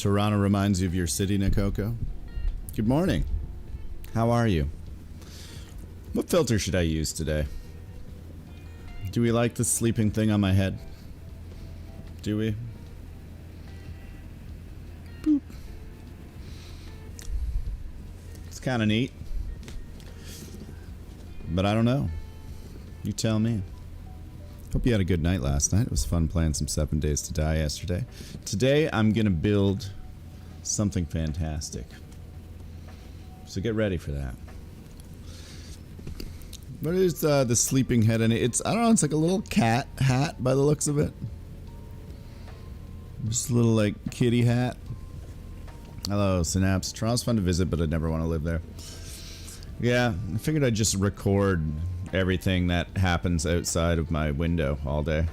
Toronto reminds you of your city, Nakoko? Good morning. How are you? What filter should I use today? Do we like the sleeping thing on my head? Do we? Boop. It's kind of neat. But I don't know. You tell me. Hope you had a good night last night. It was fun playing some 7 Days to Die yesterday. Today, I'm gonna build something fantastic. So get ready for that. What is the sleeping head? And it's, I don't know, it's like a little cat hat by the looks of it. Just a little, like, kitty hat. Hello, Synapse. Toronto's fun to visit, but I'd never want to live there. Yeah, I figured I'd just record everything that happens outside of my window all day.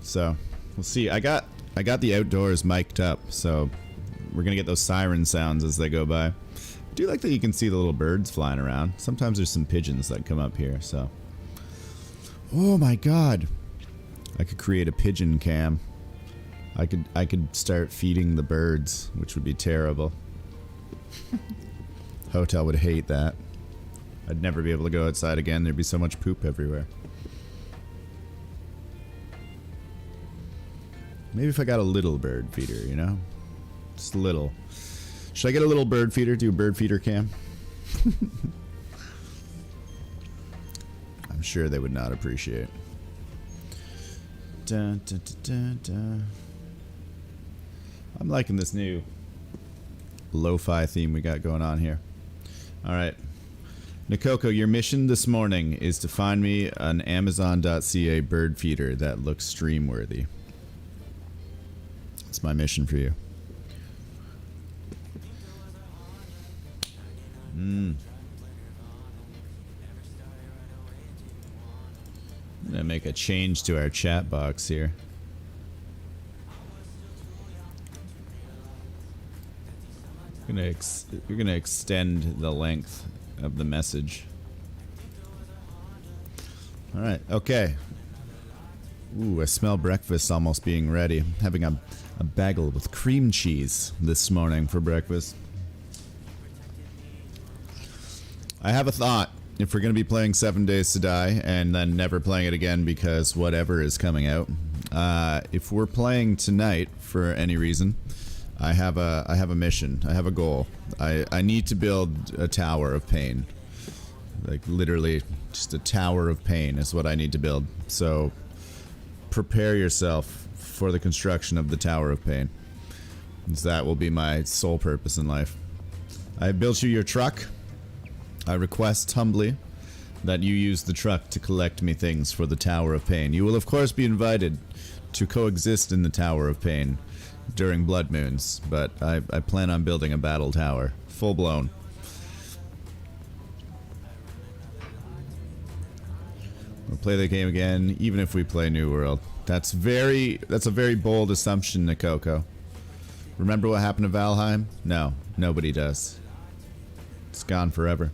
So, we'll see. I got the outdoors mic'd up, so we're gonna get those siren sounds as they go by. I do like that you can see the little birds flying around. Sometimes there's some pigeons that come up here, so. Oh my god. I could create a pigeon cam. I could start feeding the birds, which would be terrible. Hotel would hate that. I'd never be able to go outside again. There'd be so much poop everywhere. Maybe if I got a little bird feeder, you know? Just a little. Should I get a little bird feeder? Do a bird feeder cam? I'm sure they would not appreciate. Dun, dun, dun, dun, dun. I'm liking this new lo-fi theme we got going on here. Alright. Nakoko, your mission this morning is to find me an Amazon.ca bird feeder that looks stream-worthy. That's my mission for you. I'm gonna make a change to our chat box here. You're gonna extend the length of the message. Alright, okay. Ooh, I smell breakfast almost being ready. I'm having a bagel with cream cheese this morning for breakfast. I have a thought. If we're gonna be playing 7 Days to Die and then never playing it again because whatever is coming out, if we're playing tonight for any reason, I have a mission. I have a goal. I need to build a tower of pain. Like literally just a tower of pain is what I need to build. So prepare yourself for the construction of the tower of pain. That will be my sole purpose in life. I built you your truck. I request humbly that you use the truck to collect me things for the tower of pain. You will of course be invited to coexist in the tower of pain during blood moons, but I plan on building a battle tower. Full blown. We'll play the game again, even if we play New World. That's a very bold assumption, Nakoko. Remember what happened to Valheim? No, nobody does. It's gone forever.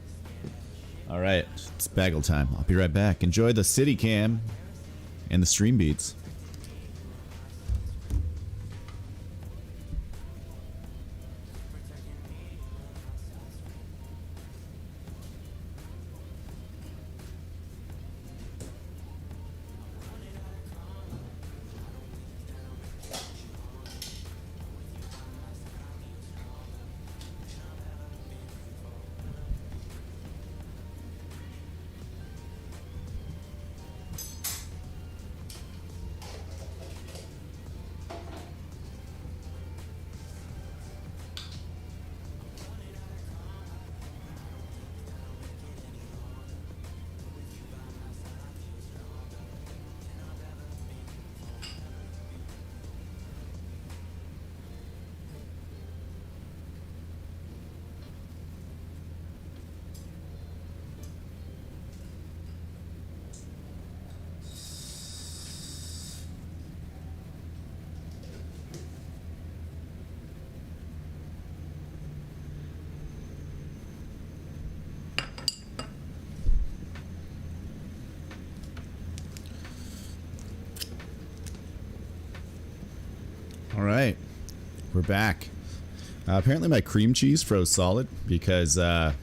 Alright, it's bagel time. I'll be right back. Enjoy the city cam and the stream beats. We're back. Apparently my cream cheese froze solid because I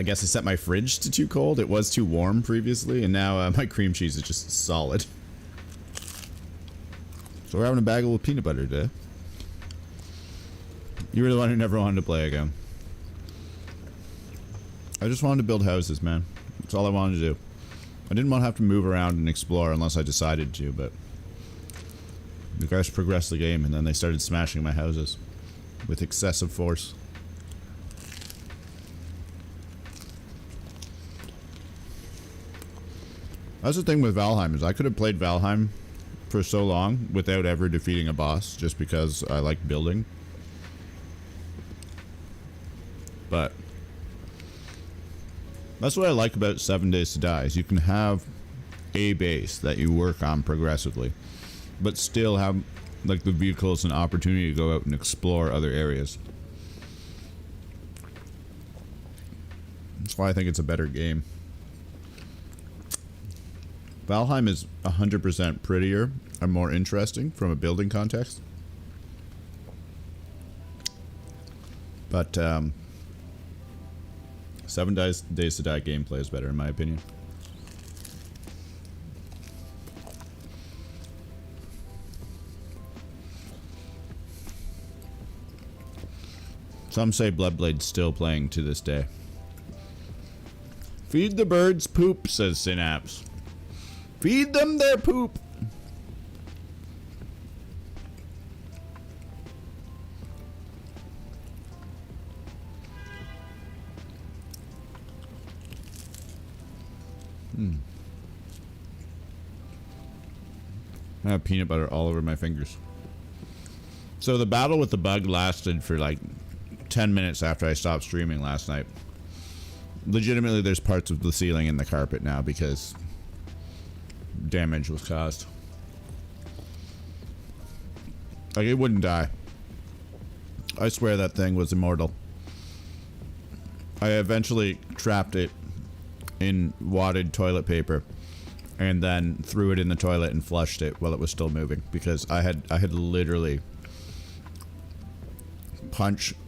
guess I set my fridge to too cold. It was too warm previously, and now my cream cheese is just solid. So we're having a bagel with peanut butter today. You were the one who never wanted to play again. I just wanted to build houses, man. That's all I wanted to do. I didn't want to have to move around and explore unless I decided to, but the guys progressed the game, and then they started smashing my houses with excessive force. That's the thing with Valheim, is I could have played Valheim for so long without ever defeating a boss, just because I like building. But that's what I like about 7 Days to Die, is you can have a base that you work on progressively, but still have like the vehicles and opportunity to go out and explore other areas. That's why I think it's a better game. Valheim is 100% prettier and more interesting from a building context. But 7 Days to Die gameplay is better in my opinion. Some say Bloodblade's still playing to this day. Feed the birds poop, says Synapse. Feed them their poop. I have peanut butter all over my fingers. So the battle with the bug lasted for like 10 minutes after I stopped streaming last night. Legitimately, there's parts of the ceiling in the carpet now because damage was caused. Like, it wouldn't die. I swear that thing was immortal. I eventually trapped it in wadded toilet paper and then threw it in the toilet and flushed it while it was still moving, because I had literally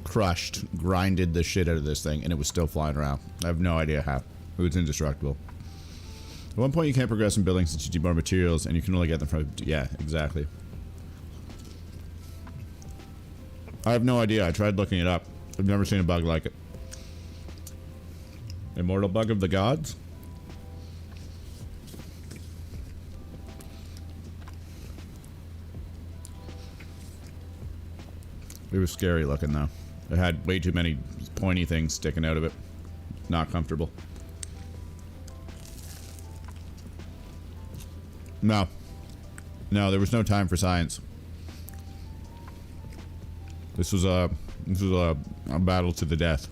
crushed, grinded the shit out of this thing, and it was still flying around. I have no idea how. It was indestructible. At one point, you can't progress in buildings since you need more materials, and you can only get them from... Yeah, exactly. I have no idea. I tried looking it up. I've never seen a bug like it. Immortal bug of the gods? It was scary looking, though. It had way too many pointy things sticking out of it. Not comfortable. No. No, there was no time for science. This was a battle to the death.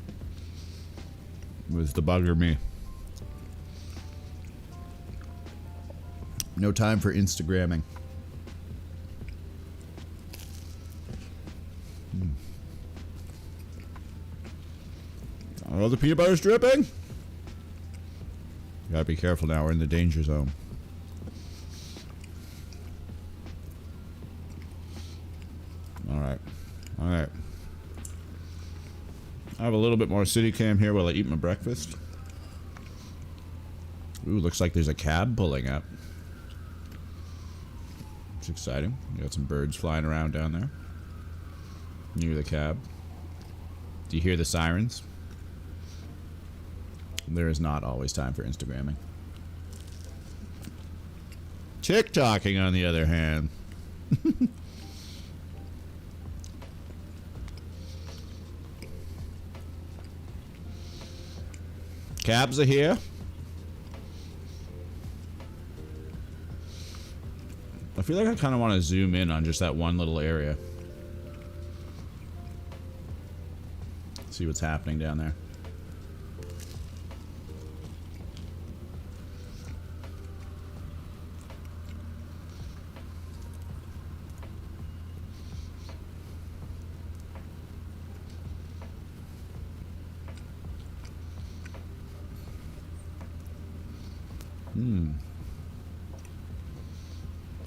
It was the bug or me. No time for Instagramming. Oh, the peanut butter's dripping! Gotta be careful now, we're in the danger zone. Alright. Alright. I have a little bit more city cam here while I eat my breakfast. Ooh, looks like there's a cab pulling up. It's exciting. You got some birds flying around down there. Near the cab. Do you hear the sirens? There is not always time for Instagramming. TikToking, on the other hand. Cabs are here. I feel like I kind of want to zoom in on just that one little area. See what's happening down there.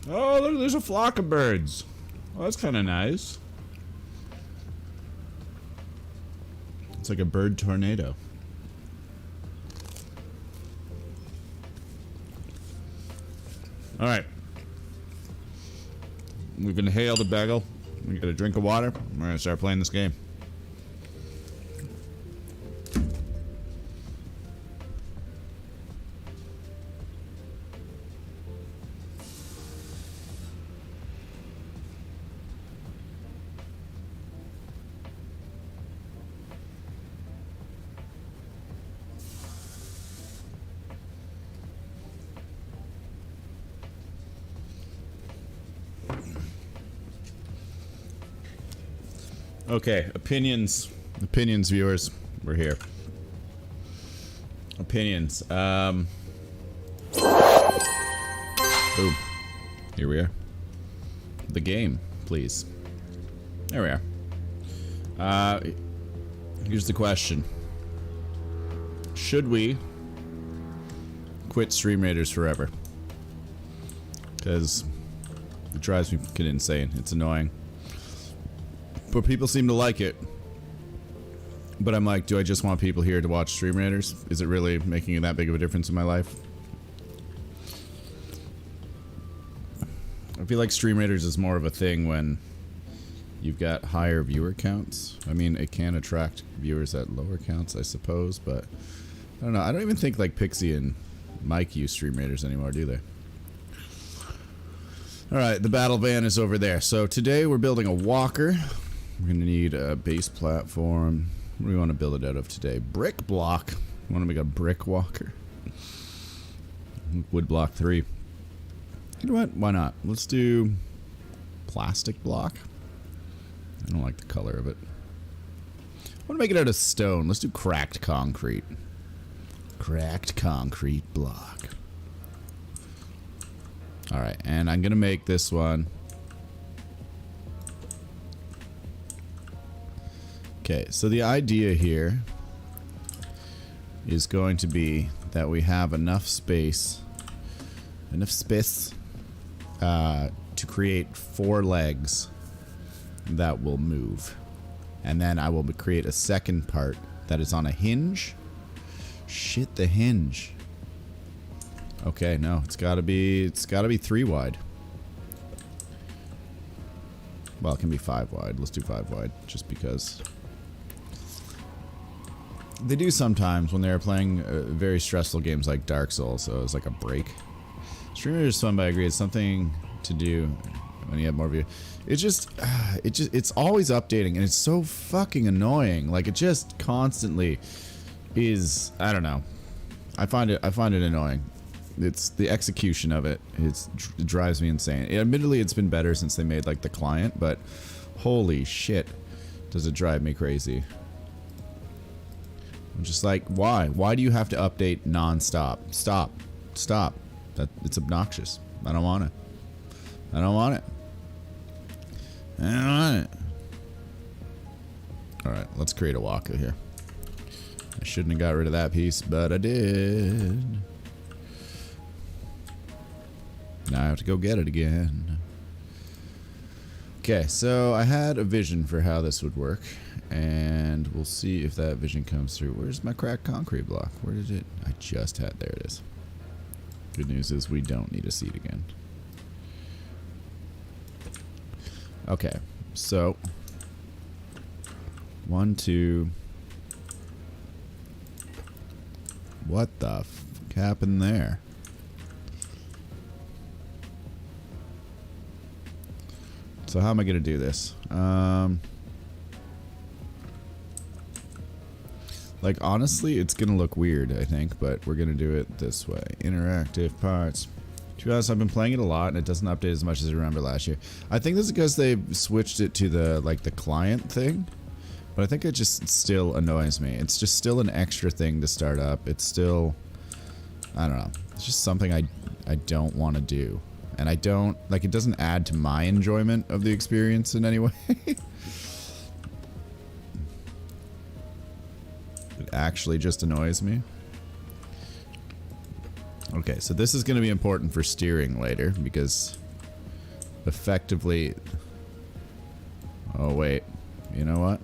Oh, look, there's a flock of birds. Well, that's kind of nice. It's like a bird tornado. Alright. We've inhaled a bagel. We got a drink of water. We're gonna start playing this game. Okay, opinions, viewers, we're here. Opinions. Boom. Here we are. The game, please. There we are. Here's the question: should we quit Stream Raiders forever? Because it drives me fucking insane. It's annoying. But people seem to like it. But I'm like, do I just want people here to watch Stream Raiders? Is it really making that big of a difference in my life? I feel like Stream Raiders is more of a thing when you've got higher viewer counts. I mean, it can attract viewers at lower counts, I suppose, but I don't know. I don't even think like Pixie and Mike use Stream Raiders anymore, do they? Alright, the battle van is over there. So today we're building a walker. We're going to need a base platform. What do we want to build it out of today? Brick block. We want to make a brick walker. Wood block 3. You know what? Why not? Let's do plastic block. I don't like the color of it. I want to make it out of stone. Let's do cracked concrete. Cracked concrete block. Alright, and I'm going to make this one. Okay, so the idea here is going to be that we have enough space to create 4 legs that will move. And then I will create a second part that is on a hinge. Shit, the hinge. Okay, no, it's gotta be 3 wide. Well, it can be 5 wide. Let's do 5 wide, just because. They do sometimes when they're playing very stressful games like Dark Souls, so it's like a break. Stream Raiders is fun, but I agree, it's something to do when you have more view. It's always updating, and it's so fucking annoying. Like, it just constantly is, I don't know. I find it annoying. It's the execution of it. It drives me insane. Admittedly, it's been better since they made like the client, but holy shit, does it drive me crazy. I'm just like, why? Why do you have to update non-stop? Stop. It's obnoxious. I don't want it. I don't want it. Alright, let's create a walker here. I shouldn't have got rid of that piece, but I did. Now I have to go get it again. Okay, so I had a vision for how this would work, and we'll see if that vision comes through. Where's my cracked concrete block? Where did it? I just had. There it is. Good news is we don't need a seat again. Okay, so 1, 2. What the fuck happened there? So how am I going to do this? Like, honestly, it's going to look weird, I think, but we're going to do it this way. Interactive parts. To be honest, I've been playing it a lot, and it doesn't update as much as I remember last year. I think this is because they switched it to the, like, the client thing. But I think it just still annoys me. It's just still an extra thing to start up. It's still, I don't know. It's just something I don't want to do. And I don't, like, it doesn't add to my enjoyment of the experience in any way. It actually just annoys me. Okay, so this is going to be important for steering later, because effectively Oh, wait. You know what?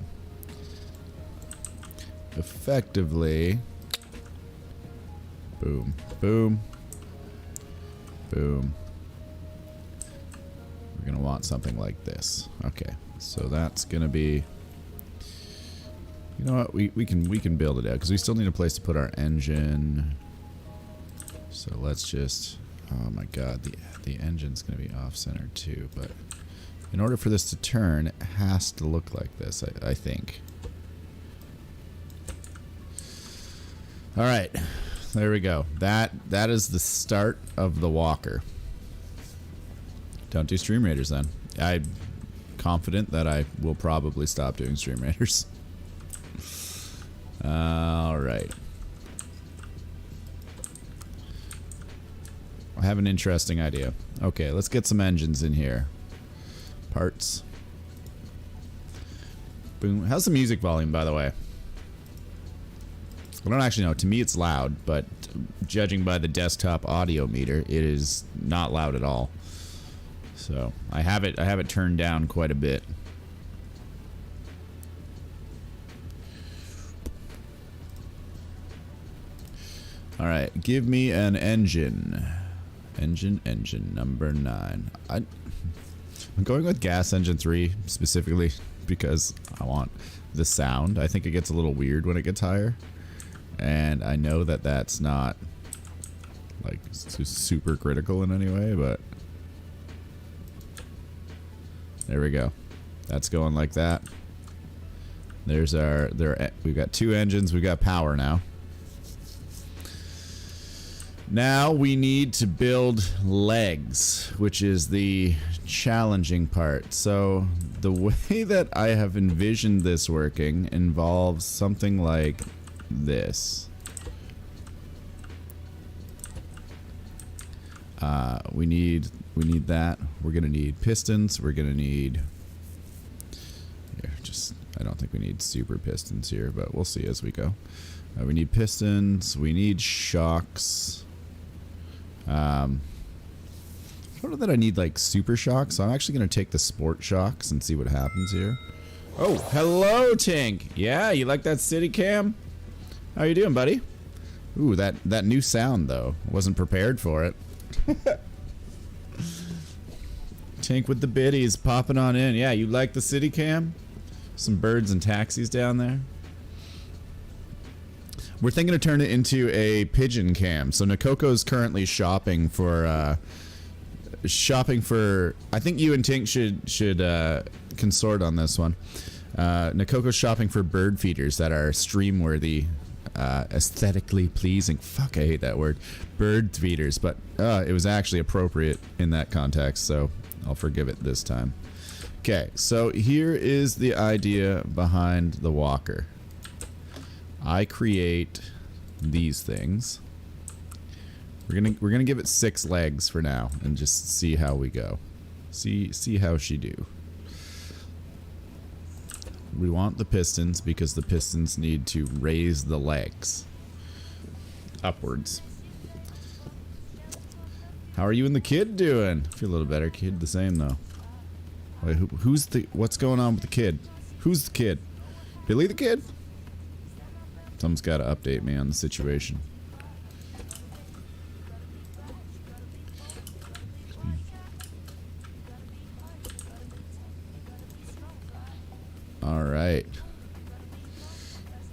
Effectively... Boom. Boom. Boom. We're going to want something like this. Okay. So that's going to be... You know what? We can build it out because we still need a place to put our engine. So let's just... Oh my god, the engine's going to be off-center too, but in order for this to turn, it has to look like this, I think. Alright, there we go. That is the start of the walker. Don't do Stream Raiders then. I'm confident that I will probably stop doing Stream Raiders. Alright. I have an interesting idea. Okay, let's get some engines in here. Parts. Boom. How's the music volume, by the way? I don't actually know. To me, it's loud, but judging by the desktop audio meter, it is not loud at all. So I have it turned down quite a bit. All right, give me an engine. Engine number 9. I'm going with gas engine 3 specifically because I want the sound. I think it gets a little weird when it gets higher. And I know that that's not like super critical in any way, but there we go. That's going like that. There's our we've got 2 engines, we've got power now. Now we need to build legs, which is the challenging part. So the way that I have envisioned this working involves something like this. We need that. We're gonna need pistons. We're gonna need here. I don't think we need super pistons here, but we'll see as we go. We need pistons. We need shocks. I don't know that I need like super shocks, so I'm actually going to take the sport shocks and see what happens here. Oh, hello, Tink. Yeah, you like that city cam? How you doing, buddy? Ooh, that new sound though. Wasn't prepared for it. Tink with the biddies popping on in. Yeah, you like the city cam? Some birds and taxis down there. We're thinking of turning it into a pigeon cam. So Nakoko's currently shopping for. I think you and Tink should consort on this one. Nakoko's shopping for bird feeders that are stream worthy, aesthetically pleasing. Fuck, I hate that word. Bird feeders, but it was actually appropriate in that context, so I'll forgive it this time. Okay, so here is the idea behind the walker. I create these things. We're gonna give it 6 legs for now and just see how we go. See how she do. We want the pistons because the pistons need to raise the legs upwards. How are you and the kid doing? I feel a little better. Kid the same though. Wait, what's going on with the kid? Who's the kid? Billy the kid? Someone's got to update me on the situation. All right.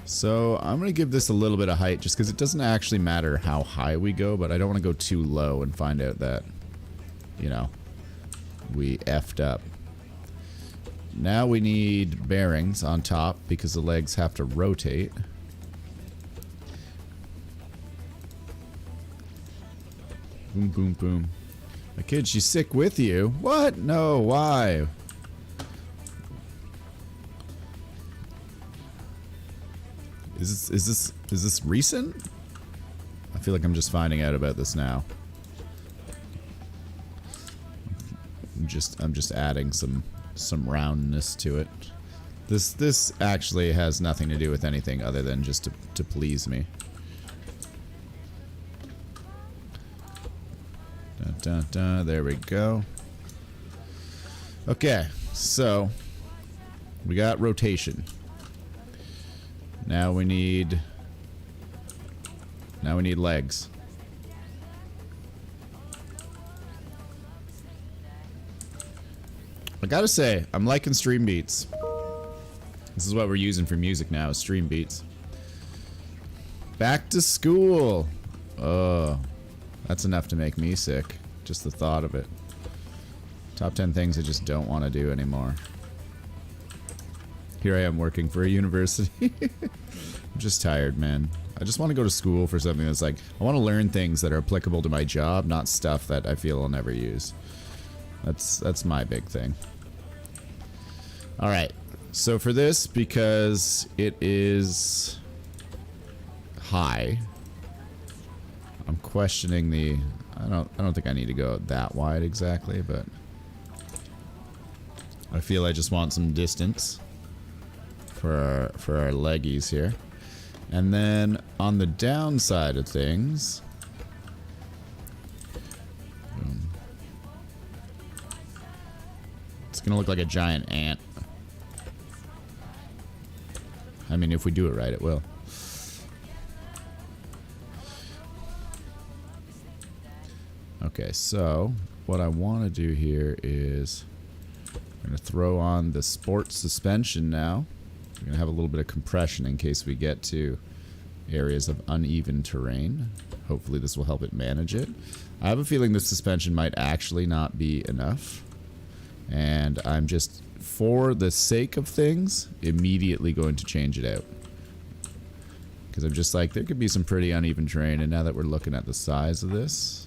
So I'm going to give this a little bit of height just because it doesn't actually matter how high we go, but I don't want to go too low and find out that, you know, we effed up. Now we need bearings on top because the legs have to rotate. Boom, boom, boom. My kid, she's sick with you. What? No, why? Is this recent? I feel like I'm just finding out about this now. I'm just adding some roundness to it. This actually has nothing to do with anything other than just to please me. There we go. Okay, so We got rotation. Now we need legs. I gotta say, I'm liking stream beats. This is what we're using for music now, is stream beats. Back to school. Oh, that's enough to make me sick. Just the thought of it. Top 10 things I just don't want to do anymore. Here I am working for a university. I'm just tired, man. I just want to go to school for something that's like, I want to learn things that are applicable to my job, not stuff that I feel I'll never use. That's my big thing. Alright, so for this, because it is high, I'm questioning the... I don't think I need to go that wide exactly, but I feel I just want some distance for our leggies here. And then on the downside of things, it's gonna look like a giant ant. I mean, if we do it right, it will. Okay, so what I want to do here is I'm going to throw on the sport suspension now. We're going to have a little bit of compression in case we get to areas of uneven terrain. Hopefully this will help it manage it. I have a feeling the suspension might actually not be enough. And I'm just, for the sake of things, immediately going to change it out. Because I'm just like, there could be some pretty uneven terrain, and now that we're looking at the size of this,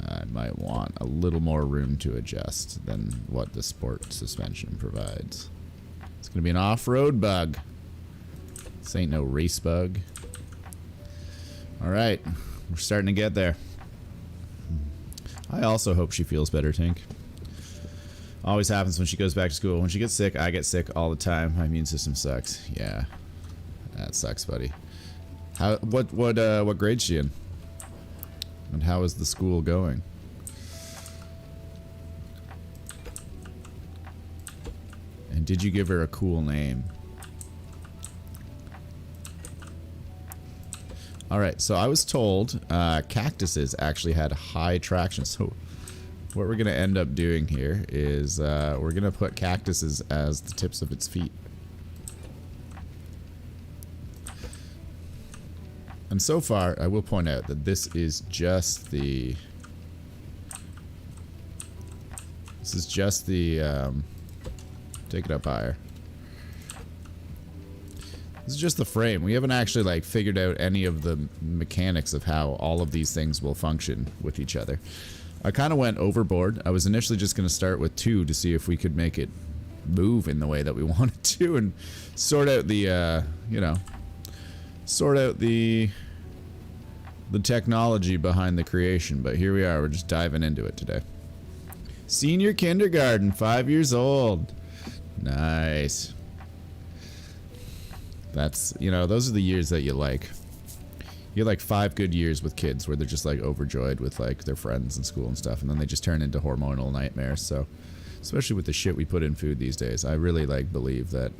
I might want a little more room to adjust than what the sport suspension provides. It's going to be an off-road bug. This ain't no race bug. Alright, we're starting to get there. I also hope she feels better, Tink. Always happens when she goes back to school. When she gets sick, I get sick all the time. My immune system sucks. Yeah, that sucks, buddy. What grade's she in? And how is the school going? And did you give her a cool name? Alright, so I was told cactuses actually had high traction. So what we're going to end up doing here is we're going to put cactuses as the tips of its feet. And so far, I will point out that this is just the... take it up higher. This is just the frame. We haven't actually, like, figured out any of the mechanics of how all of these things will function with each other. I kind of went overboard. I was initially just going to start with 2 to see if we could make it move in the way that we wanted to and sort out the, you know... sort out the technology behind the creation, but here we are, we're just diving into it today. Senior kindergarten, 5 years old. Nice. That's, you know, those are the years that you like. You get like 5 good years with kids where they're just like overjoyed with like their friends in school and stuff, and then they just turn into hormonal nightmares. So, especially with the shit we put in food these days, I really like believe that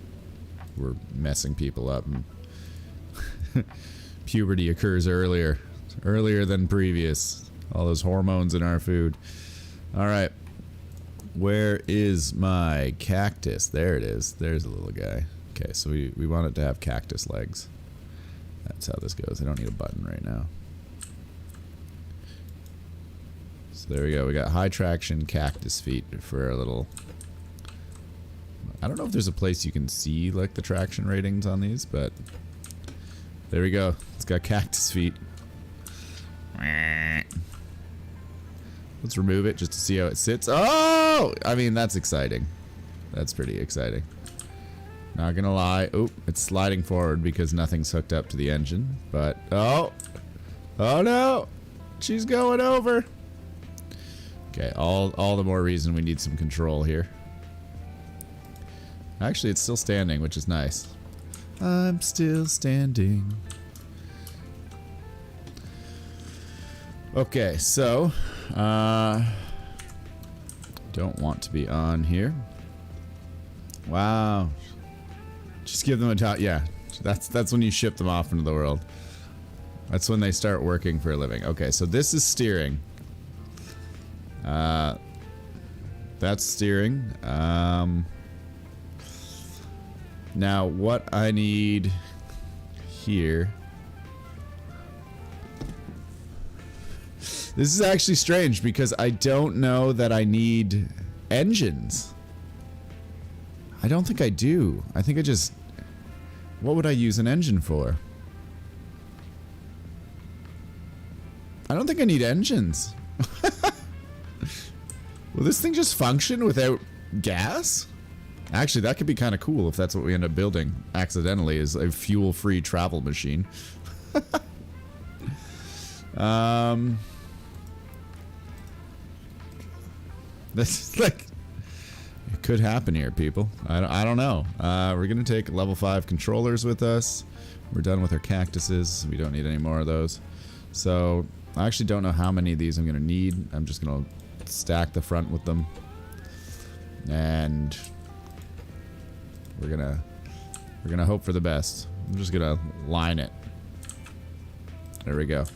we're messing people up. And puberty occurs earlier than previous. All those hormones in our food. Alright. Where is my cactus? There it is. There's a little guy. Okay, so we want it to have cactus legs. That's how this goes. I don't need a button right now. So there we go. We got high traction cactus feet for our little... I don't know if there's a place you can see like the traction ratings on these, but... there we go. It's got cactus feet. Let's remove it just to see how it sits. Oh! I mean, that's exciting. That's pretty exciting. Not gonna lie. Oh, it's sliding forward because nothing's hooked up to the engine. But, oh! Oh no! She's going over! Okay, all the more reason we need some control here. Actually, it's still standing, which is nice. I'm still standing. Okay, so don't want to be on here. Wow. Just give them a top. Yeah, that's when you ship them off into the world. That's when they start working for a living. Okay, so this is steering. That's steering. Now what I need here. This is actually strange because I don't know that I need engines. I don't think I do. I think I just... What would I use an engine for? I don't think I need engines. Will this thing just function without gas? Actually, that could be kind of cool if that's what we end up building accidentally, is a fuel-free travel machine. This is like... It could happen here, people. I don't know. We're going to take level 5 controllers with us. We're done with our cactuses. We don't need any more of those. So, I actually don't know how many of these I'm going to need. I'm just going to stack the front with them. And... We're gonna hope for the best. I'm just gonna line it. There we go.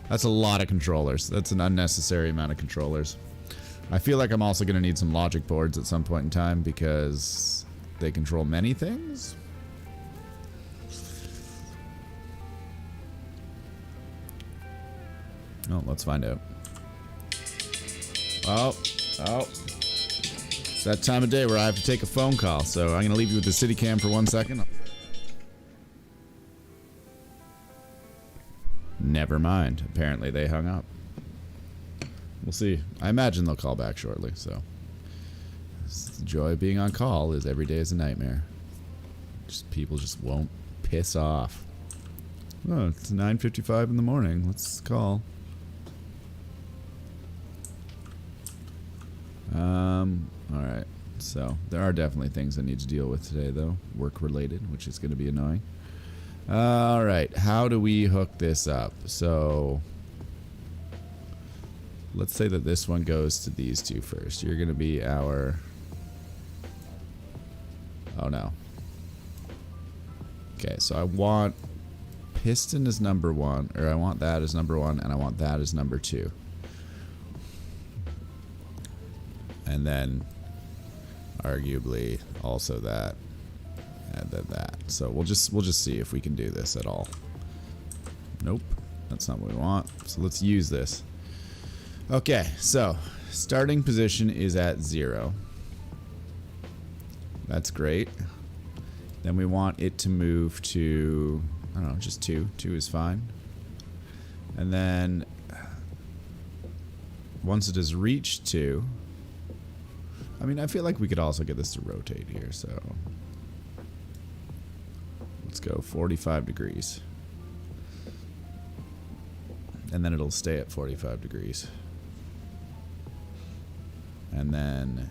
That's a lot of controllers. That's an unnecessary amount of controllers. I feel like I'm also gonna need some logic boards at some point in time because they control many things. Oh, let's find out. Oh. It's that time of day where I have to take a phone call, so I'm going to leave you with the city cam for 1 second. Never mind. Apparently they hung up. We'll see. I imagine they'll call back shortly, so. The joy of being on call is every day is a nightmare. People just won't piss off. Oh, it's 9:55 in the morning. Let's call. Alright. So, there are definitely things I need to deal with today, though. Work-related, which is going to be annoying. Alright. How do we hook this up? So, let's say that this one goes to these two first. You're going to be our... Oh, no. Okay, so I want piston as number 1, or I want that as number 1, and I want that as number 2. And then, arguably, also that, and then that. So we'll just see if we can do this at all. Nope, that's not what we want. So let's use this. Okay, so starting position is at 0. That's great. Then we want it to move to, I don't know, just 2. 2 is fine. And then once it has reached 2, I mean, I feel like we could also get this to rotate here, so let's go 45 degrees. And then it'll stay at 45 degrees. And then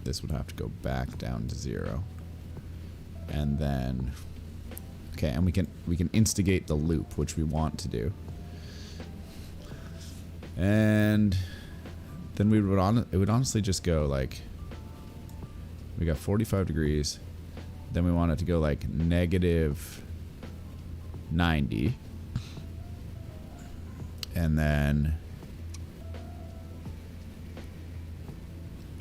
this would have to go back down to 0. And then, okay, and we can instigate the loop, which we want to do. And then it would honestly just go like, we got 45 degrees, then we want it to go like negative 90, and then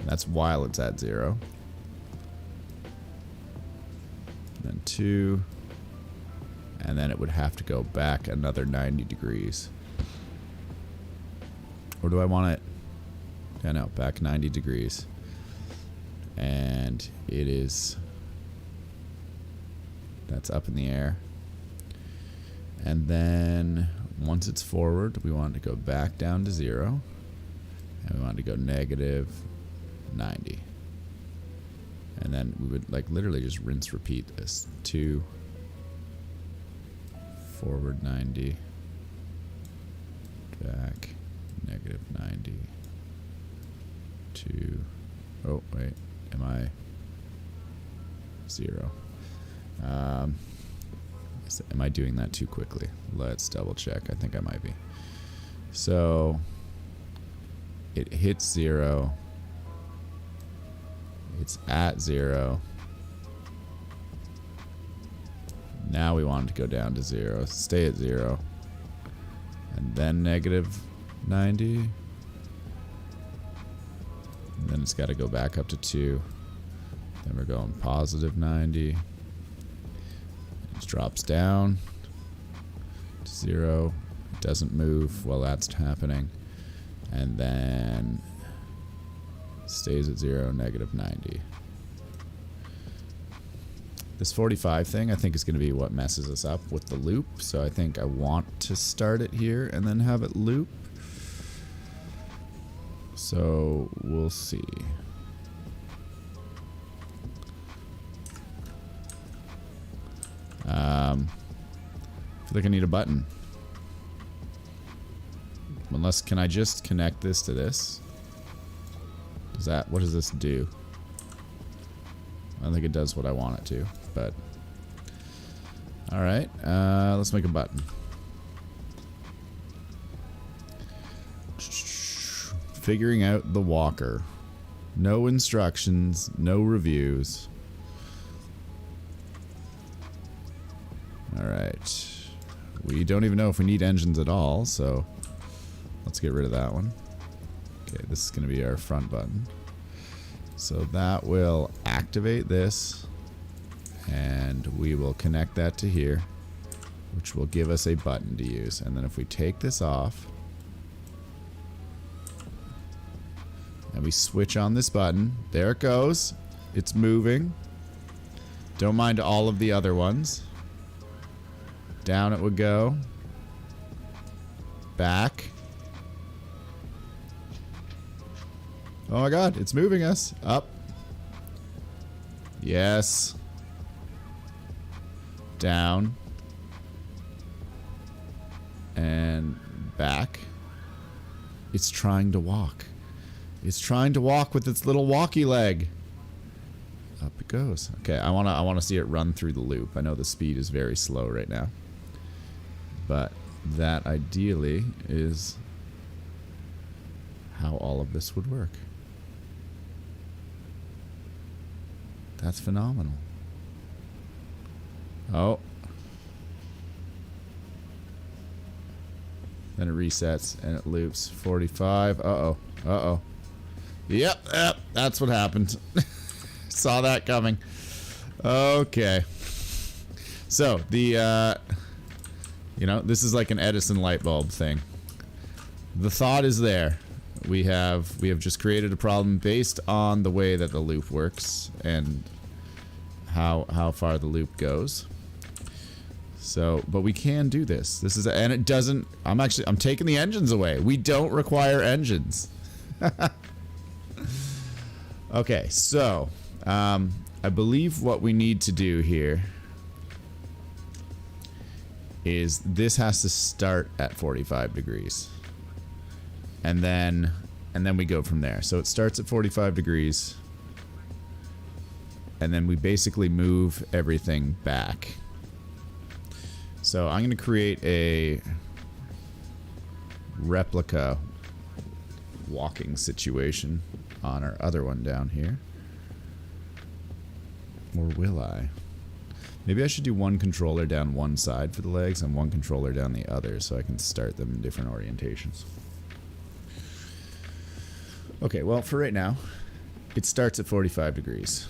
that's while it's at 0. Then 2, and then it would have to go back another 90 degrees. Or do I want it? Yeah, no, back 90 degrees. And it is... That's up in the air. And then once it's forward, we want it to go back down to 0. And we want it to go negative 90. And then we would like literally just rinse repeat this. 2, forward 90, back negative 90. 2, oh wait, am I 0? Am I doing that too quickly? Let's double check. I think I might be. So it hits 0. It's at 0. Now we want it to go down to 0. Stay at 0. And then negative 90. And then it's got to go back up to 2. Then we're going positive 90. It drops down to 0. It doesn't move while that's happening. And then stays at 0, negative 90. This 45 thing, I think, is going to be what messes us up with the loop. So I think I want to start it here and then have it loop. So we'll see. I feel like I need a button. Unless, can I just connect this to this? Does that, what does this do? I don't think it does what I want it to, but alright, let's make a button. Figuring out the walker. No instructions, no reviews. Alright. We don't even know if we need engines at all, so let's get rid of that one. Okay, this is going to be our front button. So that will activate this, and we will connect that to here, which will give us a button to use. And then if we take this off, and we switch on this button, there it goes. It's moving. Don't mind all of the other ones. Down it would go. Back. Oh my god, it's moving us. Up. Yes. Down. And back. It's trying to walk. It's trying to walk with its little walkie leg. Up it goes. Okay, I wanna see it run through the loop. I know the speed is very slow right now. But that ideally is how all of this would work. That's phenomenal. Oh. Then it resets and it loops. 45. Uh-oh. Uh-oh. Yep, that's what happened. Saw that coming. Okay. So, the, you know, this is like an Edison light bulb thing. The thought is there. We have just created a problem based on the way that the loop works and how far the loop goes. So, but we can do this. This is, and it doesn't, I'm taking the engines away. We don't require engines. Okay, so, I believe what we need to do here is this has to start at 45 degrees. And then we go from there. So it starts at 45 degrees. And then we basically move everything back. So I'm going to create a replica walking situation on our other one down here. Or will I? Maybe I should do one controller down one side for the legs and one controller down the other so I can start them in different orientations. Okay, well, for right now, it starts at 45 degrees.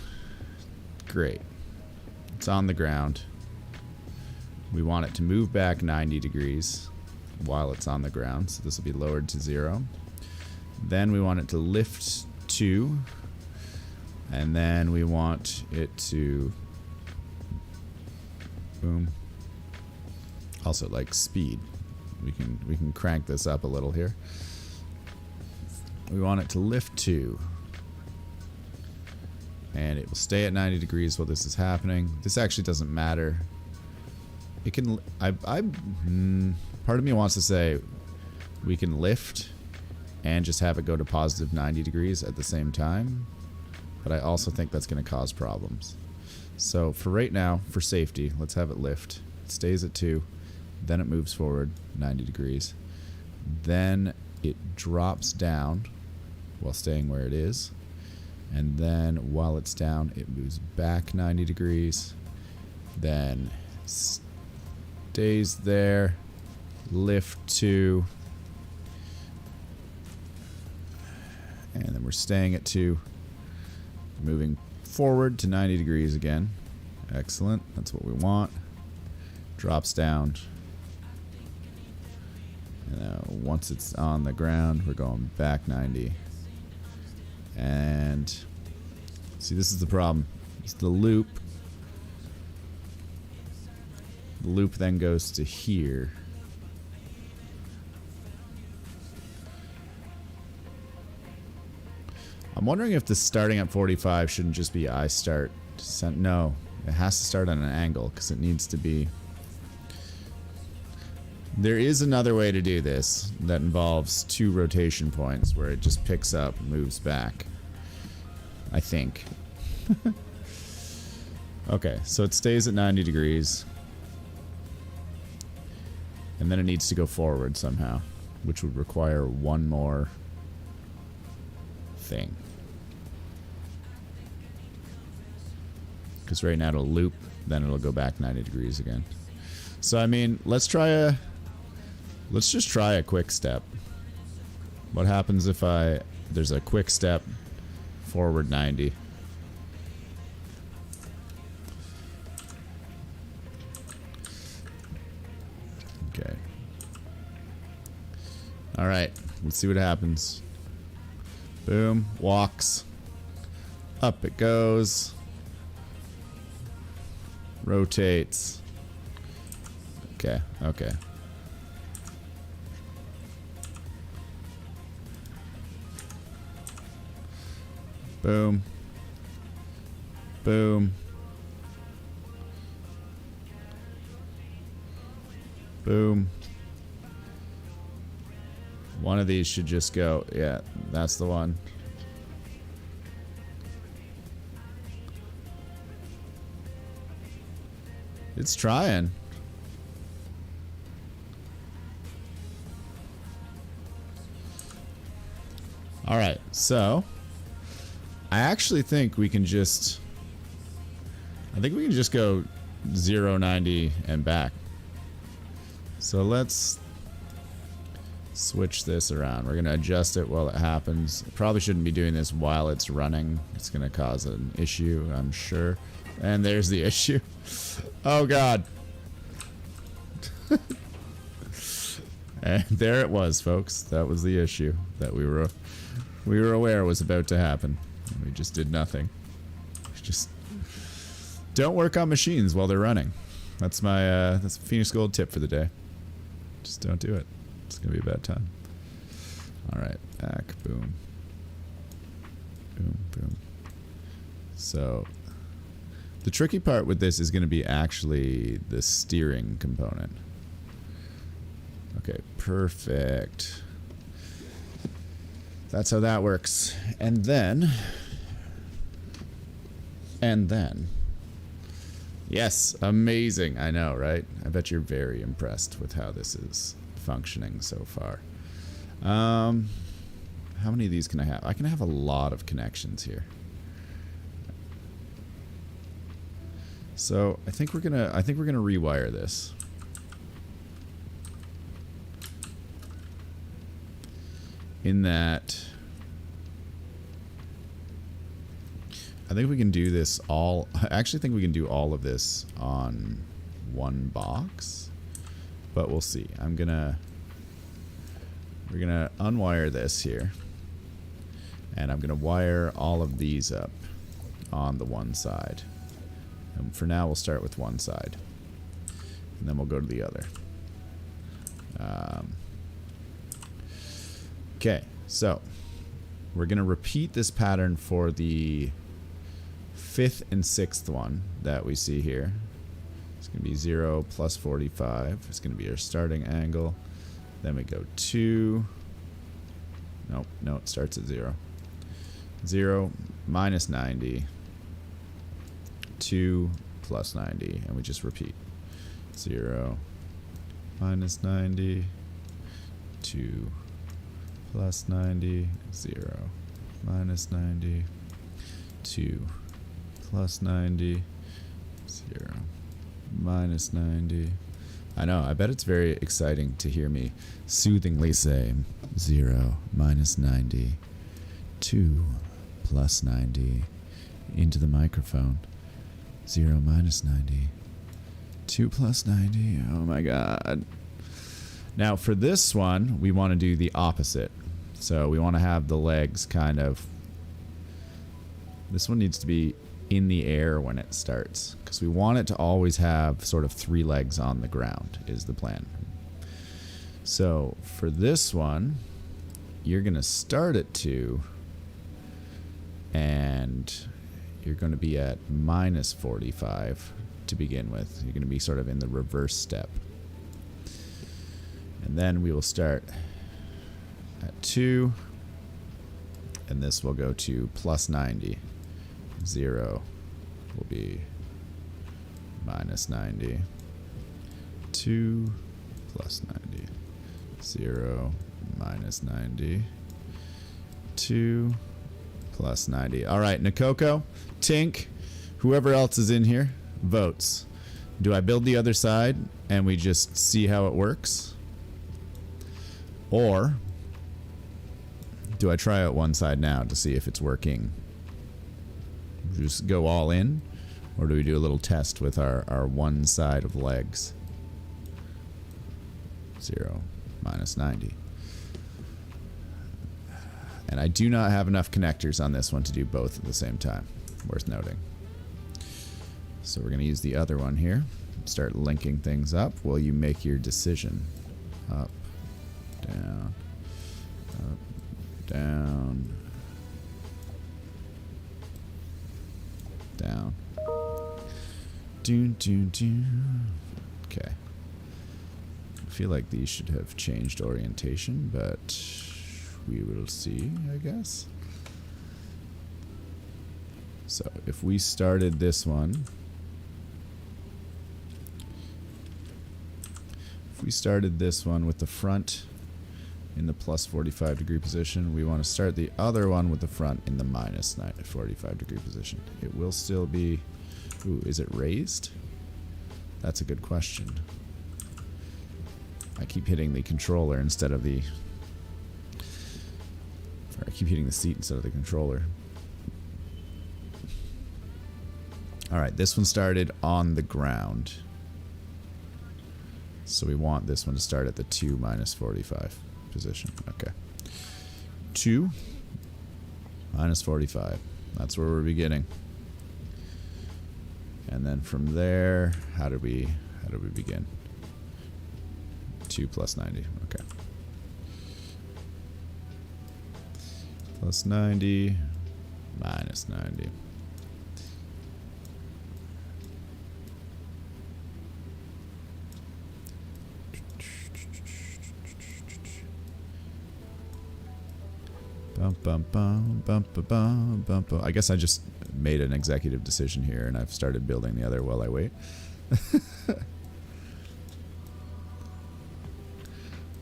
Great. It's on the ground. We want it to move back 90 degrees while it's on the ground, so this will be lowered to 0. Then we want it to lift 2, and then we want it to boom. Also, like speed. We can crank this up a little here. We want it to lift 2. And it will stay at 90 degrees while this is happening. This actually doesn't matter. It can, part of me wants to say we can lift and just have it go to positive 90 degrees at the same time. But I also think that's going to cause problems. So for right now, for safety, let's have it lift. It stays at 2. Then it moves forward 90 degrees. Then it drops down while staying where it is. And then while it's down, it moves back 90 degrees. Then stays there. Lift 2. And then we're staying at 2. Moving forward to 90 degrees again. Excellent. That's what we want. Drops down. And once it's on the ground, we're going back 90. And see, this is the problem. It's the loop. The loop then goes to here. I'm wondering if the starting at 45 shouldn't just be I start. No, it has to start on an angle because it needs to be. There is another way to do this that involves 2 rotation points where it just picks up and moves back. I think. Okay, so it stays at 90 degrees. And then it needs to go forward somehow, which would require one more thing. Because right now it'll loop, then it'll go back 90 degrees again. So I mean, let's just try a quick step. What happens if there's a quick step forward 90? Okay. All right, let's see what happens. Boom, walks. Up it goes. Rotates. Okay, okay. Boom. Boom. Boom. One of these should just go. Yeah, that's the one. It's trying. All right, so I actually think we can just. I think we can just go 0, 90 and back. So let's switch this around. We're gonna adjust it while it happens. Probably shouldn't be doing this while it's running. It's gonna cause an issue, I'm sure. And there's the issue. Oh god. And there it was, folks. That was the issue that we were aware was about to happen. We just did nothing. Just don't work on machines while they're running. That's my that's Phoenix Gold tip for the day. Just don't do it. It's gonna be a bad time. All right, back, boom, boom, boom. So the tricky part with this is going to be actually the steering component. Okay, perfect. That's how that works. And then, yes, amazing. I know, right? I bet you're very impressed with how this is functioning so far. How many of these can I have? I can have a lot of connections here. So I think we're gonna rewire this. In that I think we can do this all. I actually think we can do all of this on one box, but we'll see. We're gonna unwire this here, and I'm gonna wire all of these up on the one side. And for now, we'll start with one side, and then we'll go to the other. Okay, so we're gonna repeat this pattern for the 5th and 6th one that we see here. It's gonna be 0 plus 45. It's gonna be our starting angle. Then we go 2. Nope, no, it starts at 0. 0 minus 90. 2 plus 90, and we just repeat. 0 minus 90. 2 plus 90. 0 minus 90. 2 plus 90, 0 minus 90. I know, I bet it's very exciting to hear me soothingly say 0 minus 90, 2 plus 90 into the microphone. 0 minus 90, 2 plus 90. Oh my god. Now for this one, we want to do the opposite. So we want to have the legs kind of... This one needs to be in the air when it starts, because we want it to always have sort of 3 legs on the ground is the plan. So for this one, you're going to start at 2, and you're going to be at minus 45 to begin with. You're going to be sort of in the reverse step. And then we will start at 2, and this will go to plus 90. 0 will be minus 90. 2 plus 90. 0 minus 90. 2 plus 90. All right, Nakoko, Tink, whoever else is in here, votes. Do I build the other side and we just see how it works? Or do I try out one side now to see if it's working? Just go all in? Or do we do a little test with our one side of legs? 0 minus 90. And I do not have enough connectors on this one to do both at the same time. Worth noting. So we're going to use the other one here. Start linking things up while you make your decision. Up, down, up, down, down. Okay. I feel like these should have changed orientation, but we will see, I guess. So if we started this one, with the front in the plus 45 degree position, we want to start the other one with the front in the minus 45 degree position. It will still be... Ooh, is it raised? That's a good question. I keep hitting the controller instead of the... Or I keep hitting the seat instead of the controller. Alright, this one started on the ground. So we want this one to start at the 2 minus 45 position. Okay. 2 minus 45. That's where we're beginning. And then from there, how do we begin? 2 plus 90. Okay. Plus 90 minus 90. Bum, bum, bum, bum, bum, bum, bum, bum. I guess I just made an executive decision here and I've started building the other while I wait. We'll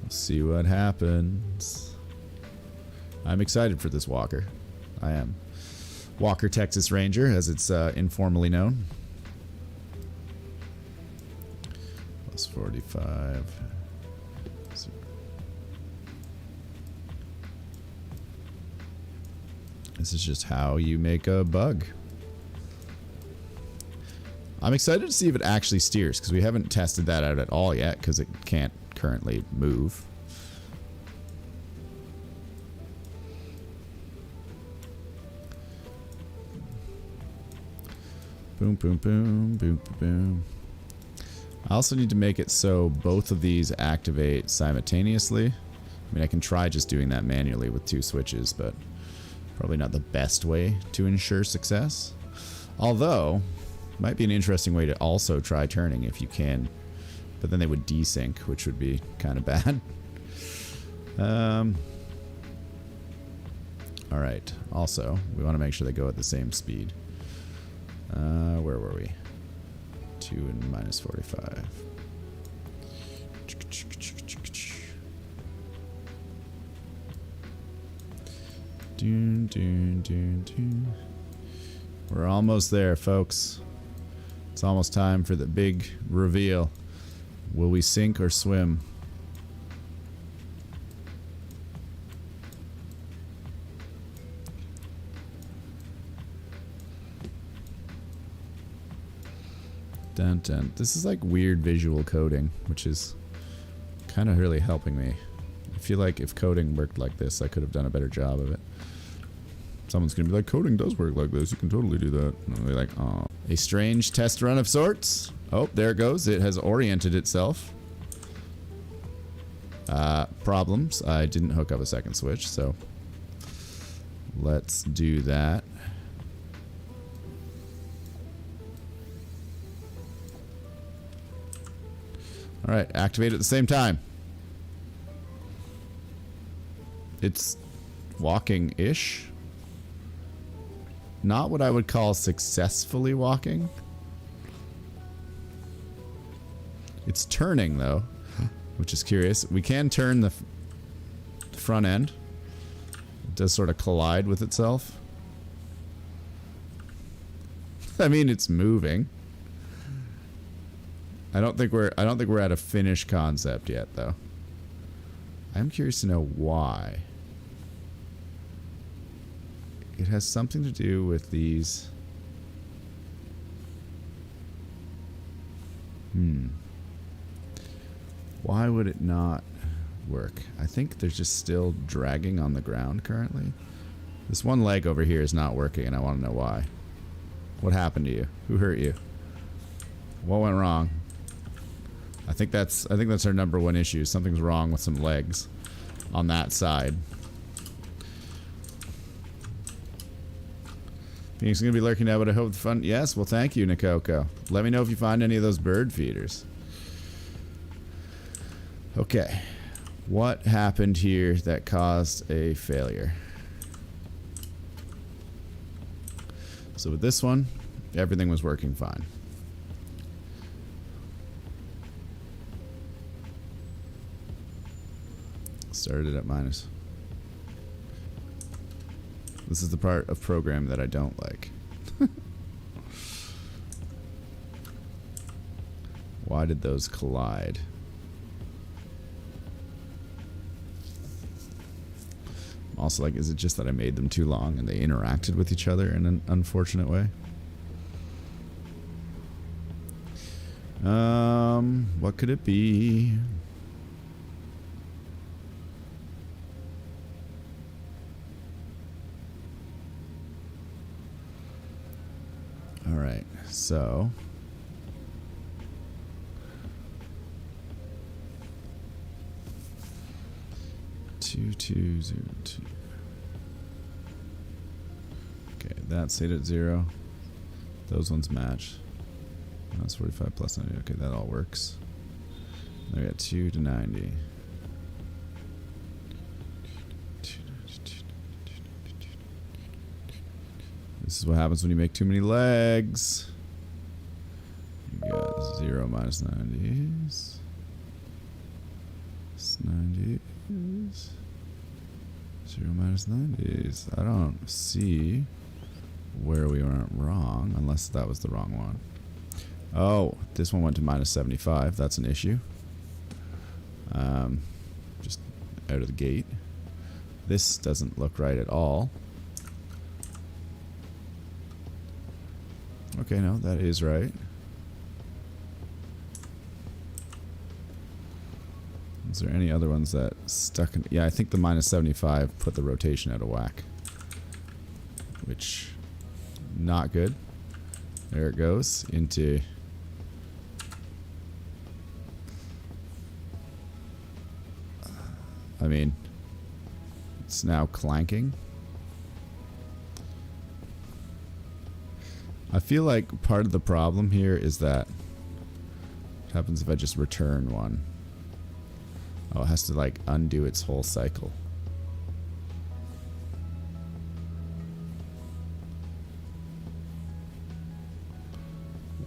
see what happens. I'm excited for this Walker. I am. Walker Texas Ranger, as it's informally known. Plus 45. This is just how you make a bug. I'm excited to see if it actually steers, because we haven't tested that out at all yet, because it can't currently move. Boom, boom, boom, boom, boom, boom. I also need to make it so both of these activate simultaneously. I mean, I can try just doing that manually with 2 switches, but probably not the best way to ensure success. Although, might be an interesting way to also try turning if you can. But then they would desync, which would be kind of bad. Alright, also, we want to make sure they go at the same speed. Where were we? 2 and minus 45. Doon, doon, doon, doon. We're almost there, folks. It's almost time for the big reveal. Will we sink or swim? Dun dun. This is like weird visual coding, which is kind of really helping me. I feel like if coding worked like this, I could have done a better job of it. Someone's gonna be like, coding does work like this, you can totally do that. And I'll be like, oh. A strange test run of sorts. Oh, there it goes. It has oriented itself. Problems. I didn't hook up a second switch, so let's do that. Alright, activate at the same time. It's walking-ish. Not what I would call successfully walking. It's turning, though, which is curious. We can turn the front end. It does sort of collide with itself. I mean, it's moving. I don't think we're at a finished concept yet, though. I'm curious to know why. It has something to do with these. Why would it not work? I think they're just still dragging on the ground currently. This one leg over here is not working, and I want to know why. What happened to you? Who hurt you? What went wrong? I think that's our #1 issue. Something's wrong with some legs on that side. Phoenix is going to be lurking now, but I hope the fun... Yes, well, thank you, Nikoko. Let me know if you find any of those bird feeders. Okay. What happened here that caused a failure? So with this one, everything was working fine. Started at minus. This is the part of program that I don't like. Why did those collide? Also, like, is it just that I made them too long and they interacted with each other in an unfortunate way? What could it be? Alright, so... Two, 2, 2. Okay, that stayed at 0. Those ones match. That's 45 plus 90. Okay, that all works. Then we got 2 to 90. This is what happens when you make too many legs. You got 0 minus 90s. 90s. 0 minus 90s. I don't see where we went wrong, unless that was the wrong one. Oh, this one went to minus 75. That's an issue. Just out of the gate. This doesn't look right at all. Okay, no, that is right. Is there any other ones that stuck in? Yeah, I think the minus 75 put the rotation out of whack. Which, not good. There it goes into... I mean, it's now clanking. I feel like part of the problem here is that what happens if I just return one? Oh, it has to like undo its whole cycle.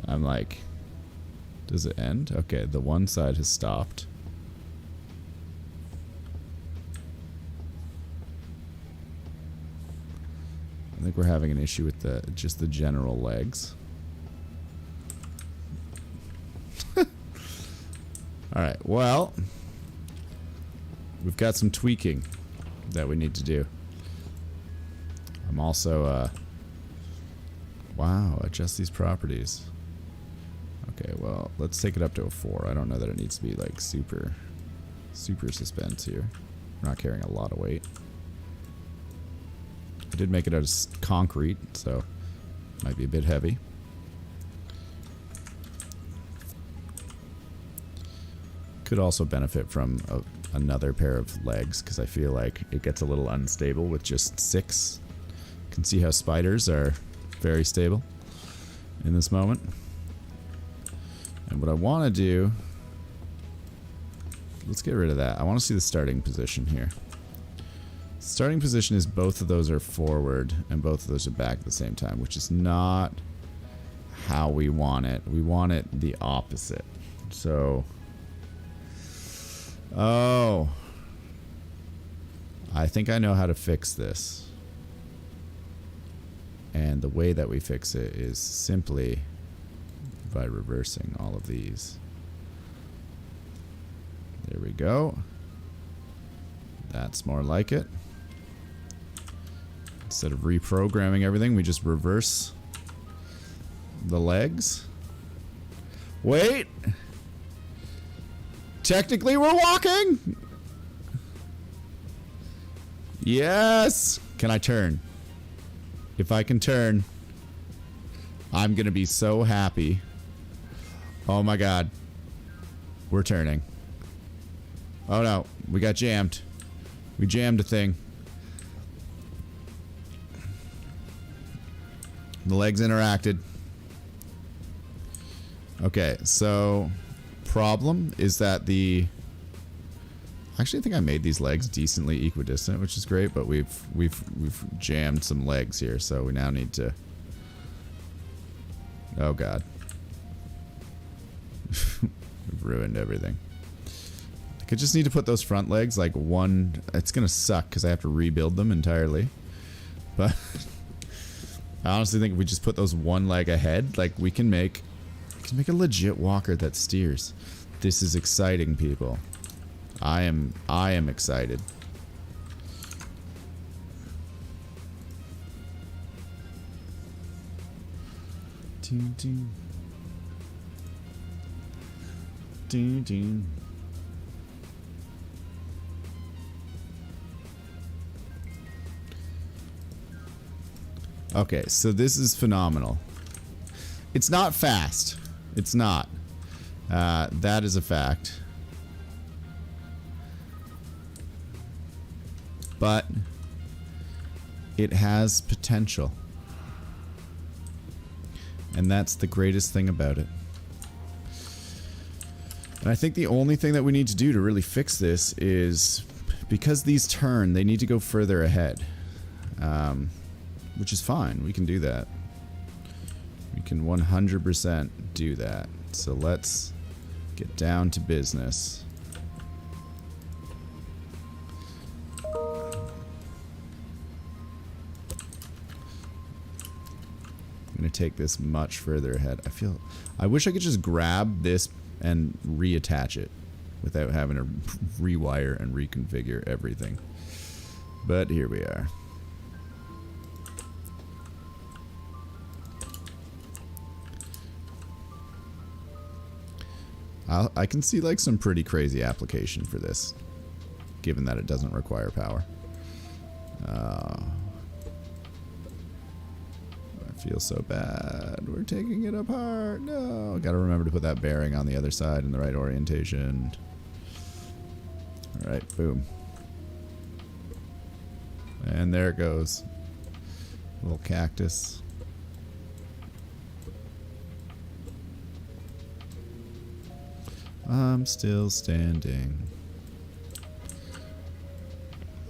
I'm like, does it end? Okay, the one side has stopped. think we're having an issue with just the general legs. Alright, well, we've got some tweaking that we need to do. I'm also, wow, adjust these properties. Okay, well, let's take it up to a 4. I don't know that it needs to be, like, super suspense here. We're not carrying a lot of weight. I did make it out of concrete, so might be a bit heavy. Could also benefit from another pair of legs, because I feel like it gets a little unstable with just 6. You can see how spiders are very stable in this moment. And what I want to do... Let's get rid of that. I want to see the starting position here. Starting position is both of those are forward and both of those are back at the same time, which is not how we want it. We want it the opposite. So... Oh. I think I know how to fix this. And the way that we fix it is simply by reversing all of these. There we go. That's more like it. Instead of reprogramming everything, we just reverse the legs. Wait! Technically, we're walking! Yes! Can I turn? If I can turn, I'm gonna be so happy. Oh my god. We're turning. Oh no, we got jammed. We jammed a thing. The legs interacted. Okay, so... problem is that the... Actually, I think I made these legs decently equidistant, which is great, but we've jammed some legs here, so we now need to... Oh god. We've ruined everything. I could just need to put those front legs like one... It's gonna suck because I have to rebuild them entirely. But I honestly think if we just put those one leg ahead, like we can make a legit walker that steers. This is exciting, people. I am excited. Ding, ding. Ding, ding. Okay, so this is phenomenal. It's not fast. It's not. That is a fact. But it has potential. And that's the greatest thing about it. And I think the only thing that we need to do to really fix this is, because these turn, they need to go further ahead. Which is fine. We can do that. We can 100% do that. So let's get down to business. I'm going to take this much further ahead. I wish I could just grab this and reattach it without having to rewire and reconfigure everything. But here we are. I can see like some pretty crazy application for this, given that it doesn't require power. I feel so bad. We're taking it apart. No, gotta remember to put that bearing on the other side in the right orientation. All right, boom. And there it goes. Little cactus. I'm still standing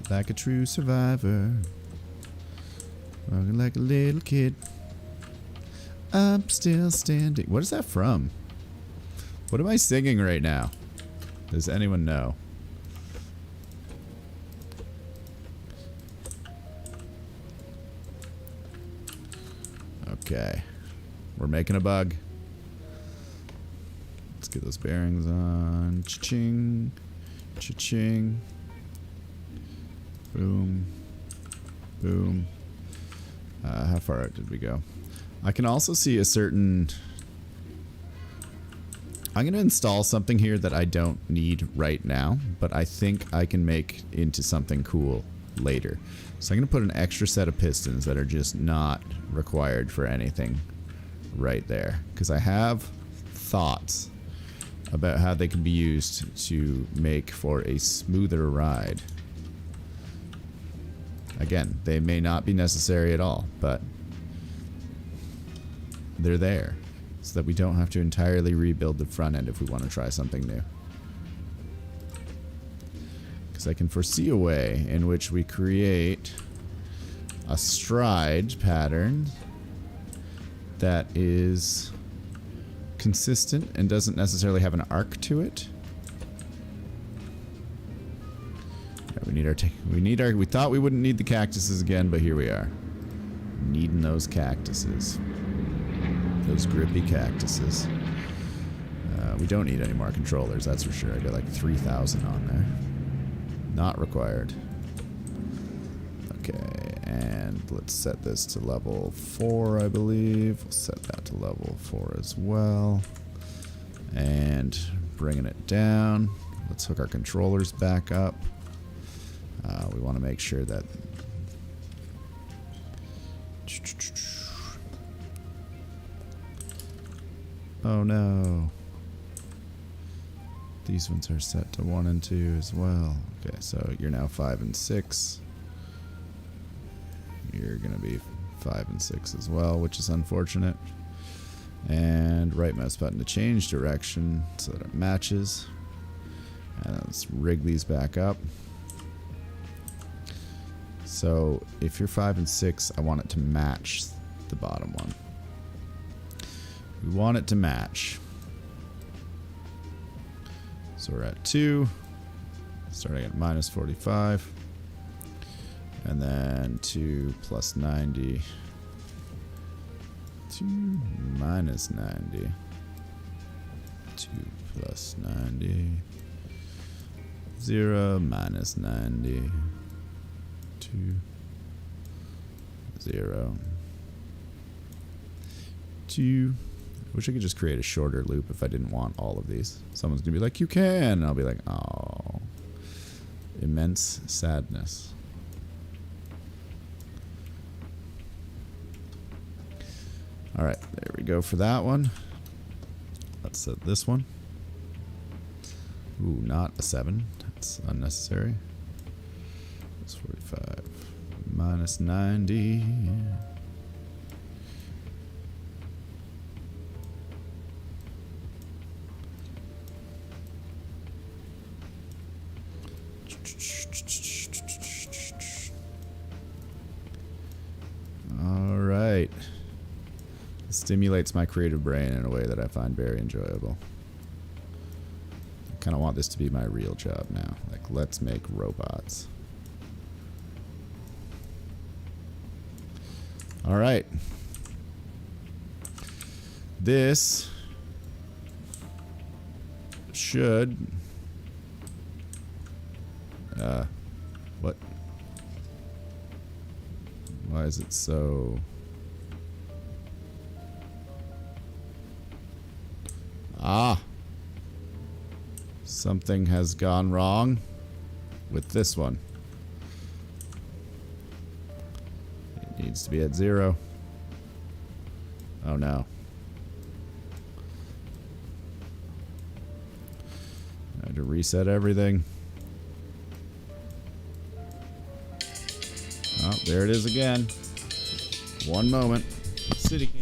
like a true survivor, walking like a little kid. I'm still standing. What is that from? What am I singing right now? Does anyone know? Okay. We're making a bug. Let's get those bearings on. Cha-ching. Cha-ching. Boom. Boom. How far out did we go? I can also see a certain... I'm going to install something here that I don't need right now, but I think I can make into something cool later. So I'm going to put an extra set of pistons that are just not required for anything right there. Because I have thoughts about how they can be used to make for a smoother ride. Again, they may not be necessary at all, but they're there. So that we don't have to entirely rebuild the front end if we want to try something new. Because I can foresee a way in which we create a stride pattern that is consistent and doesn't necessarily have an arc to it. Yeah, we thought we wouldn't need the cactuses again, but here we are. Needing those cactuses. Those grippy cactuses. We don't need any more controllers, that's for sure. I got like 3,000 on there. Not required. Okay, and let's set this to level 4, I believe. We'll set that to level 4 as well. And bringing it down. Let's hook our controllers back up. We want to make sure that... Oh no. These ones are set to 1 and 2 as well. Okay, so you're now 5 and 6. You're gonna be 5 and 6 as well, which is unfortunate. And right mouse button to change direction so that it matches. And let's rig these back up. So if you're 5 and 6, I want it to match the bottom one. We want it to match. So we're at 2, starting at minus 45, and then 2 plus 90, 2 minus 90, 2 plus 90, 0 minus 90, 2, 0, 2. I wish I could just create a shorter loop if I didn't want all of these. Someone's gonna be like, you can, and I'll be like, oh. Immense sadness. Alright, there we go for that one. Let's set this one. Ooh, not a 7. That's unnecessary. That's 45. Minus 90. Alright. It stimulates my creative brain in a way that I find very enjoyable. I kind of want this to be my real job now. Like, let's make robots. Alright. This should... what? Why is it so... Ah! Something has gone wrong with this one. It needs to be at 0. Oh no. I had to reset everything. Oh, there it is again. One moment. City cam.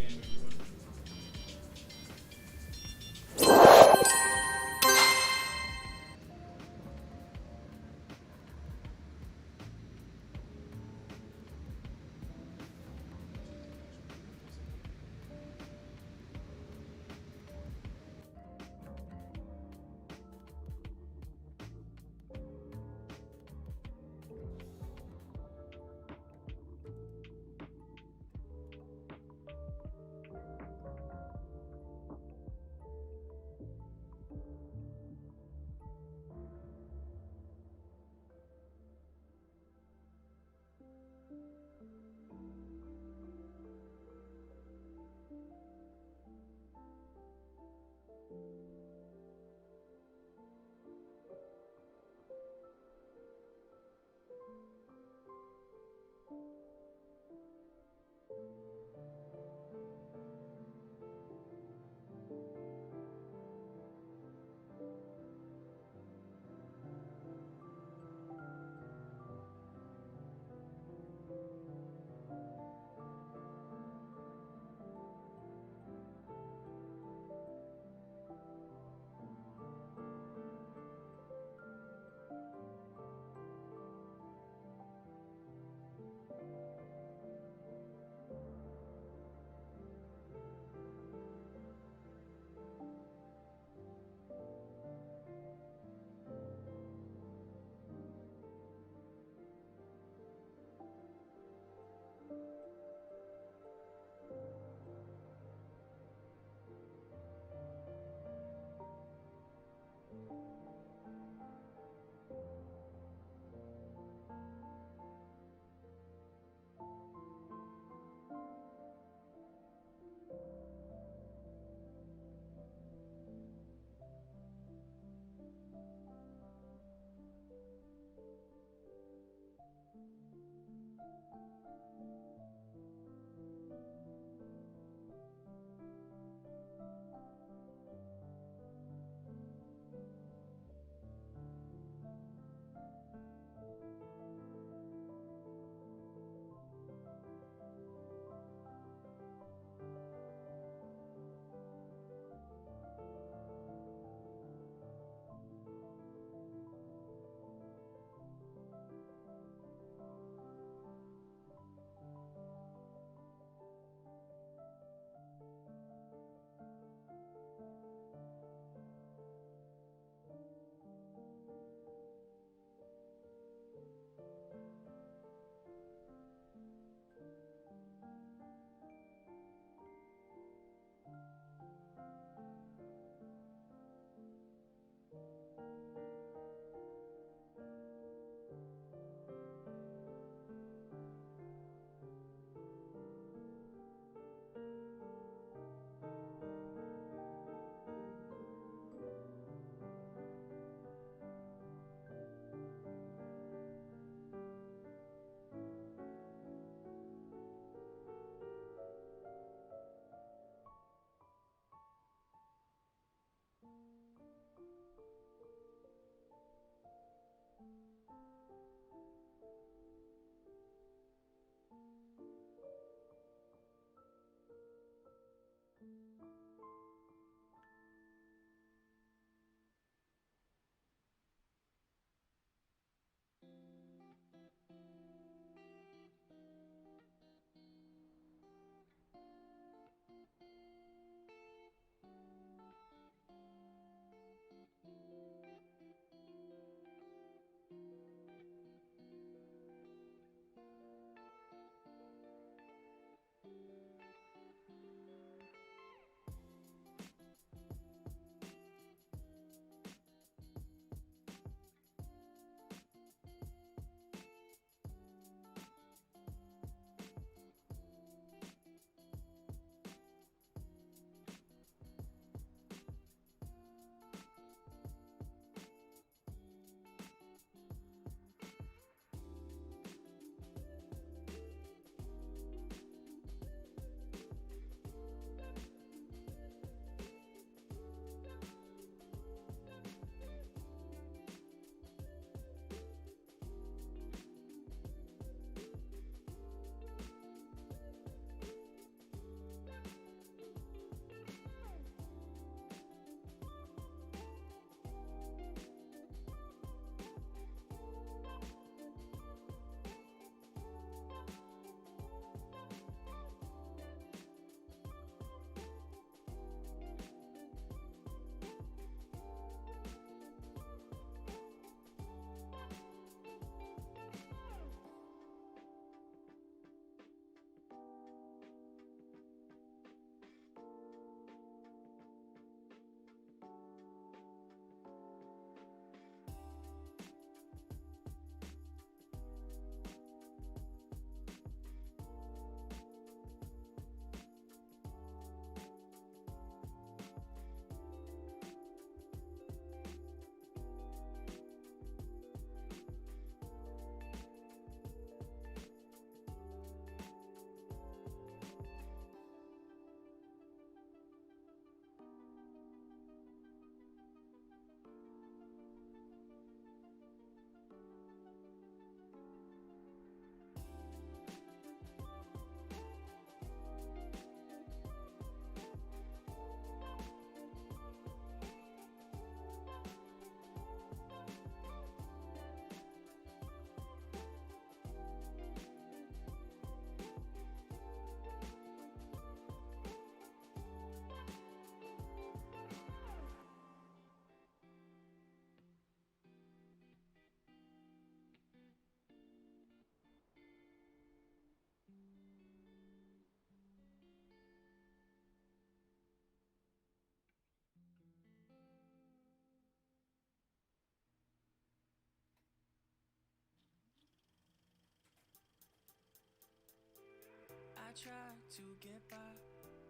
try to get by,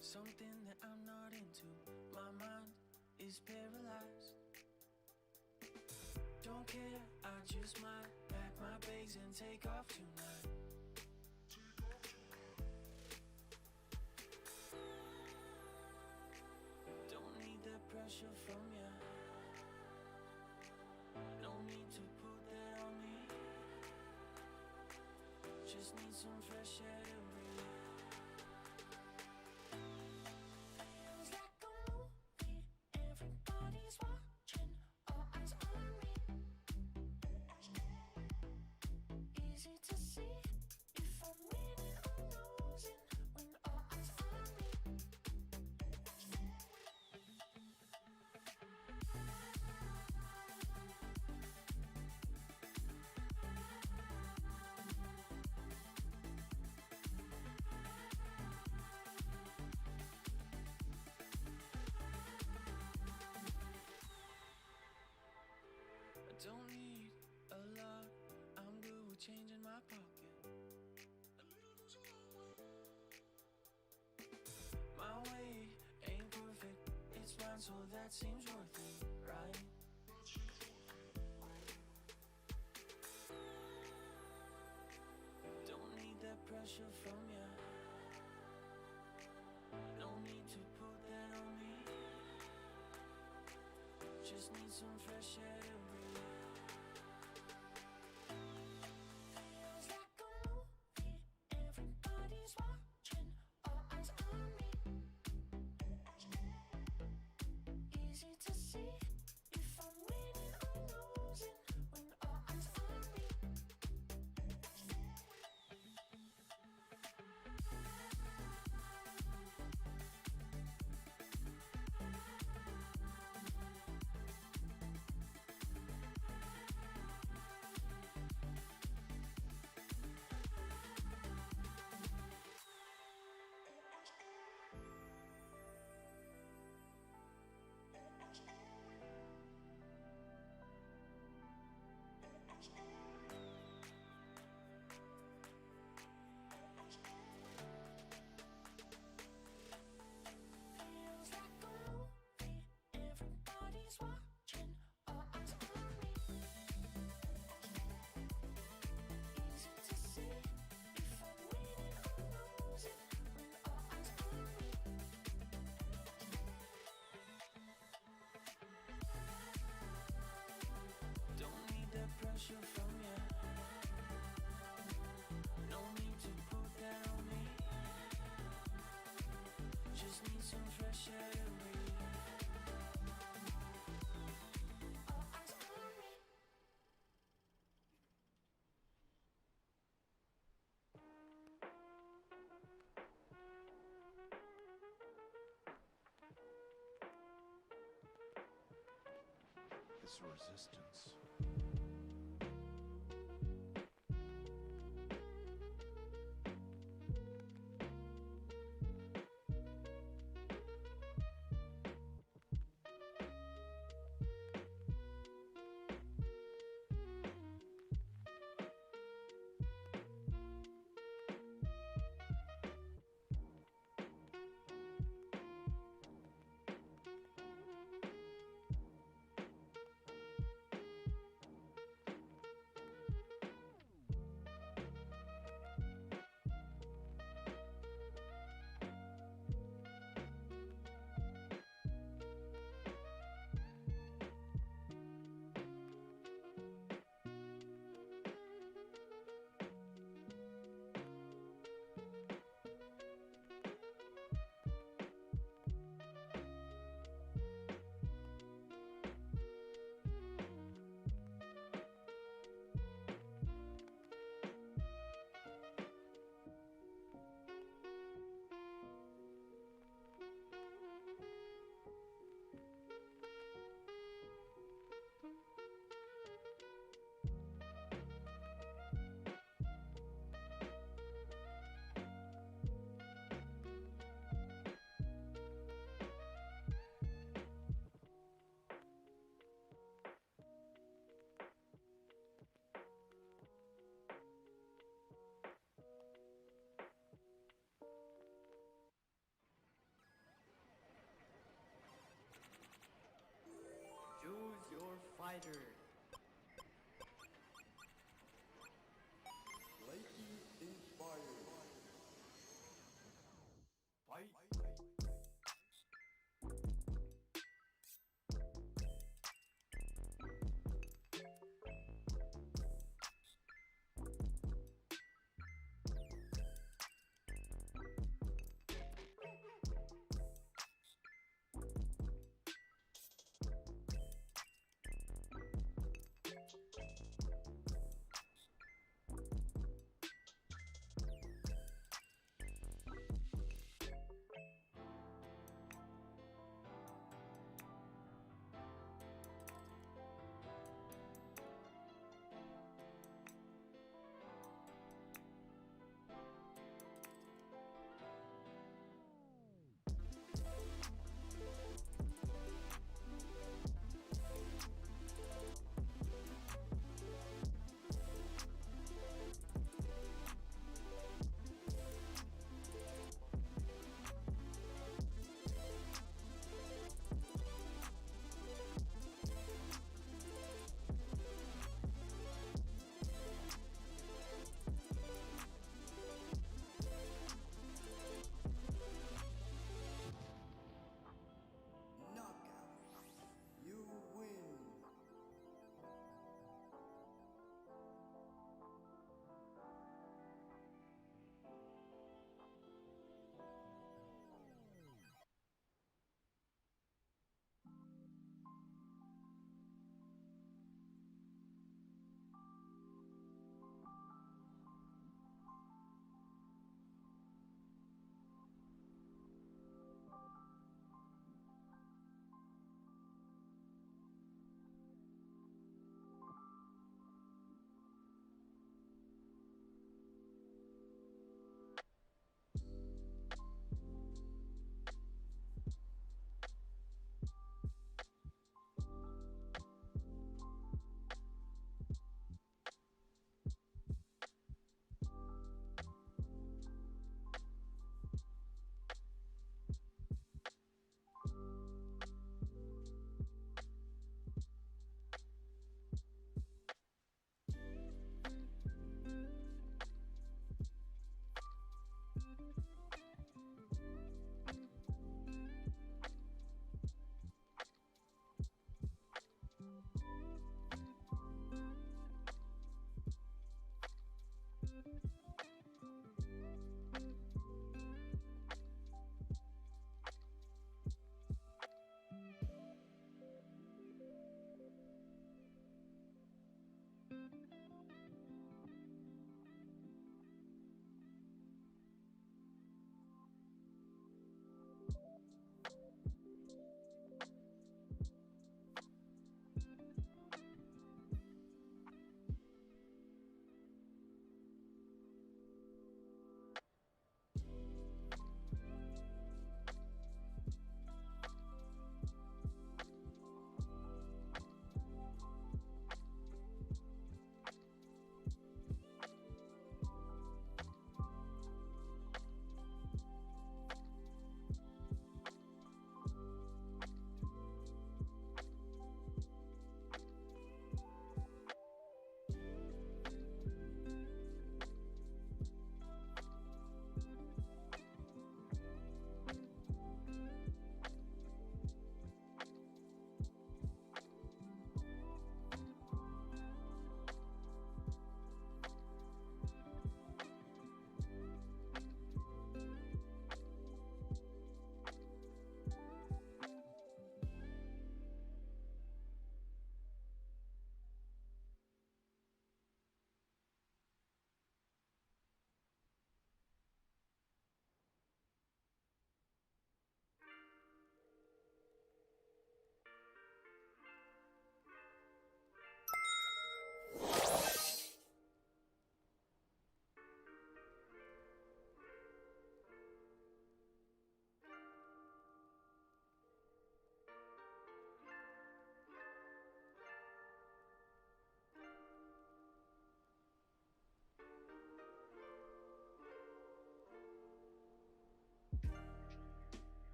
something that I'm not into. My mind is paralyzed. Don't care, I just might pack my bags and take off tonight. Don't need the pressure from ya. No need to put that on me. Just need some fresh air to breathe. Feels like a movie, everybody's watching, all eyes on me. Easy to see if I'm winning or losing when all eyes on me. I don't need a lot, I'm good with change in my pocket. My way ain't perfect, it's mine, so that seems worth it, right? Don't need that pressure from ya. No need to put that on me. Just need some fresh air to breathe. Feels like a movie, everybody's watching, all eyes on me. Easy to see if I'm winning or losing when all eyes on me. Feels like a movie, everybody's watching, all eyes on me. Easy to see if I'm winning or losing when all eyes on me. Don't need that pressure from ya. No need to put that on me. Just need some fresh air to breathe. All eyes on me. This resistance. fighter. Lightning inspired. Fight.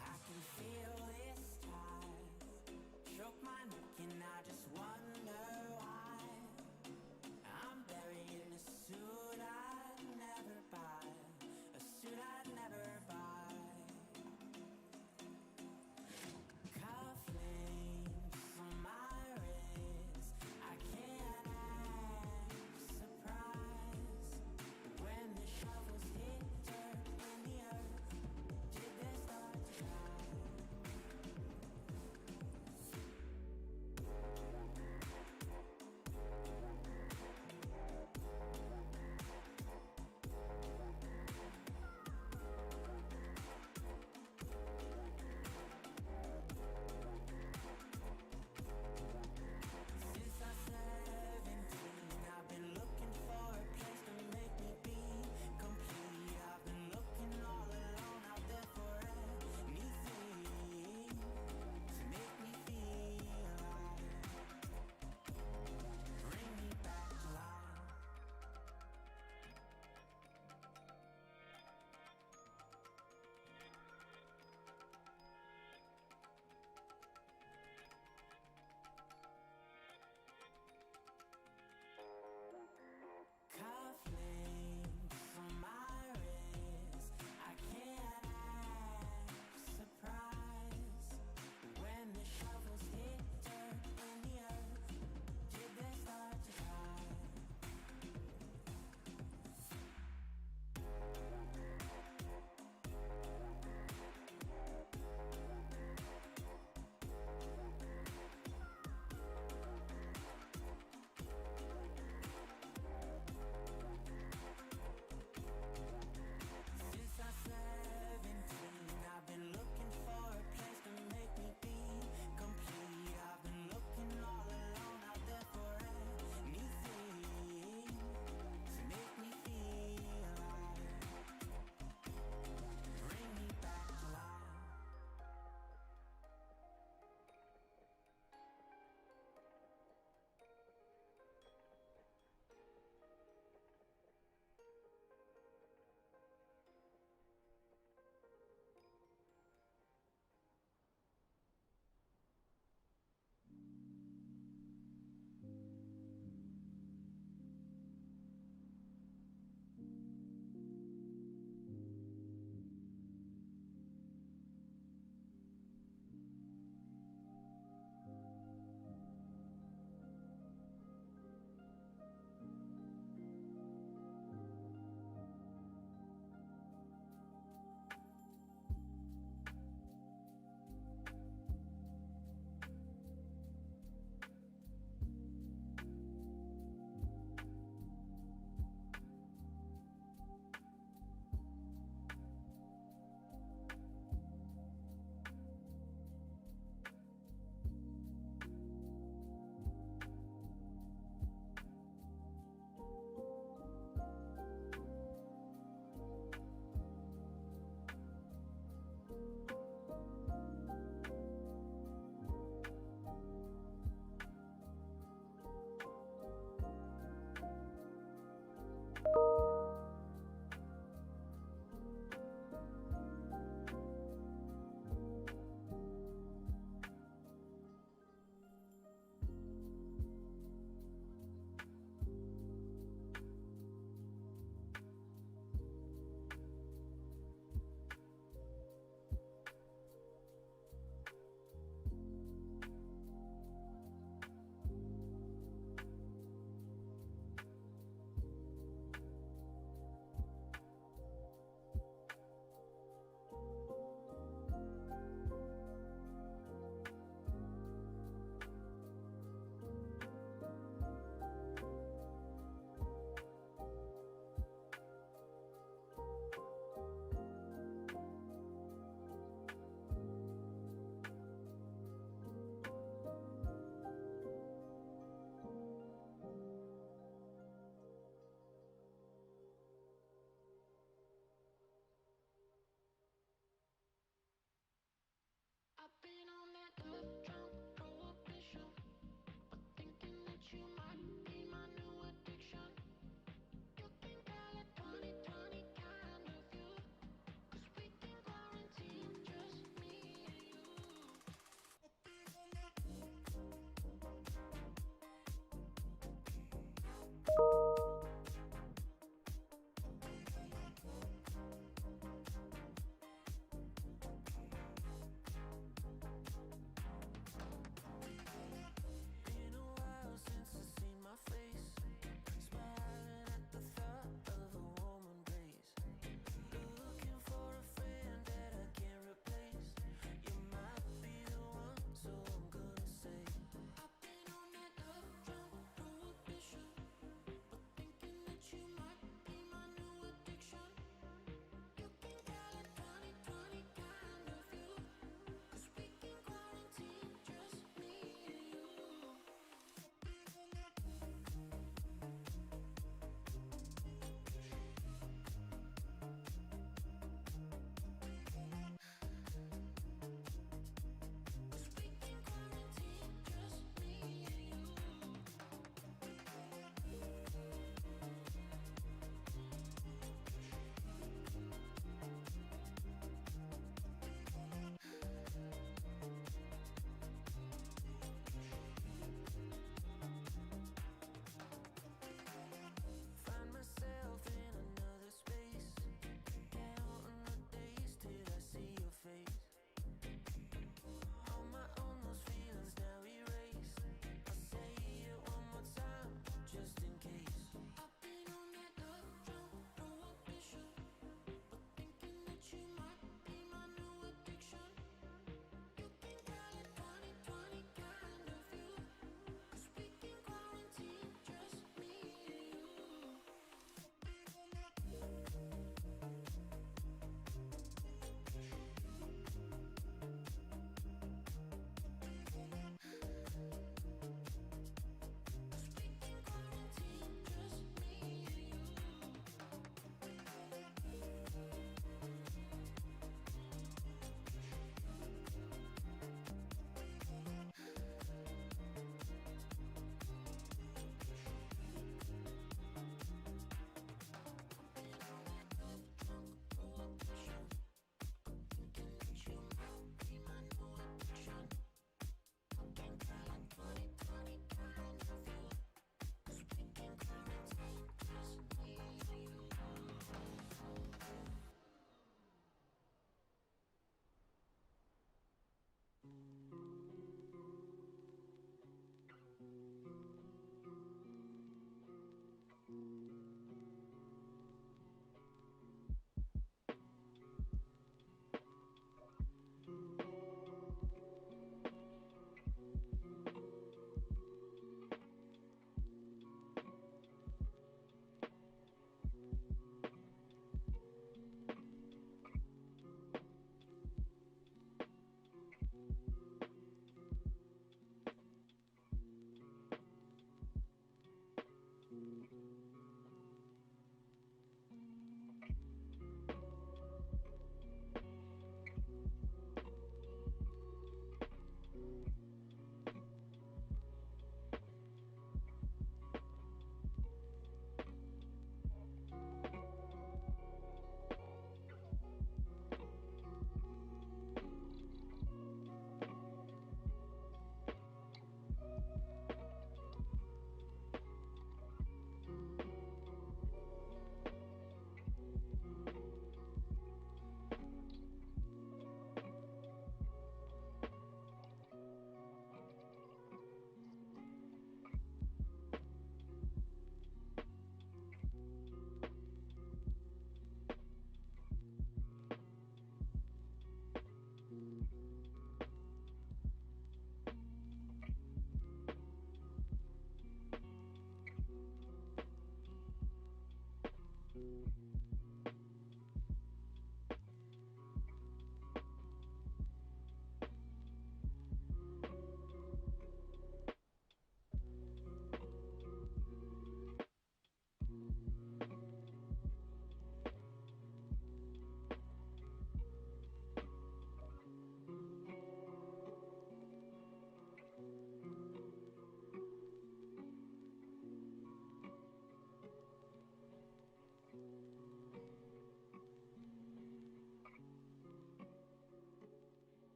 I can feel this tide choke my neck and I just wonder why I'm buried in a suit I'd never buy, a suit I'd never buy. Cufflinks on my wrist, I can't act surprised when the shovels hit dirt in the earth. Did they start to die? Since I was 17, I've been looking for a place to make me be complete. I've been looking all alone out there for anything to make me feel alive, bring me back to life. Cufflinks on my wrist, I can't act surprised when the shovels hit dirt in the earth. Did they start to die? Since I was 17, I've been looking for a place to make me be complete. I've been looking all alone out there for anything to make me feel alive, bring me back to life.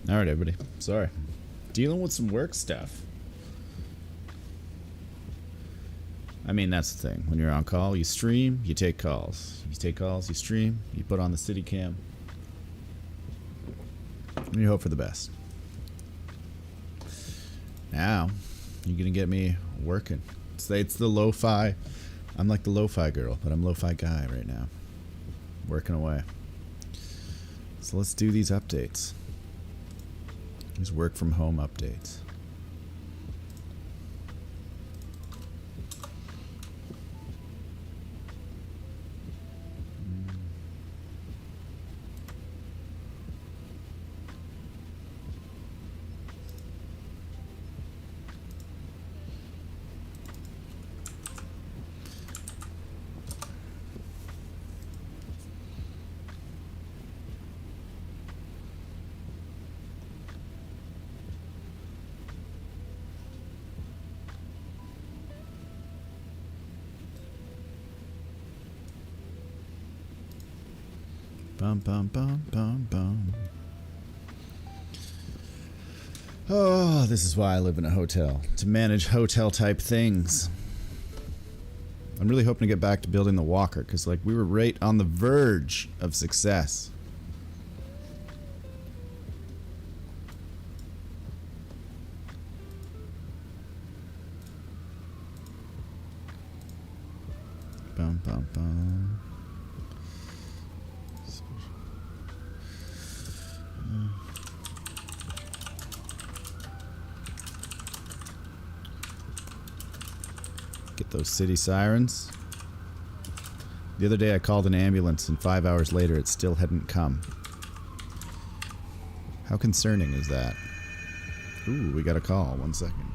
Alright, everybody. Sorry. Dealing with some work stuff. I mean, that's the thing. When you're on call, you stream, you take calls. You take calls, you stream, you put on the city cam. And you hope for the best. Now, you're gonna get me working. It's the lo-fi. I'm like the lo-fi girl, but I'm lo-fi guy right now. Working away. So let's do these updates. These work from home updates. Bum bum bum bum bum. Oh, this is why I live in a hotel. To manage hotel type things. I'm really hoping to get back to building the walker, because like we were right on the verge of success. Bum bum bum. Get those city sirens. The other day I called an ambulance and 5 hours later it still hadn't come. How concerning is that? Ooh, we got a call. 1 second.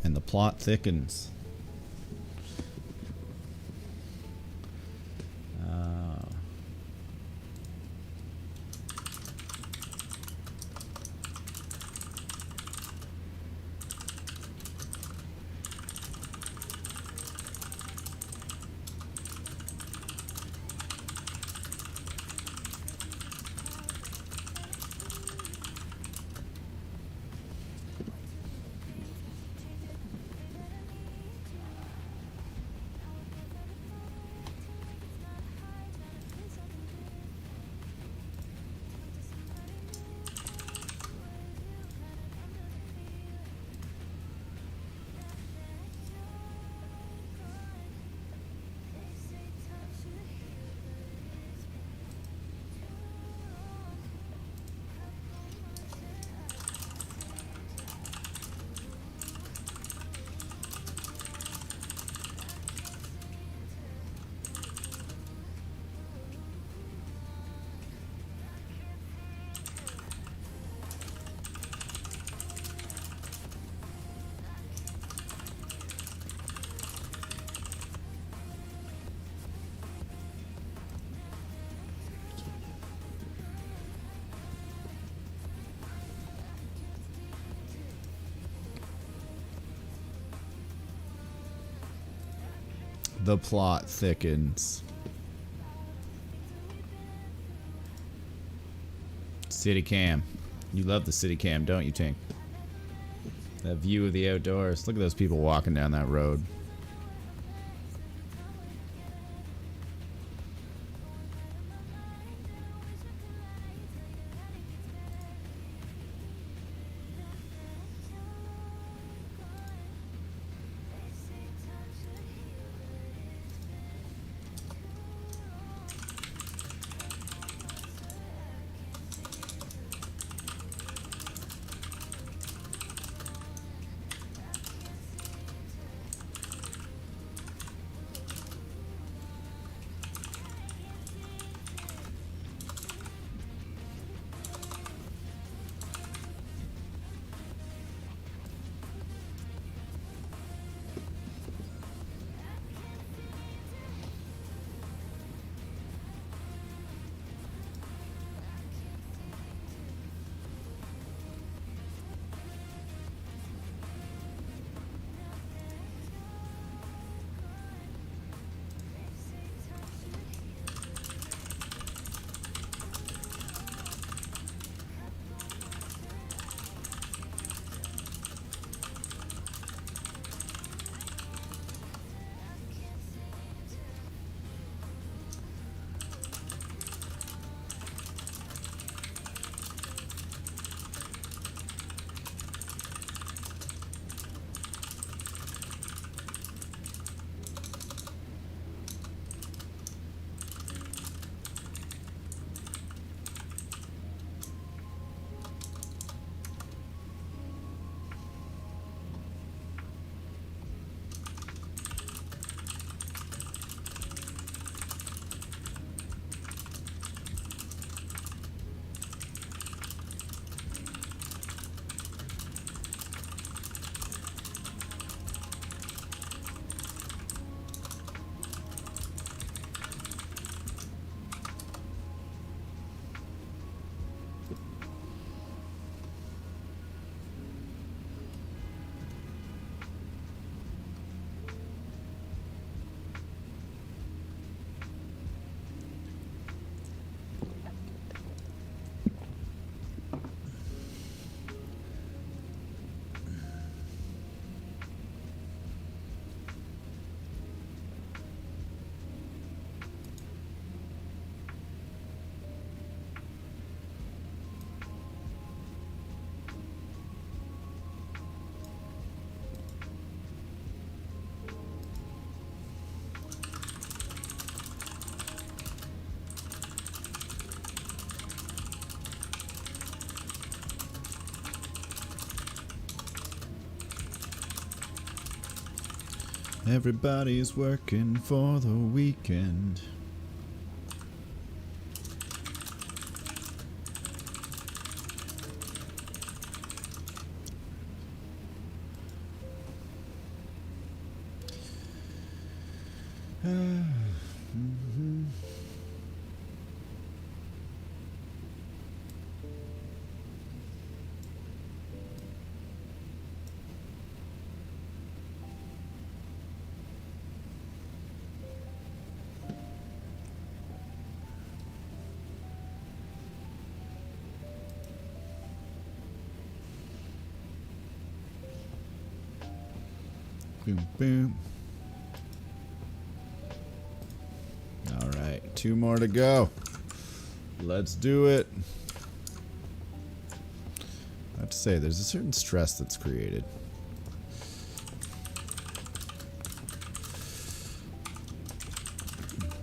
And the plot thickens. The plot thickens. City cam. You love the city cam, don't you, Tink? That view of the outdoors. Look at those people walking down that road. Everybody's working for the weekend. Boom, boom. All right, 2 more to go. Let's do it. I have to say, there's a certain stress that's created.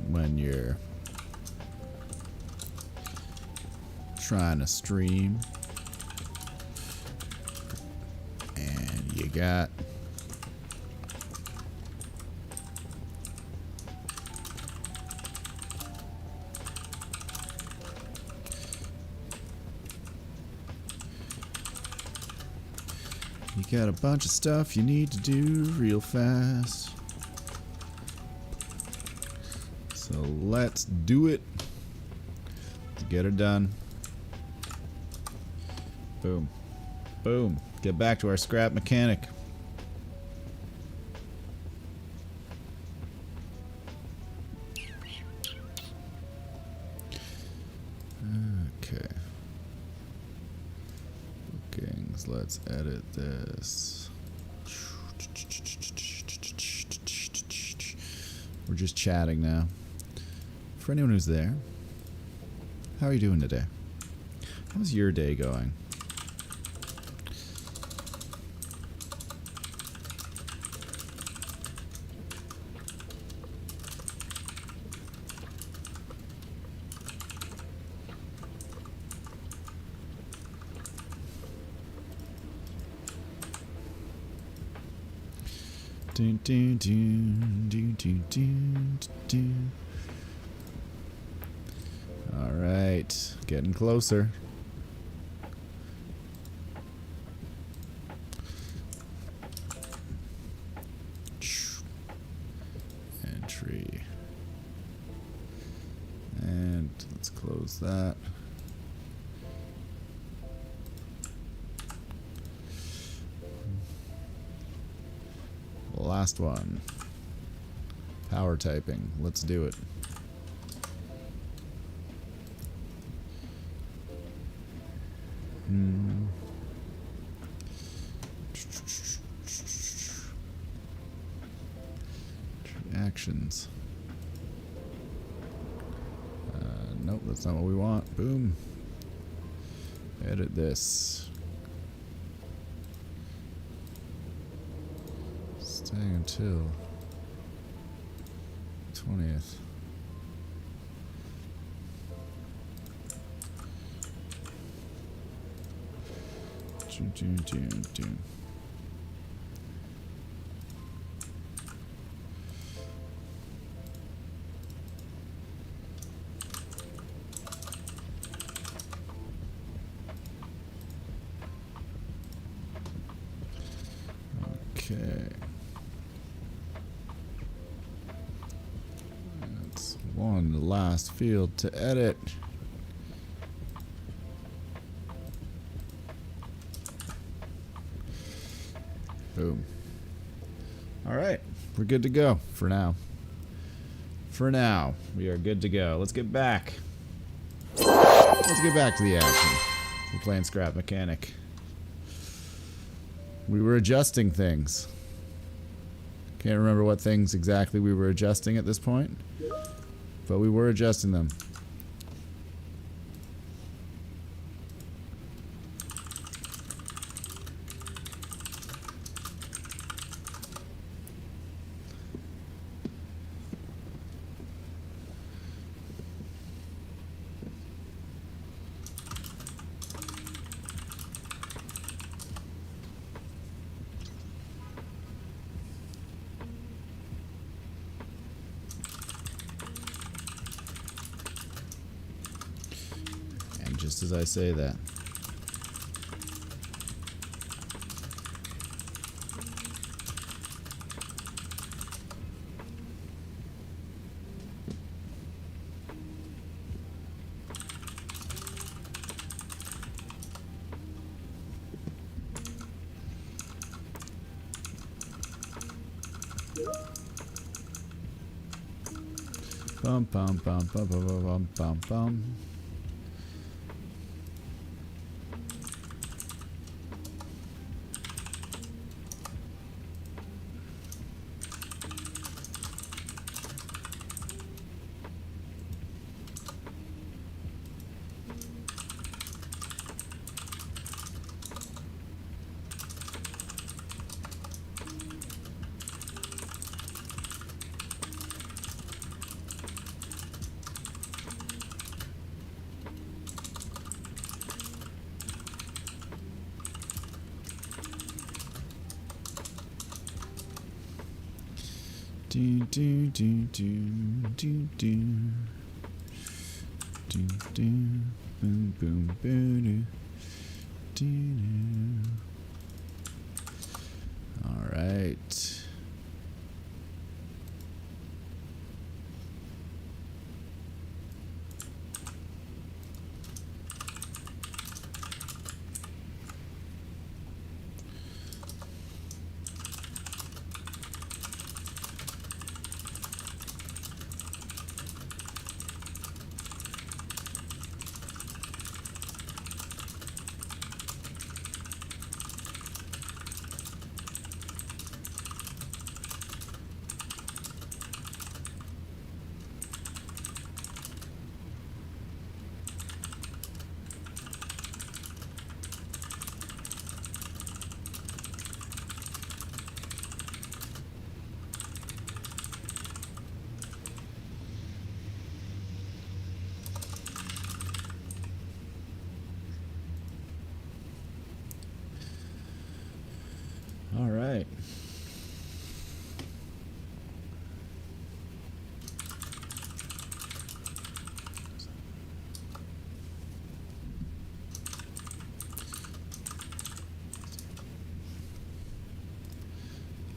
When you're trying to stream and you got a bunch of stuff you need to do real fast. So let's do it. Get her done. Boom. Boom. Get back to our scrap mechanic. Okay. Bookings. Let's edit this. We're just chatting now. For anyone who's there, how are you doing today? How's your day going? Dun, dun, dun, dun, dun, dun, dun. All right, getting closer. Entry. And let's close that. Last one. Power typing. Let's do it. Actions. Nope, that's not what we want. Boom. Edit this. Staying until 20th. June. Okay. That's one last field to edit. Boom. All right, we're good to go for now. For now, we are good to go. Let's get back. Let's get back to the action. We're playing Scrap Mechanic. We were adjusting things. Can't remember what things exactly we were adjusting at this point, but we were adjusting them. Just as I say that. Bum bum bum bum bum bum bum bum. Do do do do do do do do boom boom boom do do. All right.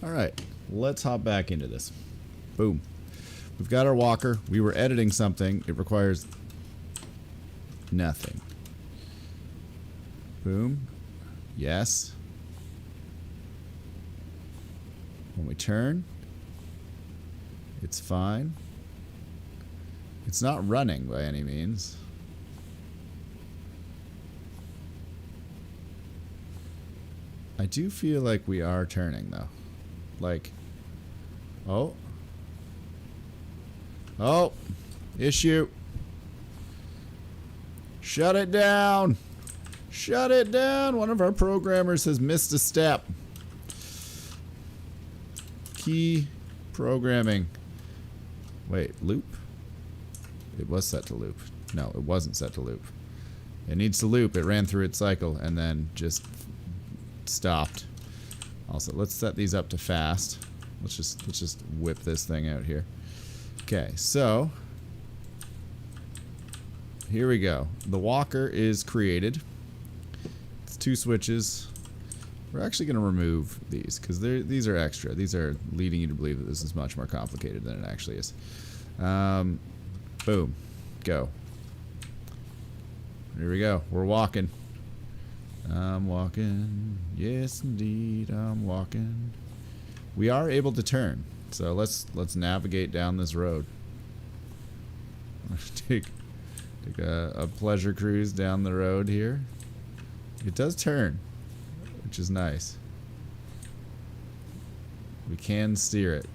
Alright, let's hop back into this. Boom. We've got our walker. We were editing something. It requires nothing. Boom. Yes. When we turn, it's fine. It's not running by any means. I do feel like we are turning though. Like, oh. Oh, issue. Shut it down. Shut it down. One of our programmers has missed a step. Key programming. Wait, loop? It was set to loop. No, it wasn't set to loop. It needs to loop. It ran through its cycle and then just stopped. Also, let's set these up to fast. Let's just whip this thing out here. Okay, so here we go. The walker is created. It's 2 switches. We're actually going to remove these because these are extra. These are leading you to believe that this is much more complicated than it actually is. Boom. Go. Here we go. We're walking. I'm walking. Yes, indeed, I'm walking. We are able to turn. So let's navigate down this road. Take a pleasure cruise down the road here. It does turn, which is nice. We can steer it,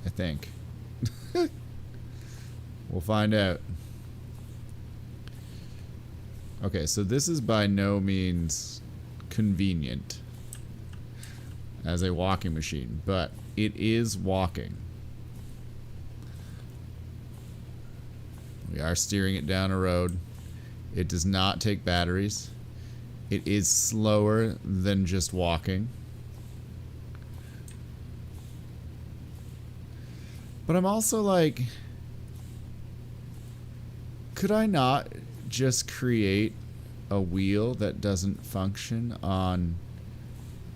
I think. We'll find out. Okay, so this is by no means convenient as a walking machine, but it is walking. We are steering it down a road. It does not take batteries. It is slower than just walking. But I'm also like, could I not just create a wheel that doesn't function on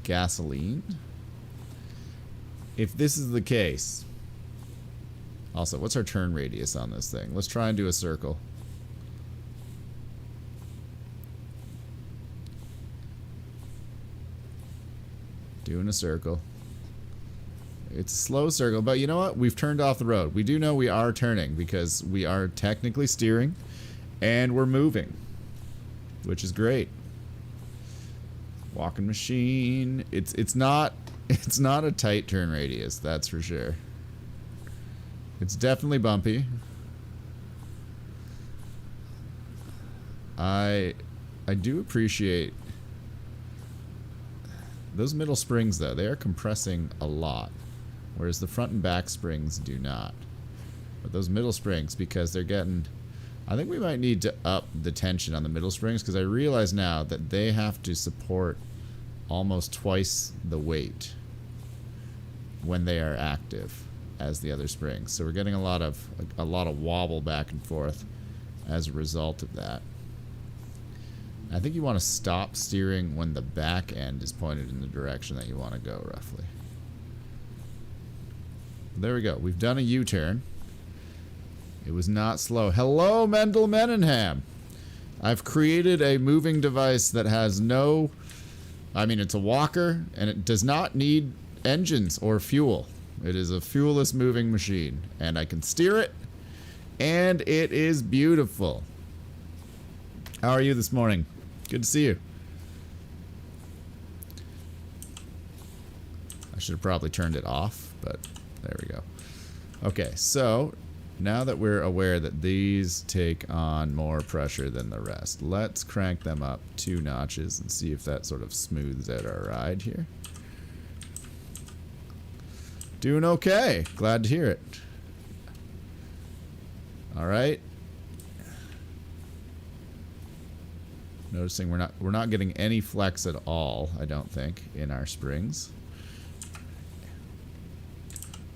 gasoline? If this is the case. Also, what's our turn radius on this thing? Let's try and do a circle. Doing a circle. It's a slow circle, but you know what? We've turned off the road. We do know we are turning because we are technically steering and we're moving, which is great. Walking machine. It's not a tight turn radius, that's for sure. It's definitely bumpy. I do appreciate those middle springs though. They are compressing a lot, whereas the front and back springs do not. But those middle springs, because they're getting, I think we might need to up the tension on the middle springs because I realize now that they have to support almost twice the weight when they are active as the other springs. So we're getting a lot of wobble back and forth as a result of that. I think you want to stop steering when the back end is pointed in the direction that you want to go, roughly. There we go. We've done a U-turn. It was not slow. Hello, Mendel Menenham. I've created a moving device that has no... I mean, it's a walker, and it does not need engines or fuel. It is a fuelless moving machine, and I can steer it, and it is beautiful. How are you this morning? Good to see you. I should have probably turned it off, but there we go. Okay, so now that we're aware that these take on more pressure than the rest, let's crank them up 2 notches and see if that sort of smooths out our ride here. Doing okay. Glad to hear it. All right. Noticing we're not getting any flex at all, I don't think, in our springs.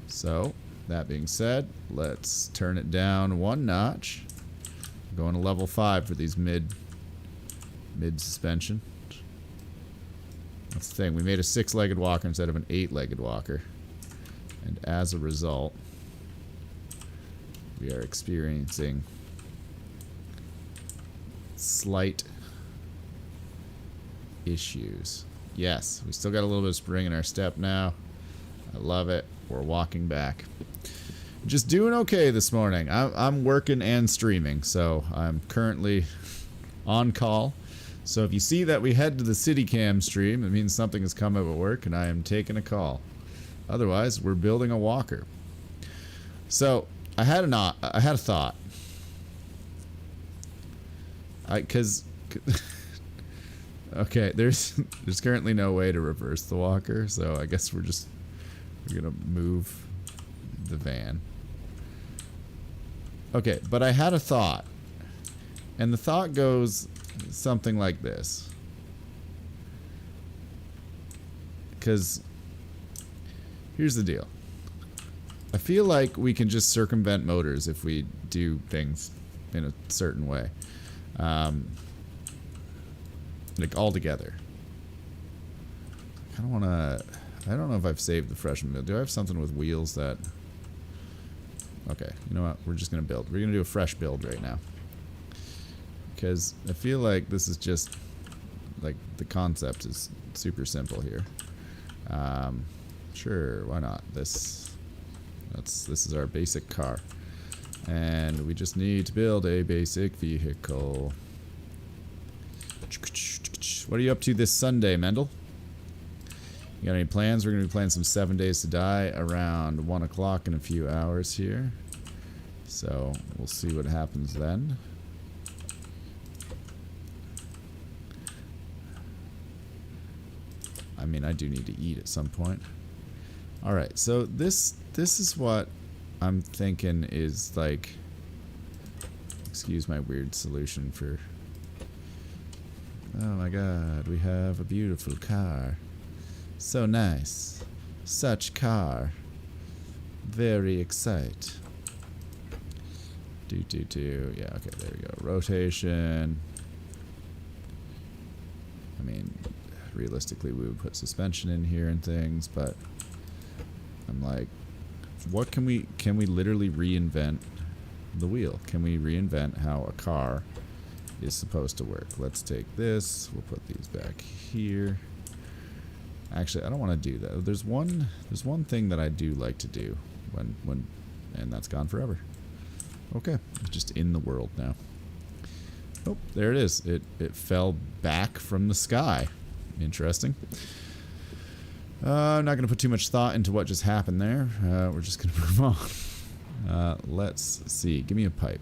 So, that being said, let's turn it down 1 notch. Going to level 5 for these mid suspension. That's the thing. We made a 6-legged walker instead of an 8-legged walker. And as a result, we are experiencing slight issues. Yes, we still got a little bit of spring in our step now. I love it. We're walking back. Just doing okay this morning. I'm working and streaming, so I'm currently on call. So if you see that we head to the city cam stream, it means something has come up at work and I am taking a call. Otherwise, we're building a walker. So I had a thought. Okay, there's currently no way to reverse the walker, so I guess we're gonna move the van. Okay, but I had a thought, and the thought goes something like this. Because here's the deal. I feel like we can just circumvent motors if we do things in a certain way. Like all together. I don't know if I've saved the freshman build. Do I have something with wheels that... Okay, you know what? We're just going to build. We're going to do a fresh build right now. Because I feel like this is just... Like, the concept is super simple here. Sure, why not? This is our basic car. And we just need to build a basic vehicle. What are you up to this Sunday, Mendel? You got any plans? We're going to be playing some 7 Days to Die around 1 o'clock in a few hours here. So, we'll see what happens then. I mean, I do need to eat at some point. Alright, so this is what I'm thinking is like... Excuse my weird solution for... Oh my god, we have a beautiful car. So nice. Such car. Very excite. Do. Yeah, okay, there we go. Rotation. I mean, realistically, we would put suspension in here and things, but I'm like, what can we literally reinvent the wheel? Can we reinvent how a car is supposed to work? Let's take this. We'll put these back here. Actually, I don't want to do that. There's one thing that I do like to do when and that's gone forever. Okay, it's just in the world now. Oh, there it is. It fell back from the sky. Interesting. I'm not going to put too much thought into what just happened there. We're just going to move on. Let's see. Give me a pipe.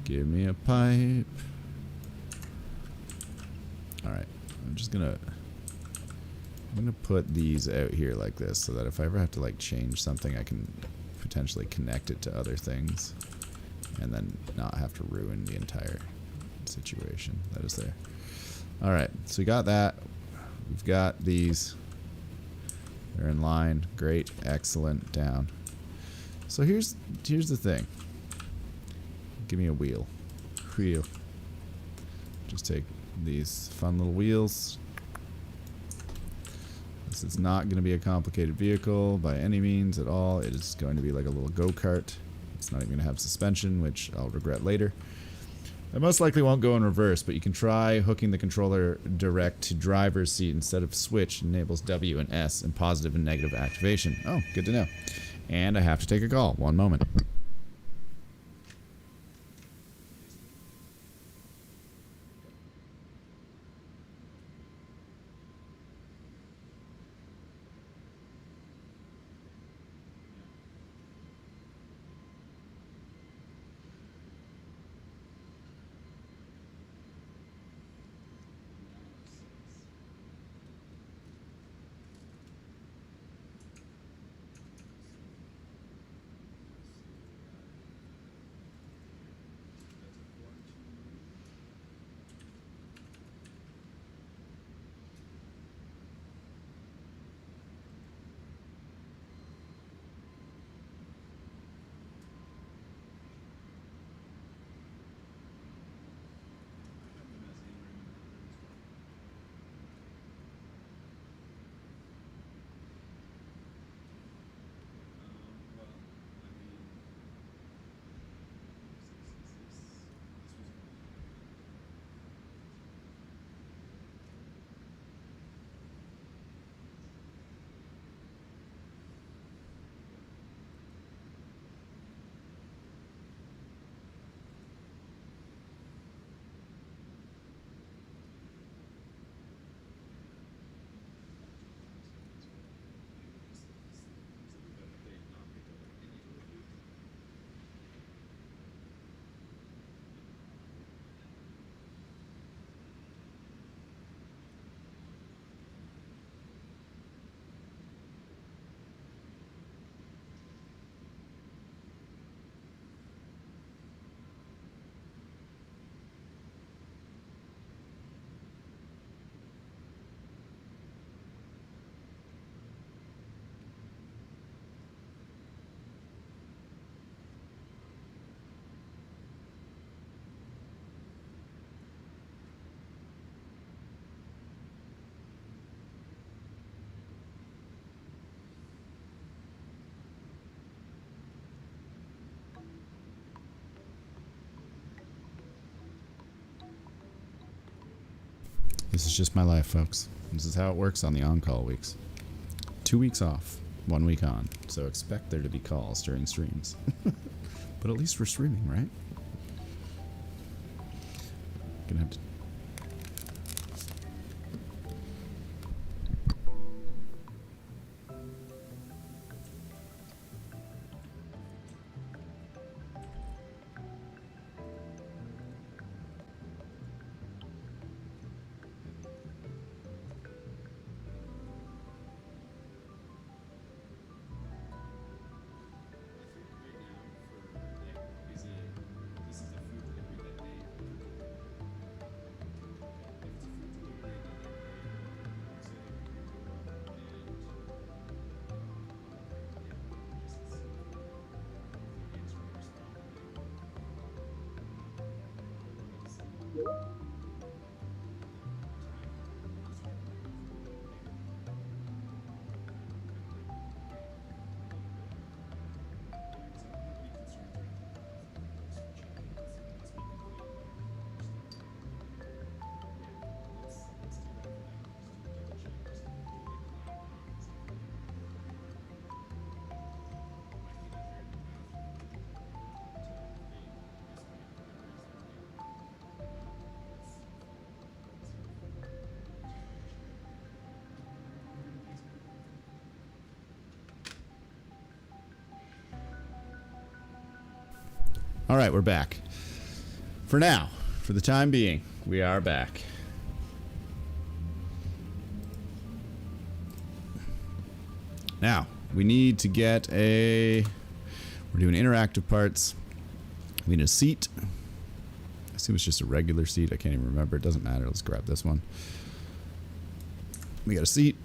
Give me a pipe. Alright. I'm gonna put these out here like this so that if I ever have to like change something, I can potentially connect it to other things and then not have to ruin the entire situation that is there. Alright, so we got that. We've got these. They're in line. Great. Excellent. Down. So here's the thing. Give me a wheel. Wheel. Just take these fun little wheels. This is not going to be a complicated vehicle by any means at all. It is going to be like a little go-kart. It's not even going to have suspension, which I'll regret later. I most likely won't go in reverse, but you can try hooking the controller direct to driver's seat instead of switch. It enables W and S and positive and negative activation. Oh, good to know. And I have to take a call. One moment. This is just my life, folks. This is how it works on the on-call weeks. 2 weeks off, 1 week on. So expect there to be calls during streams. But at least we're streaming, right? Gonna have to... All right, we're back. For now, for the time being, we are back. Now, we need to get a... We're doing interactive parts. We need a seat. I assume it's just a regular seat. I can't even remember. It doesn't matter. Let's grab this one. We got a seat.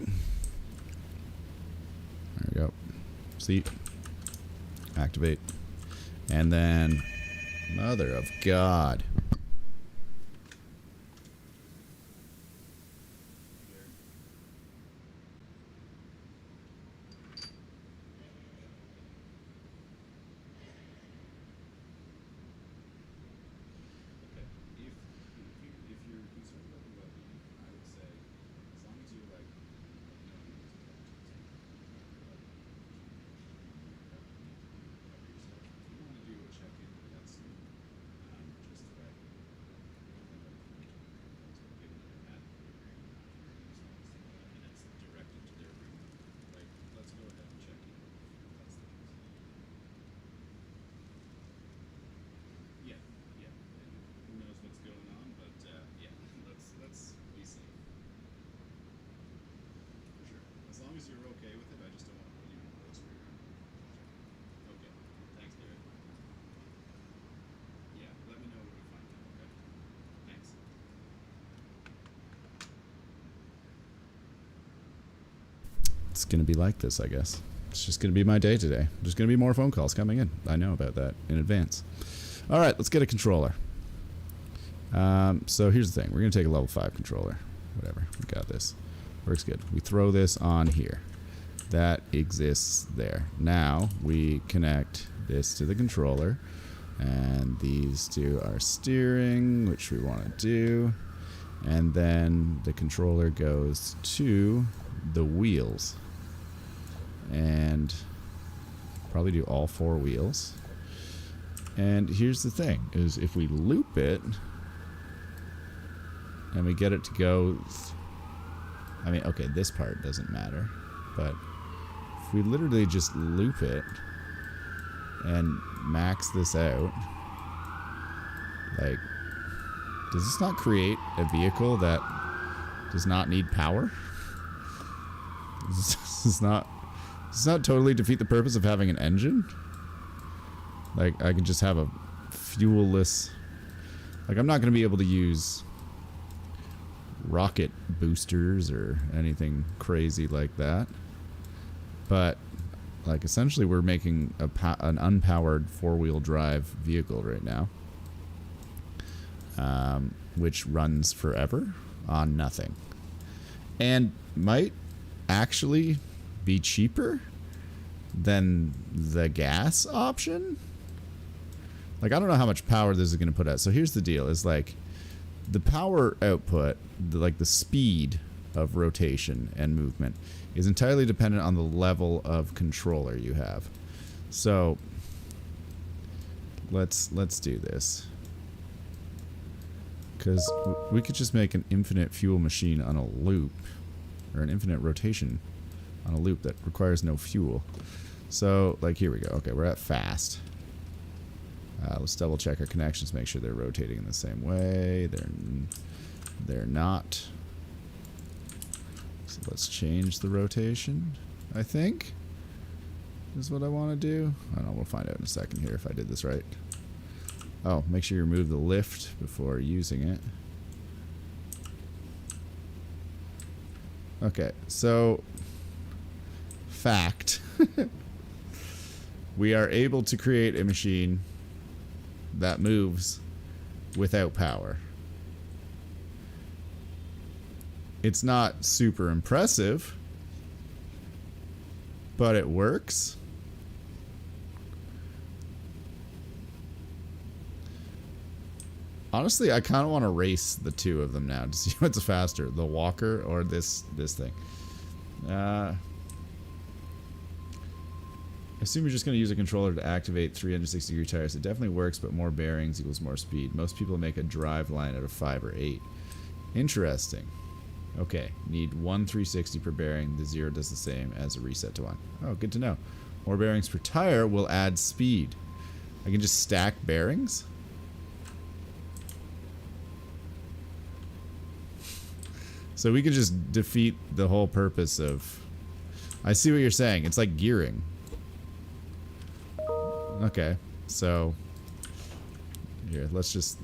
There we go. Seat. Activate. And then... Mother of God. It's going to be like this, I guess. It's just going to be my day today. There's going to be more phone calls coming in. I know about that in advance. All right, let's get a controller. So here's the thing. We're going to take a level 5 controller. Whatever. We got this. Works good. We throw this on here. That exists there. Now we connect this to the controller. And these two are steering, which we want to do. And then the controller goes to the wheels. And probably do all 4 wheels. And here's the thing, is if we loop it and we get it to go, I mean, okay, this part doesn't matter, but if we literally just loop it and max this out, like, does this not create a vehicle that does not need power? Does not totally defeat the purpose of having an engine? Like, I can just have a fuel-less... Like, I'm not going to be able to use rocket boosters or anything crazy like that. But, like, essentially we're making an unpowered 4-wheel drive vehicle right now. Which runs forever on nothing. And might actually be cheaper than the gas option. Like, I don't know how much power this is going to put out. So here's the deal, is like, the power output, like the speed of rotation and movement, is entirely dependent on the level of controller you have. So let's do this, because we could just make an infinite fuel machine on a loop, or an infinite rotation on a loop that requires no fuel. So like here we go. Okay, we're at fast. Let's double check our connections, make sure they're rotating in the same way. They're not. So let's change the rotation, I think, is what I want to do. I don't know, we'll find out in a second here if I did this right. Oh, make sure you remove the lift before using it. Okay, so fact. We are able to create a machine that moves without power. It's not super impressive, but it works. Honestly, I kind of want to race the two of them now to see what's faster, the walker or this thing. I assume you're just going to use a controller to activate 360-degree tires. It definitely works, but more bearings equals more speed. Most people make a drive line out of 5 or 8. Interesting. Okay, need 1 360 per bearing. The 0 does the same as a reset to 1. Oh, good to know. More bearings per tire will add speed. I can just stack bearings? So we could just defeat the whole purpose of... I see what you're saying. It's like gearing. Okay, so... Here, let's just...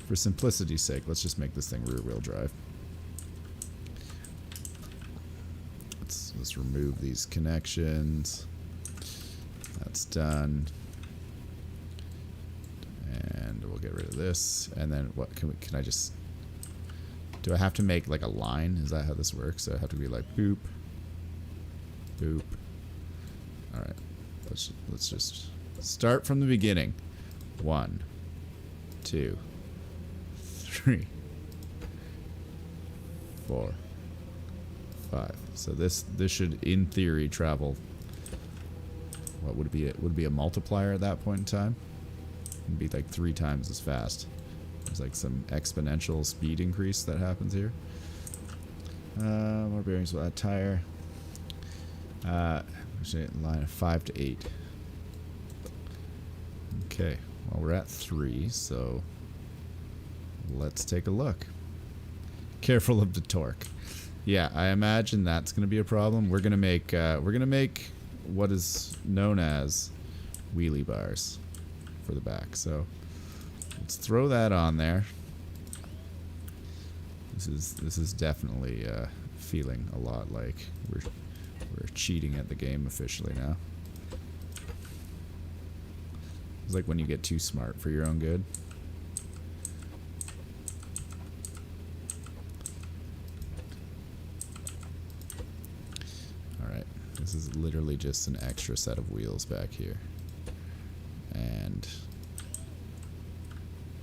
For simplicity's sake, let's just make this thing rear-wheel drive. Let's remove these connections. That's done. And we'll get rid of this. And then what can I just... Do I have to make like a line? Is that how this works? So I have to be like boop, boop. All right, let's just start from the beginning. 1, 2, 3, 4, 5. So this should, in theory, travel. What would it be? It would be a multiplier at that point in time. It'd be like 3 times as fast. There's like some exponential speed increase that happens here. More bearings with that tire. Actually, line of 5 to 8. Okay, well we're at 3, so let's take a look. Careful of the torque. Yeah, I imagine that's going to be a problem. We're gonna make what is known as wheelie bars for the back. So let's throw that on there. This is definitely feeling a lot like we're cheating at the game officially now. It's like when you get too smart for your own good. Alright, this is literally just an extra set of wheels back here. And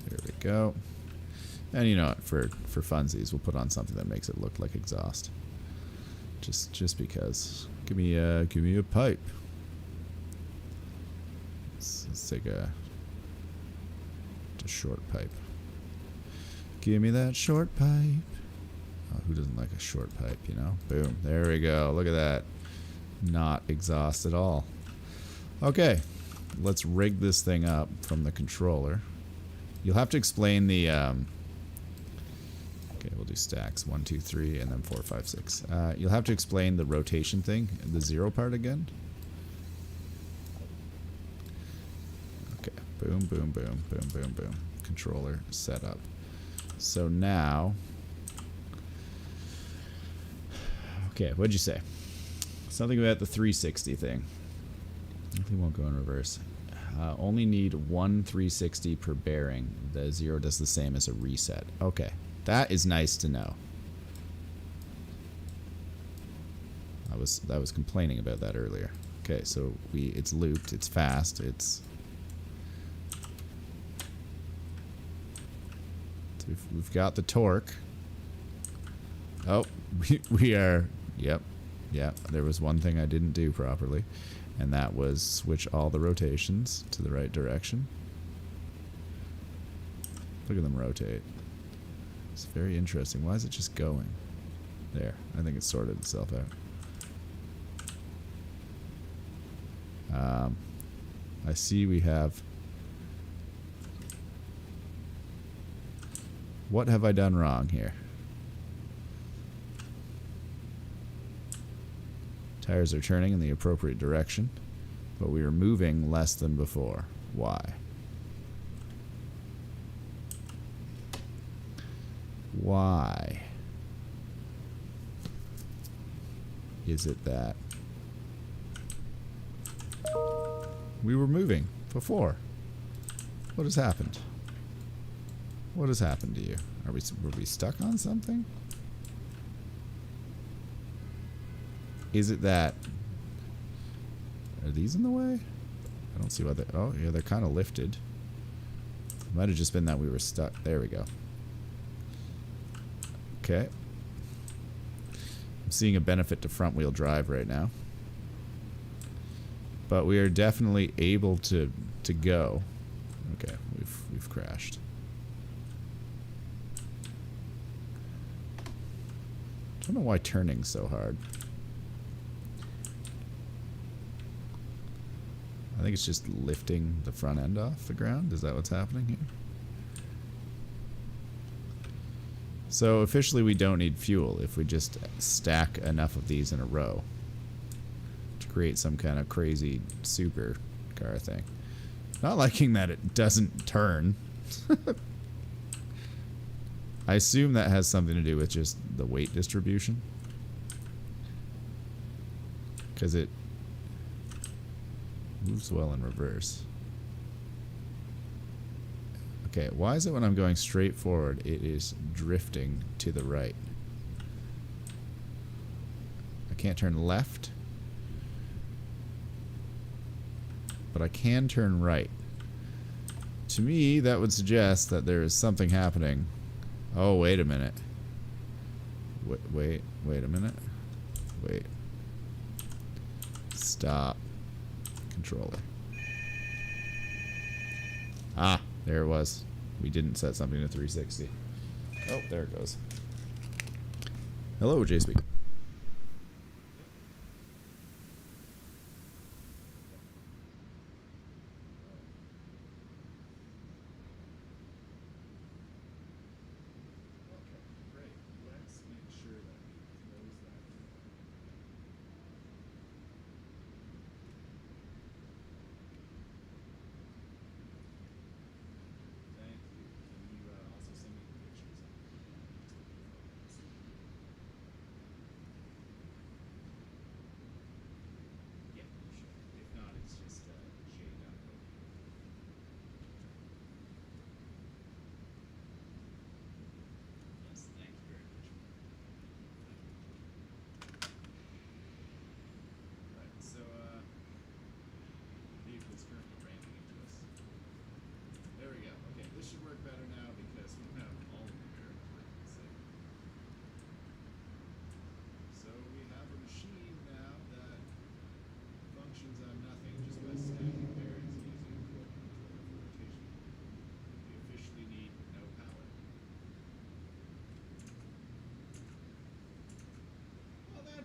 there we go. And you know what, for funsies, we'll put on something that makes it look like exhaust. Just because. Give me a pipe. Let's take a short pipe. Give me that short pipe. Oh, who doesn't like a short pipe, you know? Boom. There we go. Look at that. Not exhaust at all. Okay. Let's rig this thing up from the controller. You'll have to explain the... Okay, we'll do stacks. 1, 2, 3, and then 4, 5, 6. You'll have to explain the rotation thing, the 0 part again. Okay, boom, boom, boom, boom, boom, boom. Controller set up. So now... Okay, what'd you say? Something about the 360 thing. Nothing won't go in reverse. Only need 1 360 per bearing. The 0 does the same as a reset. Okay. That is nice to know. I was complaining about that earlier. Okay, so it's looped, it's fast, it's We've got the torque. Oh, we are. Yep. Yeah, there was one thing I didn't do properly, and that was switch all the rotations to the right direction. Look at them rotate. It's very interesting. Why is it just going? There. I think it sorted itself out. I see we have... What have I done wrong here? Tires are turning in the appropriate direction, but we are moving less than before. Why? Why is it that we were moving before? What has happened? What has happened to you? Were we stuck on something? Is it that... Are these in the way? I don't see why they... Oh, yeah, they're kind of lifted. Might have just been that we were stuck. There we go. Okay. I'm seeing a benefit to front wheel drive right now. But we are definitely able to go. Okay, we've crashed. I don't know why turning's so hard. I think it's just lifting the front end off the ground. Is that what's happening here? So officially we don't need fuel if we just stack enough of these in a row to create some kind of crazy super car thing. Not liking that it doesn't turn. I assume that has something to do with just the weight distribution. Because it moves well in reverse. Okay, why is it when I'm going straight forward, it is drifting to the right? I can't turn left, but I can turn right. To me, that would suggest that there is something happening. Oh, wait a minute. Wait a minute. Wait. Stop. Controller. Ah, there it was. We didn't set something to 360. Oh, there it goes. Hello, JSpeak.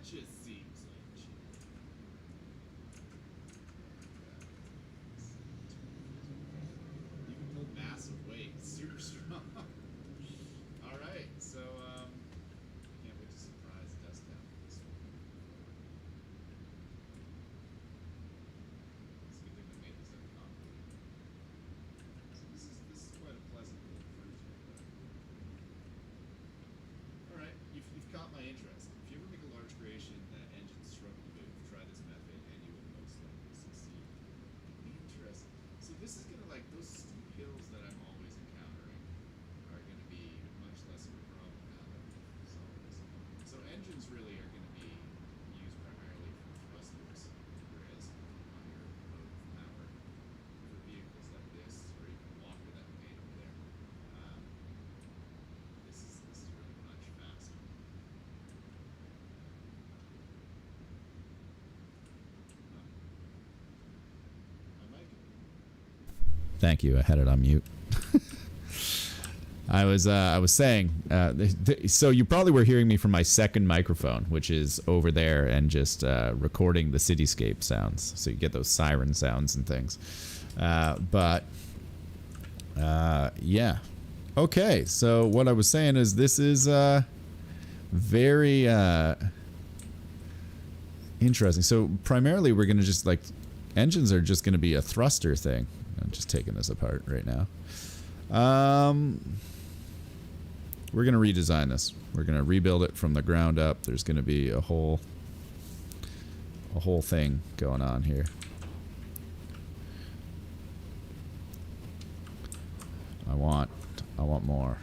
Just seems like cheating. You can pull massive weight, super strong. All right, so can't wait to surprise Dustdown with this one. It's a good thing we made this at concrete. So this is quite a pleasant little cruise right there. All right, you've caught my interest. If you ever make a large creation Thank you. I had it on mute. I was saying, so you probably were hearing me from my second microphone, which is over there and just recording the cityscape sounds. So you get those siren sounds and things. Yeah. Okay, so what I was saying is this is very interesting. So primarily we're going to just like, engines are just going to be a thruster thing. I'm just taking this apart right now. We're going to redesign this. We're going to rebuild it from the ground up. There's going to be a whole thing going on here. I want more.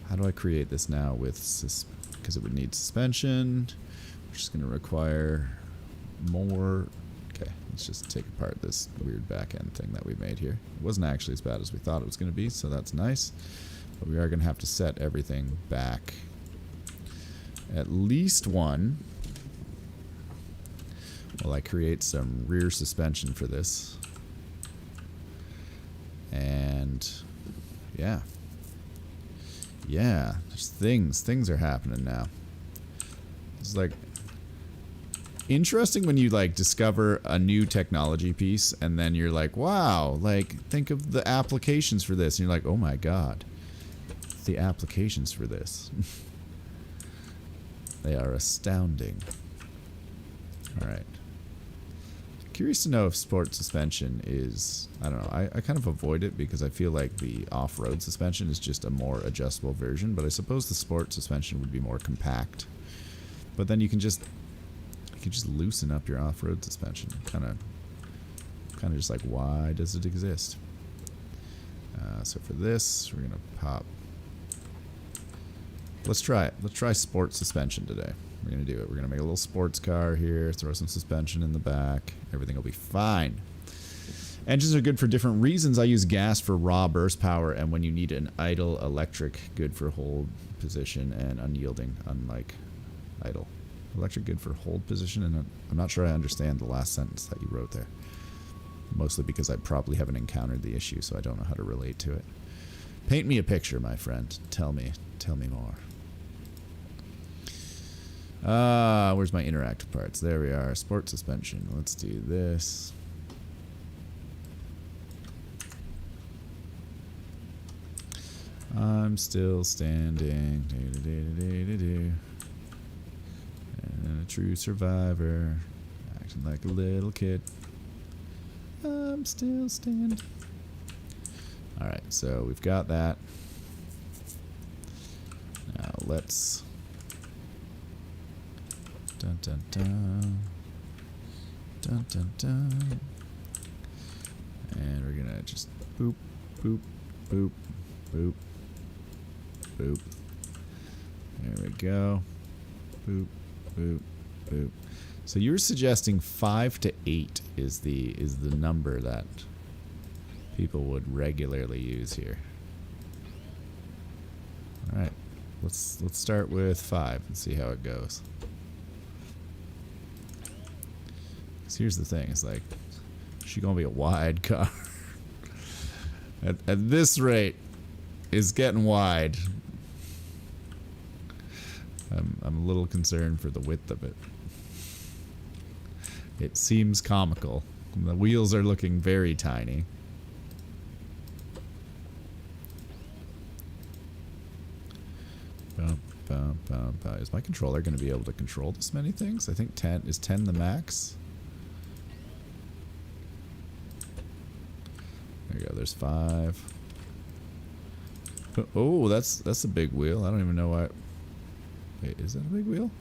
How do I create this now with because it would need suspension, which is going to require more. Okay, let's just take apart this weird back end thing that we made here. It wasn't actually as bad as we thought it was going to be, so that's nice. But we are going to have to set everything back at least one while I create some rear suspension for this. And yeah, there's things are happening now. It's like interesting when you like discover a new technology piece and then you're like, wow, like think of the applications for this, and you're like, oh my god, the applications for this. They are astounding. All right. Curious to know if sport suspension is, I don't know, I kind of avoid it because I feel like the off-road suspension is just a more adjustable version, but I suppose the sport suspension would be more compact. But then you can just loosen up your off-road suspension. Kind of just like, why does it exist? So for this, we're gonna pop. Let's try it. Let's try sport suspension today. We're going to do it. We're going to make a little sports car here, throw some suspension in the back. Everything will be fine. Engines are good for different reasons. I use gas for raw burst power, and when you need an idle, electric good for hold position and unyielding, unlike idle. Electric good for hold position, and I'm not sure I understand the last sentence that you wrote there. Mostly because I probably haven't encountered the issue, so I don't know how to relate to it. Paint me a picture, my friend. Tell me more. Where's my interactive parts? There we are. Sport suspension. Let's do this. I'm still standing. And a true survivor. Acting like a little kid. I'm still standing. Alright, so we've got that. Now let's... Dun dun dun. Dun dun dun. And we're gonna just boop, boop, boop, boop, boop. There we go. Boop, boop, boop. So you're suggesting 5 to 8 is the number that people would regularly use here. All right, let's start with 5 and see how it goes. So here's the thing: it's like she's gonna be a wide car. at this rate, it's getting wide. I'm a little concerned for the width of it. It seems comical. The wheels are looking very tiny. Bum, bum, bum, bum. Is my controller going to be able to control this many things? I think 10 is 10 the max. There you go. There's 5. Oh, that's a big wheel. I don't even know why. Wait, is that a big wheel?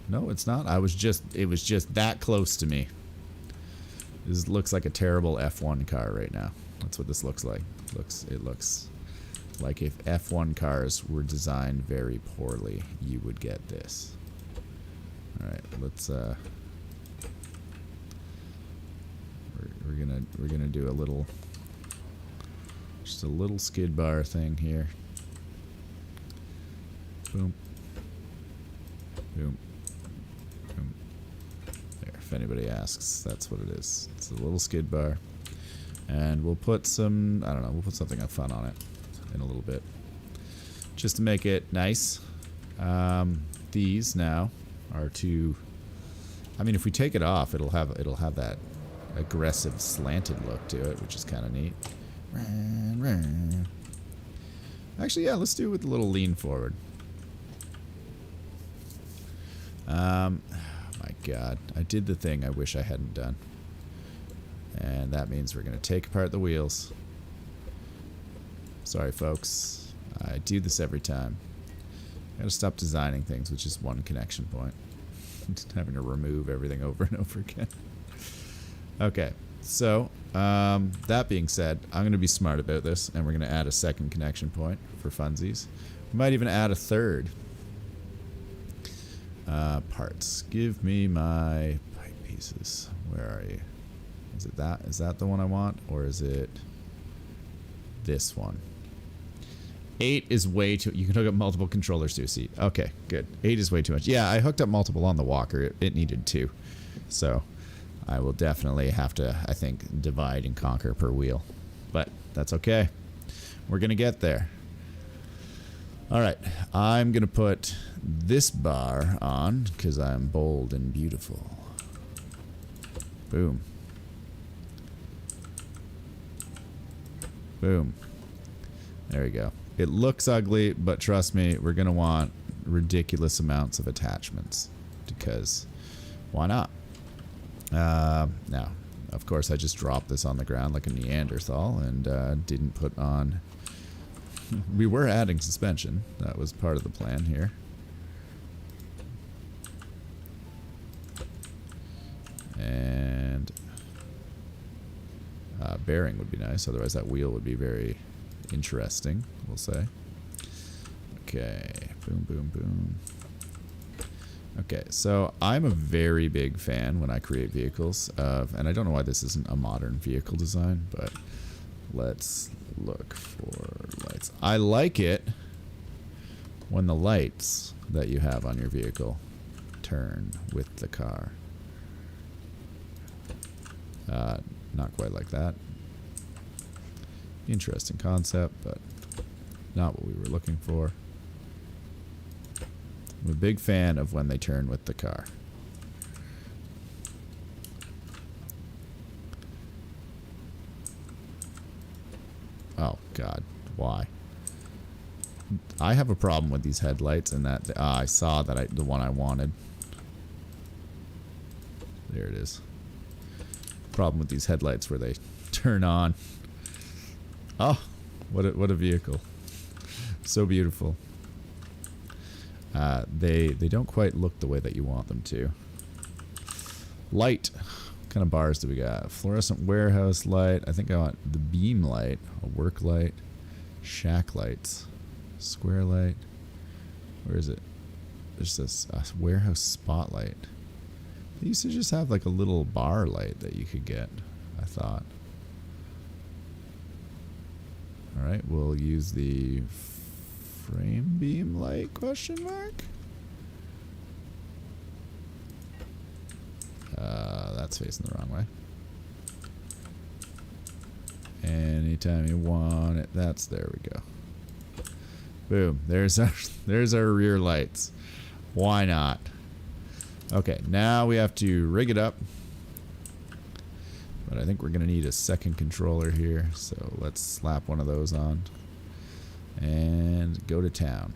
No, it's not. It was just that close to me. This looks like a terrible F1 car right now. That's what this looks like. It looks like if F1 cars were designed very poorly, you would get this. All right, let's we're gonna do just a little skid bar thing here. Boom. Boom. Boom. There, if anybody asks, that's what it is. It's a little skid bar. And we'll put some, I don't know, we'll put something fun on it in a little bit. Just to make it nice. These now are to, I mean, if we take it off, it'll have that aggressive slanted look to it, which is kind of neat. Actually, yeah, let's do it with a little lean forward. Oh my god, I did the thing I wish I hadn't done. And that means we're going to take apart the wheels. Sorry, folks. I do this every time. I gotta stop designing things with just one connection point. Just having to remove everything over and over again. Okay, so, that being said, I'm going to be smart about this, and we're going to add a second connection point for funsies. We might even add a third. Parts. Give me my pipe pieces. Where are you? Is it that? Is that the one I want? Or is it this one? 8 is way too... You can hook up multiple controllers to a seat. Okay, good. 8 is way too much. Yeah, I hooked up multiple on the walker. It needed 2. So, I will definitely have to, I think, divide and conquer per wheel. But, that's okay. We're going to get there. Alright, I'm going to put this bar on, because I'm bold and beautiful. Boom. Boom. There we go. It looks ugly, but trust me, we're going to want ridiculous amounts of attachments. Because, why not? Now, of course, I just dropped this on the ground like a Neanderthal and didn't put on... We were adding suspension. That was part of the plan here. And... bearing would be nice, otherwise that wheel would be very interesting, we'll say. Okay, boom, boom, boom. Okay, so I'm a very big fan when I create vehicles of, and I don't know why this isn't a modern vehicle design, but let's look for lights. I like it when the lights that you have on your vehicle turn with the car. Not quite like that. Interesting concept, but not what we were looking for. I'm a big fan of when they turn with the car. Oh, God. Why? I have a problem with these headlights and that... I saw that the one I wanted. There it is. Problem with these headlights where they turn on. Oh, what a vehicle. So beautiful. They don't quite look the way that you want them to. Light. What kind of bars do we got? Fluorescent warehouse light. I think I want the beam light. A work light. Shack lights. Square light. Where is it? There's this warehouse spotlight. They used to just have like a little bar light that you could get, I thought. Alright, we'll use the frame beam light, question mark? That's facing the wrong way. Anytime you want it, there we go. Boom, there's our rear lights. Why not? Okay, now we have to rig it up. But I think we're going to need a second controller here. So let's slap one of those on. And go to town.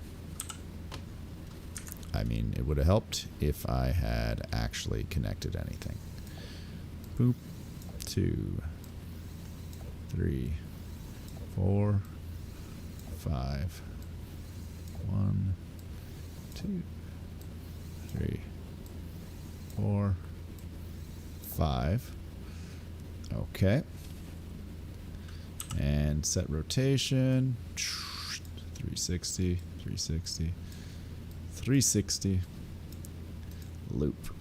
I mean, it would have helped if I had actually connected anything. Boop. 2, 3, 4, 5. 1, 2, 3, 4, 5. Okay. And set rotation. 360, 360, 360. Loop.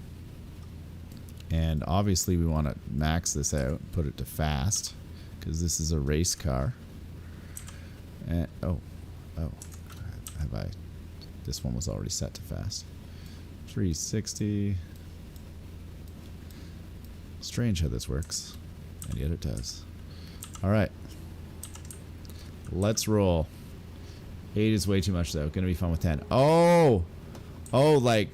And obviously we want to max this out, put it to fast, because this is a race car. And have I? This one was already set to fast. 360. Strange how this works, and yet it does. Alright. Let's roll. 8 is way too much, though. Gonna be fun with 10. Oh! Oh, like...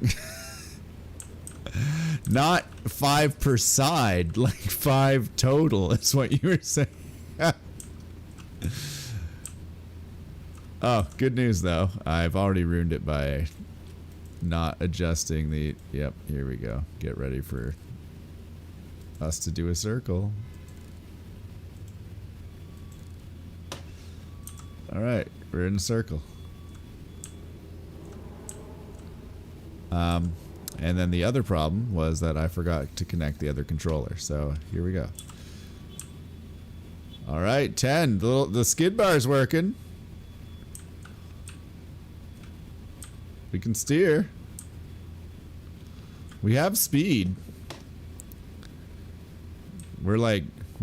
not 5 per side. Like 5 total is what you were saying. Oh, good news, though. I've already ruined it by not adjusting the... Yep, here we go. Get ready for us to do a circle. Alright, we're in a circle. And then the other problem was that I forgot to connect the other controller. So here we go. Alright, 10. The skid bar's working. We can steer. We have speed. We're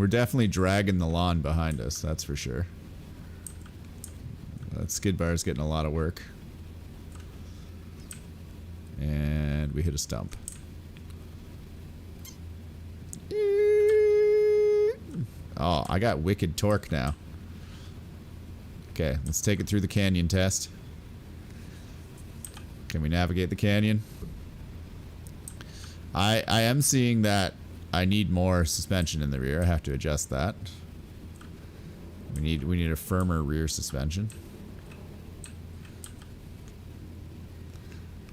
definitely dragging the lawn behind us, that's for sure. That skid bar is getting a lot of work. And we hit a stump. Oh, I got wicked torque now. Okay, let's take it through the canyon test. Can we navigate the canyon? I am seeing that I need more suspension in the rear. I have to adjust that. We need a firmer rear suspension.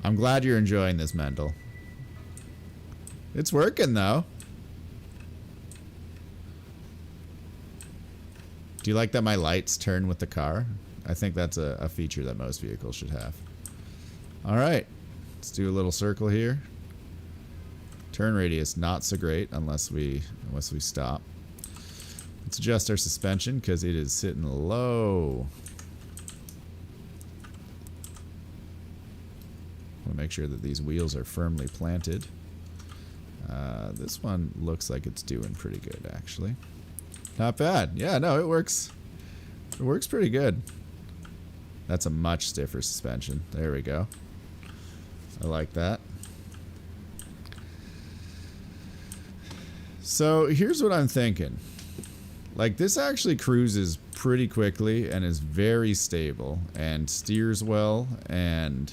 I'm glad you're enjoying this, Mendel. It's working, though. Do you like that my lights turn with the car? I think that's a feature that most vehicles should have. Alright. Let's do a little circle here. Turn radius not so great unless we stop. Let's adjust our suspension because it is sitting low. We'll make sure that these wheels are firmly planted. This one looks like it's doing pretty good, actually. Not bad. Yeah, no, it works. It works pretty good. That's a much stiffer suspension. There we go. I like that. So here's what I'm thinking. Like, this actually cruises pretty quickly and is very stable and steers well and...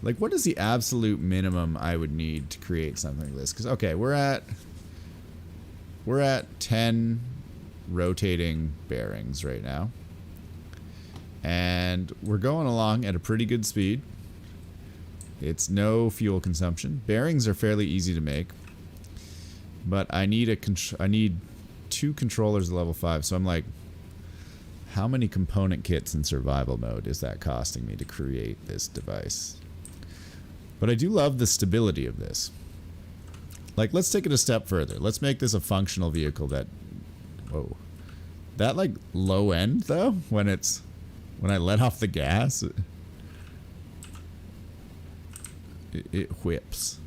Like, what is the absolute minimum I would need to create something like this? Because, okay, we're at 10 rotating bearings right now. And we're going along at a pretty good speed. It's no fuel consumption. Bearings are fairly easy to make. But I need I need 2 controllers at level 5. So I'm like, how many component kits in survival mode is that costing me to create this device? But I do love the stability of this. Like, let's take it a step further. Let's make this a functional vehicle that... Whoa. That, like, low end, though, when I let off the gas, it whips.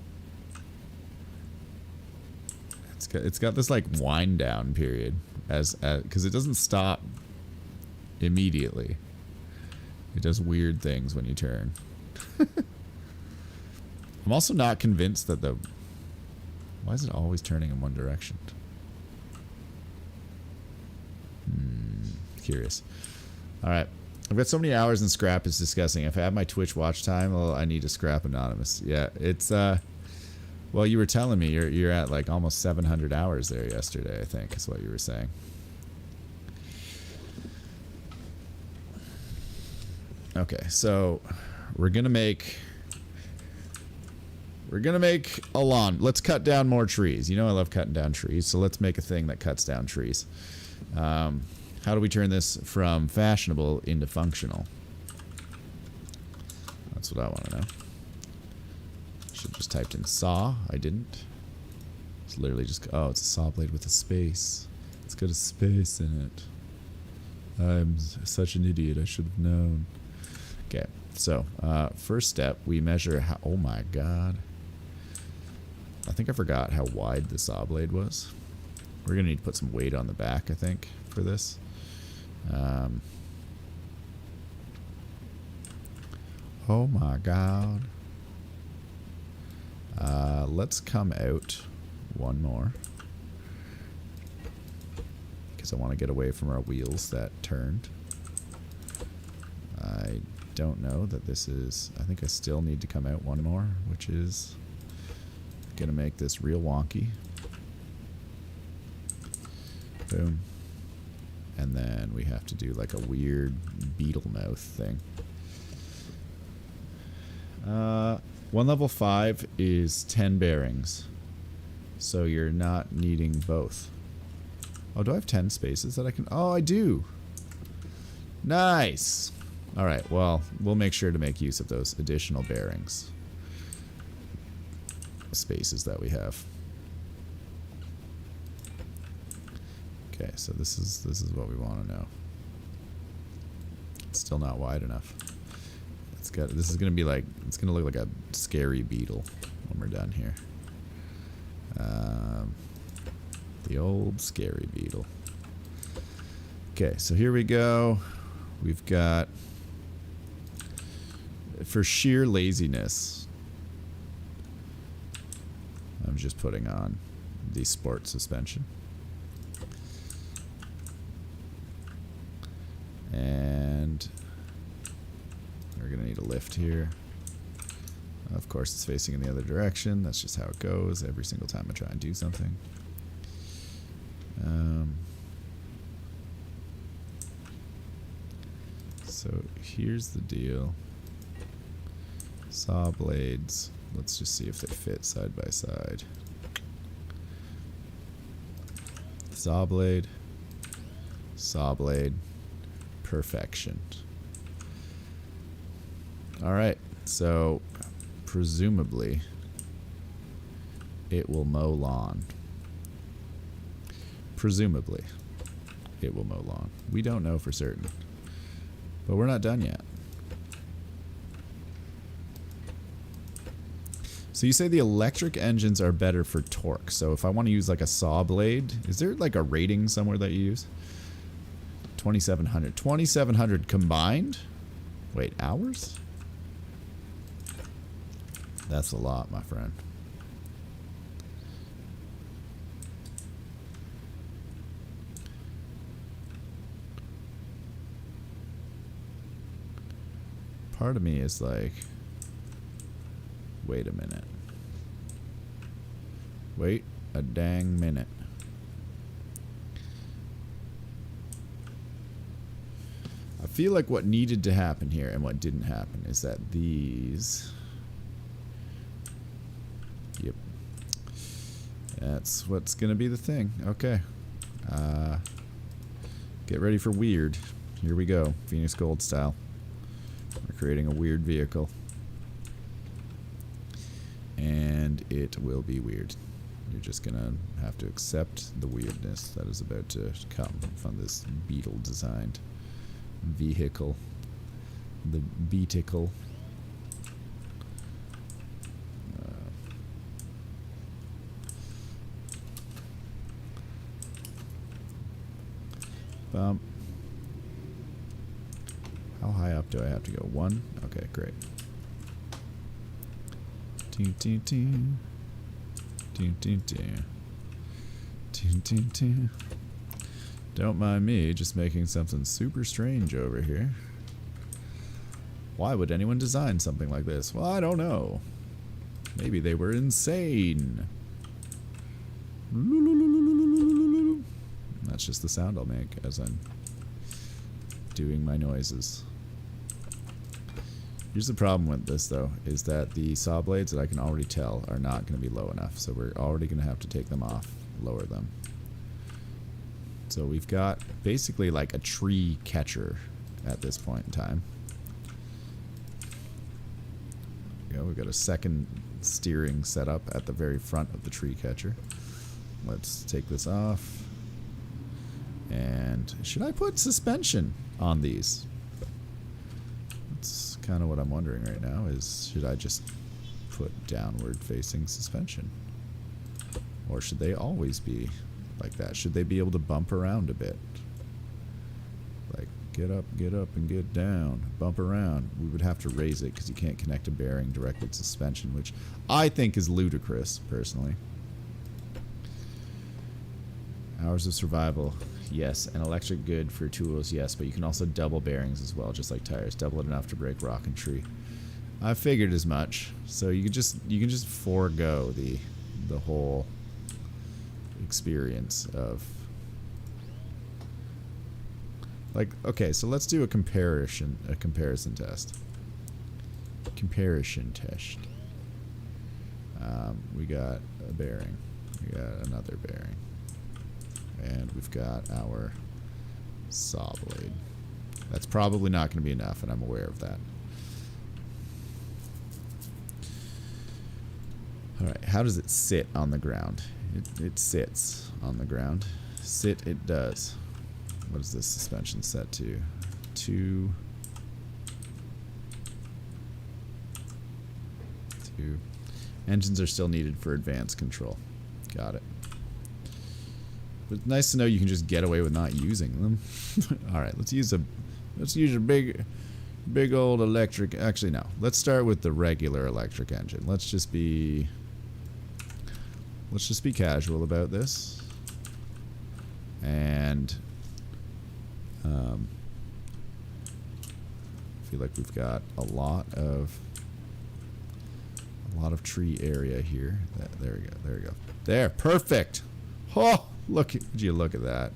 It's got this, like, wind down period because it doesn't stop immediately. It does weird things when you turn. I'm also not convinced that the... Why is it always turning in one direction? Curious. Alright. I've got so many hours in Scrap, it's disgusting. If I have my Twitch watch time, well, I need to Scrap Anonymous. Yeah, it's, well, you were telling me you're at, like, almost 700 hours there yesterday, I think, is what you were saying. Okay, so we're gonna make a lawn. Let's cut down more trees. You know I love cutting down trees, so let's make a thing that cuts down trees. How do we turn this from fashionable into functional? That's what I want to know. Should have just typed in saw. I didn't. It's literally just... Oh, it's a saw blade with a space. It's got a space in it. I'm such an idiot. I should have known. Okay, so first step, we measure how... Oh my god. I think I forgot how wide the saw blade was. We're going to need to put some weight on the back, I think, for this. Oh my god. Let's come out one more. because I want to get away from our wheels that turned. I don't know that this is... I think I still need to come out one more, which is going to make this real wonky. Boom. And then we have to do like a weird beetle mouth thing. 1 level 5 is 10 bearings. So you're not needing both. Oh, do I have 10 spaces that I can... Oh, I do! Nice! Alright, well, we'll make sure to make use of those additional bearings. Spaces that we have. Okay, so this is what we want to know. It's still not wide enough. This is gonna be like, it's gonna look like a scary beetle when we're done here. The old scary beetle. Okay, so here we go. We've got, for sheer laziness, I'm just putting on the sport suspension. And we're going to need a lift here. Of course, it's facing in the other direction. That's just how it goes every single time I try and do something. So here's the deal. Saw blades. Let's just see if they fit side by side. Saw blade. Saw blade. Perfection. Alright, so presumably it will mow lawn. Presumably it will mow lawn. We don't know for certain. But we're not done yet. So you say the electric engines are better for torque. So if I want to use like a saw blade, is there like a rating somewhere that you use? 2700. 2700 combined? Wait, hours? That's a lot, my friend. Part of me is like, wait a minute. Wait a dang minute. I feel like what needed to happen here and what didn't happen is that these... Yep. That's what's going to be the thing. Okay. Get ready for weird. Here we go. Phoenix Gold style. We're creating a weird vehicle. And it will be weird. You're just going to have to accept the weirdness that is about to come from this beetle designed vehicle. The beeticle. Bump. How high up do I have to go? 1? Okay, great. Ding, ding, ding. Ding, ding, ding. Ding, ding, ding. Don't mind me just making something super strange over here. Why would anyone design something like this? Well, I don't know. Maybe they were insane. That's just the sound I'll make as I'm doing my noises. Here's the problem with this, though, is that the saw blades that I can already tell are not going to be low enough. So we're already going to have to take them off, lower them. So we've got basically like a tree catcher at this point in time. There we go. We've got a second steering setup at the very front of the tree catcher. Let's take this off. And should I put suspension on these? That's kind of what I'm wondering right now, is should I just put downward facing suspension? Or should they always be like that? Should they be able to bump around a bit? Like, get up, and get down. Bump around. We would have to raise it because you can't connect a bearing directly to suspension, which I think is ludicrous, personally. Hours of survival. Yes. And electric good for tools, yes. But you can also double bearings as well, just like tires. Double it enough to break rock and tree. I figured as much. So you can just forego the whole experience of, like, okay, so let's do a comparison test. Comparison test. We got a bearing. We got another bearing. And we've got our saw blade. That's probably not going to be enough, and I'm aware of that. Alright, how does it sit on the ground? It sits on the ground. Sit it does. What is this suspension set to? 2. Engines are still needed for advanced control. Got it. But it's nice to know you can just get away with not using them. Alright, let's use a big old electric. Actually, no. Let's start with the regular electric engine. Let's just be casual about this. And I feel like we've got a lot of tree area here. There we go. There we go. There, perfect. Oh, would you look at that?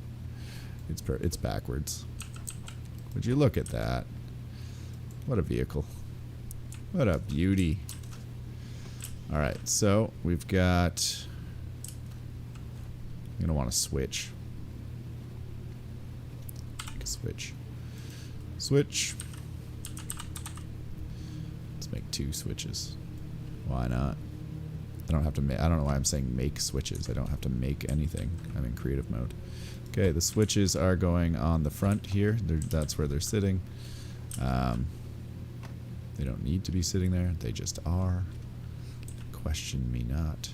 It's backwards. Would you look at that? What a vehicle. What a beauty. All right, so we've got. I'm gonna want to switch. Switch. Let's make 2 switches. Why not? I don't have to I don't know why I'm saying make switches. I don't have to make anything. I'm in creative mode. Okay, the switches are going on the front here. That's where they're sitting. They don't need to be sitting there. They just are. Question me not,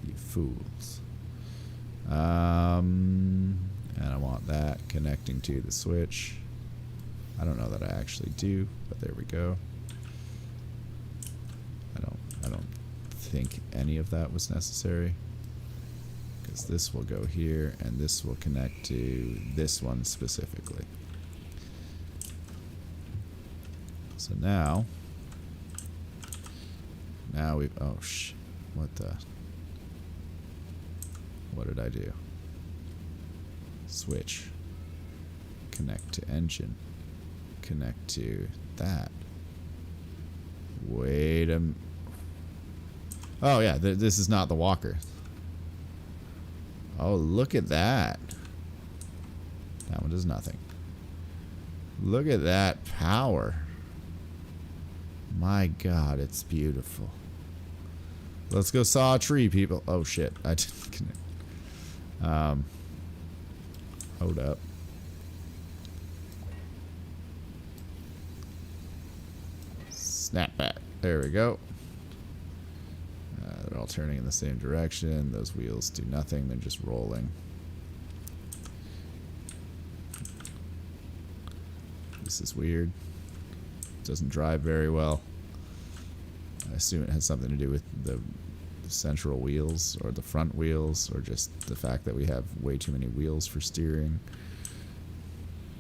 you fools. And I want that connecting to the switch. I don't know that I actually do, but there we go. I don't think any of that was necessary, because this will go here and this will connect to this one specifically. So now we've, oh shit, what did I do? Switch, connect to engine, connect to that. Wait a Oh yeah, this is not the walker. Oh, look at that. That one does nothing. Look at that power. My God, it's beautiful. Let's go saw a tree, people. Oh shit, I didn't connect. Hold up. Snap back. There we go. They're all turning in the same direction. Those wheels do nothing. They're just rolling. This is weird. It doesn't drive very well. I assume it has something to do with the central wheels or the front wheels, or just the fact that we have way too many wheels for steering.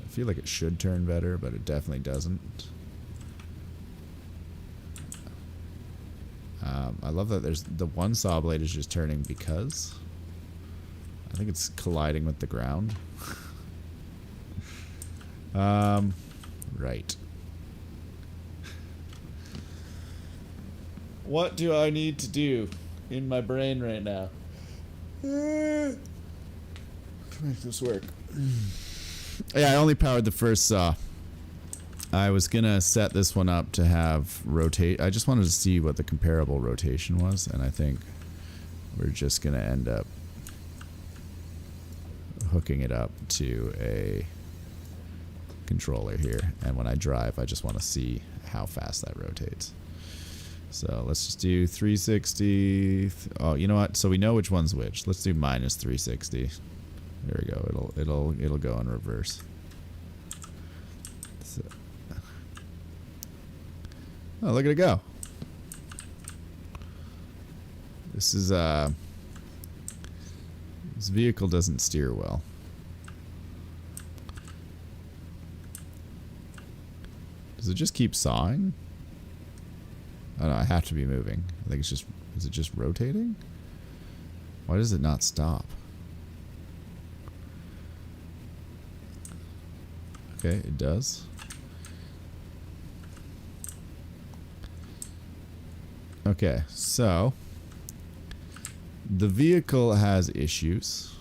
I feel like it should turn better, but it definitely doesn't. I love that there's the one saw blade is just turning because I think it's colliding with the ground. Right. What do I need to do in my brain right now to make this work? Yeah, I only powered the first saw. I was gonna set this one up to have rotate. I just wanted to see what the comparable rotation was, and I think we're just gonna end up hooking it up to a controller here. And when I drive, I just want to see how fast that rotates. So let's just do 360. Oh, you know what? So we know which one's which. Let's do minus 360. There we go. It'll go in reverse. So, oh, look at it go. This is this vehicle doesn't steer well. Does it just keep sawing? Oh no, I have to be moving. I think it's just... Is it just rotating? Why does it not stop? Okay, it does. Okay, so... The vehicle has issues.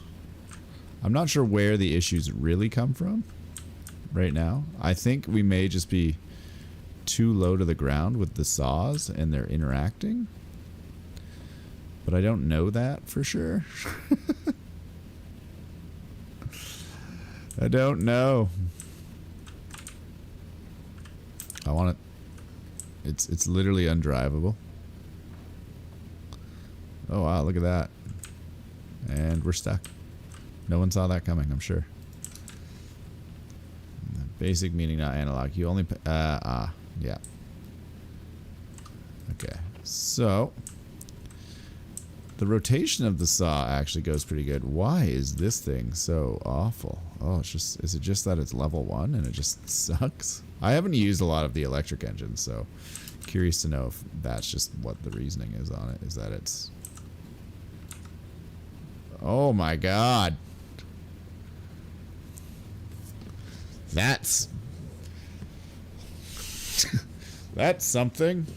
I'm not sure where the issues really come from right now. I think we may just be too low to the ground with the saws and they're interacting. But I don't know that for sure. I don't know. I want it. It's literally undrivable. Oh wow, look at that. And we're stuck. No one saw that coming, I'm sure. Basic meaning, not analog. You only... yeah. Okay. So... The rotation of the saw actually goes pretty good. Why is this thing so awful? Oh, it's just... Is it just that it's level 1 and it just sucks? I haven't used a lot of the electric engines, so... Curious to know if that's just what the reasoning is on it. Is that it's... Oh my god. That's... That's something.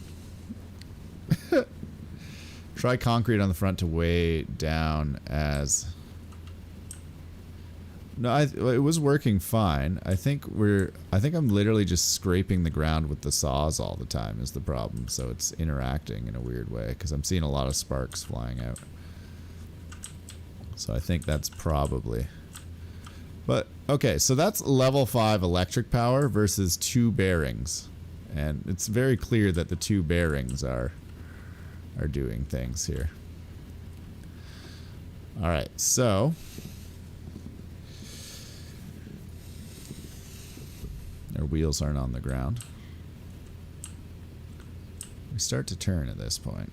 Try concrete on the front to weigh down as... No, it was working fine. I think I'm literally just scraping the ground with the saws all the time is the problem. So it's interacting in a weird way because I'm seeing a lot of sparks flying out. So I think that's probably... But, okay, so that's level 5 electric power versus 2 bearings. And it's very clear that the 2 bearings are doing things here. Alright, so... Our wheels aren't on the ground. We start to turn at this point.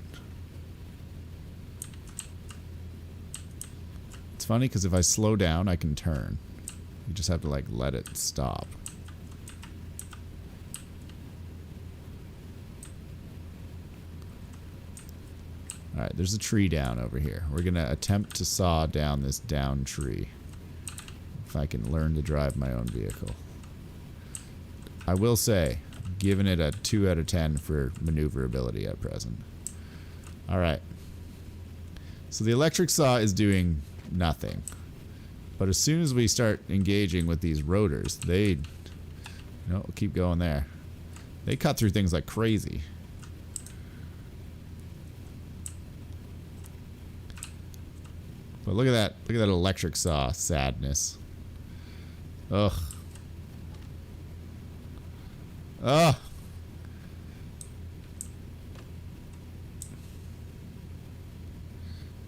It's funny because if I slow down, I can turn. You just have to like let it stop. Alright, there's a tree down over here. We're going to attempt to saw down this down tree. If I can learn to drive my own vehicle. I will say, I'm giving it a 2 out of 10 for maneuverability at present. Alright. So the electric saw is doing nothing. But as soon as we start engaging with these rotors, they... No, keep going there. They cut through things like crazy. But look at that. Look at that electric saw sadness. Ugh. Ugh.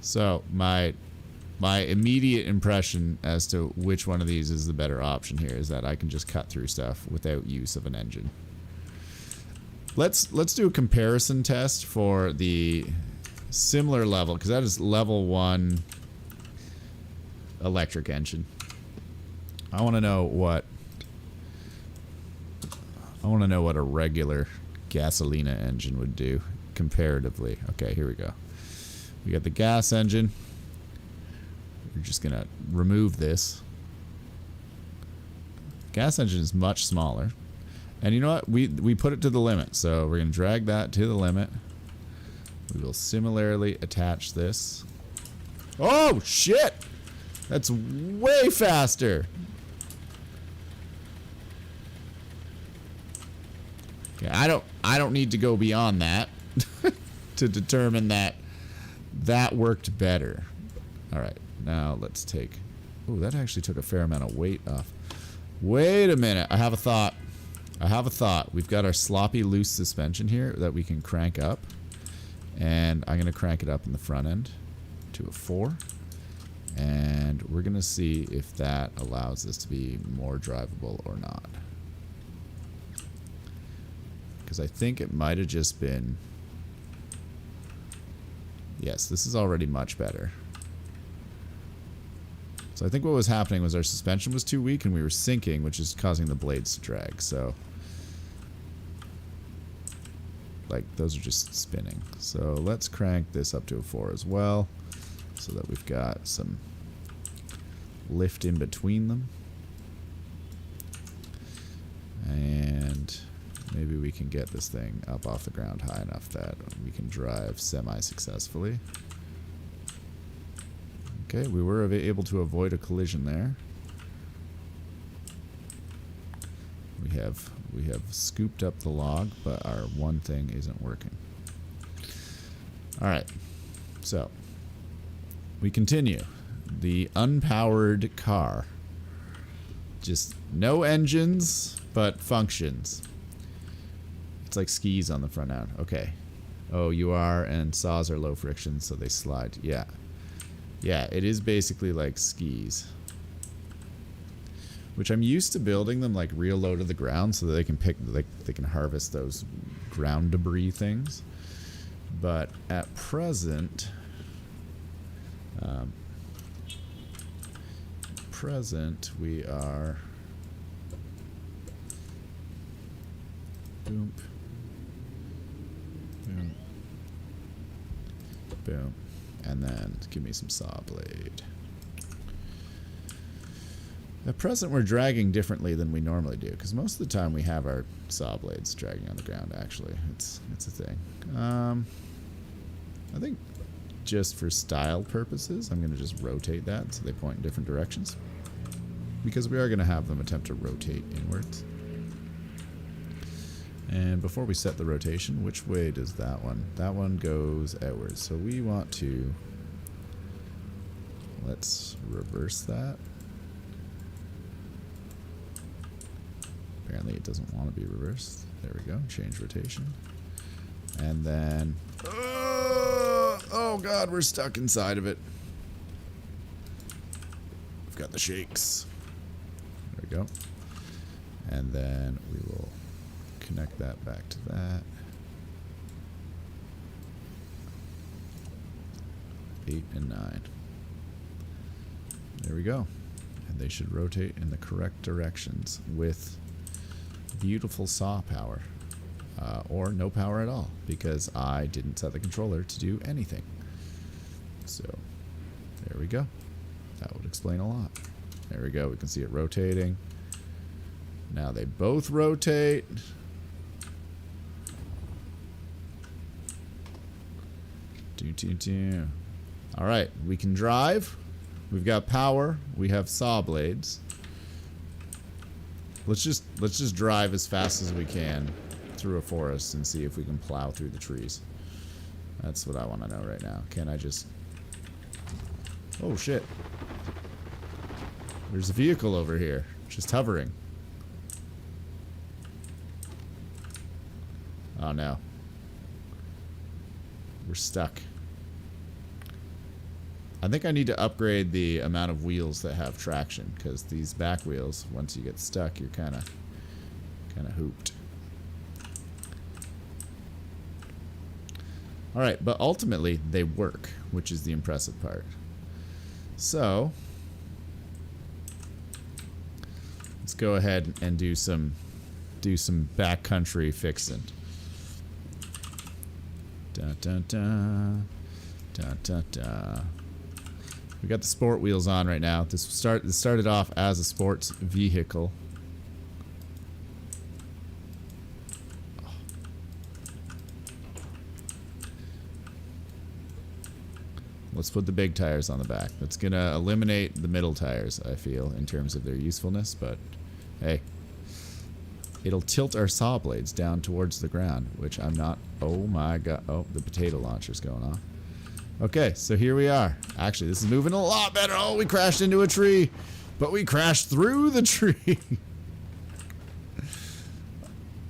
So, my immediate impression as to which one of these is the better option here is that I can just cut through stuff without use of an engine. Let's do a comparison test for the similar level, because that is level 1 electric engine. I want to know what a regular gasolina engine would do comparatively. Okay, here we go. We got the gas engine. We're just gonna remove this. Gas engine is much smaller. And you know what? We put it to the limit. So we're gonna drag that to the limit. We will similarly attach this. Oh shit! That's way faster. Okay, I don't need to go beyond that to determine that worked better. All right, now let's take... Oh, that actually took a fair amount of weight off. Wait a minute. I have a thought. We've got our sloppy loose suspension here that we can crank up. And I'm going to crank it up in the front end to a 4. And we're going to see if that allows this to be more drivable or not. Because I think it might have just been... Yes, this is already much better. So I think what was happening was our suspension was too weak and we were sinking, which is causing the blades to drag. So like, those are just spinning. So let's crank this up to a 4 as well, so that we've got some lift in between them. And maybe we can get this thing up off the ground high enough that we can drive semi-successfully. Okay, we were able to avoid a collision there. We have scooped up the log, but our one thing isn't working. Alright, so we continue. The unpowered car. Just no engines, but functions. It's like skis on the front end. Okay. Oh, you are, and saws are low friction, so they slide. Yeah. Yeah, it is basically like skis. Which I'm used to building them like real low to the ground so that they can pick, like, they can harvest those ground debris things. But at present, we are boom, boom, boom, and then give me some saw blade. At present, we're dragging differently than we normally do, because most of the time we have our saw blades dragging on the ground, actually. It's a thing. I think just for style purposes, I'm going to just rotate that so they point in different directions. Because we are going to have them attempt to rotate inwards. And before we set the rotation, which way does that one? That one goes outwards. So we want to... let's reverse that. Apparently it doesn't want to be reversed. There we go. Change rotation. And then... oh god, we're stuck inside of it. We've got the shakes. There we go. And then we will connect that back to that. 8 and 9. There we go. And they should rotate in the correct directions with beautiful saw power. Or no power at all, because I didn't set the controller to do anything. So, there we go. That would explain a lot. There we go. We can see it rotating. Now they both rotate. Alright, we can drive. We've got power. We have saw blades. Let's just drive as fast as we can through a forest and see if we can plow through the trees. That's what I want to know right now. Can I just... oh shit. There's a vehicle over here, just hovering. Oh no. We're stuck. I think I need to upgrade the amount of wheels that have traction, because these back wheels, once you get stuck, you're kind of hooped. Alright, but ultimately, they work, which is the impressive part. So, let's go ahead and do some backcountry fixing. Da da da da da da. We got the sport wheels on right now. This started off as a sports vehicle. Let's put the big tires on the back. That's gonna eliminate the middle tires, I feel, in terms of their usefulness, but hey. It'll tilt our saw blades down towards the ground, which I'm not... oh my god. Oh, the potato launcher's going off. Okay, so here we are. Actually, this is moving a lot better. Oh, we crashed into a tree. But we crashed through the tree.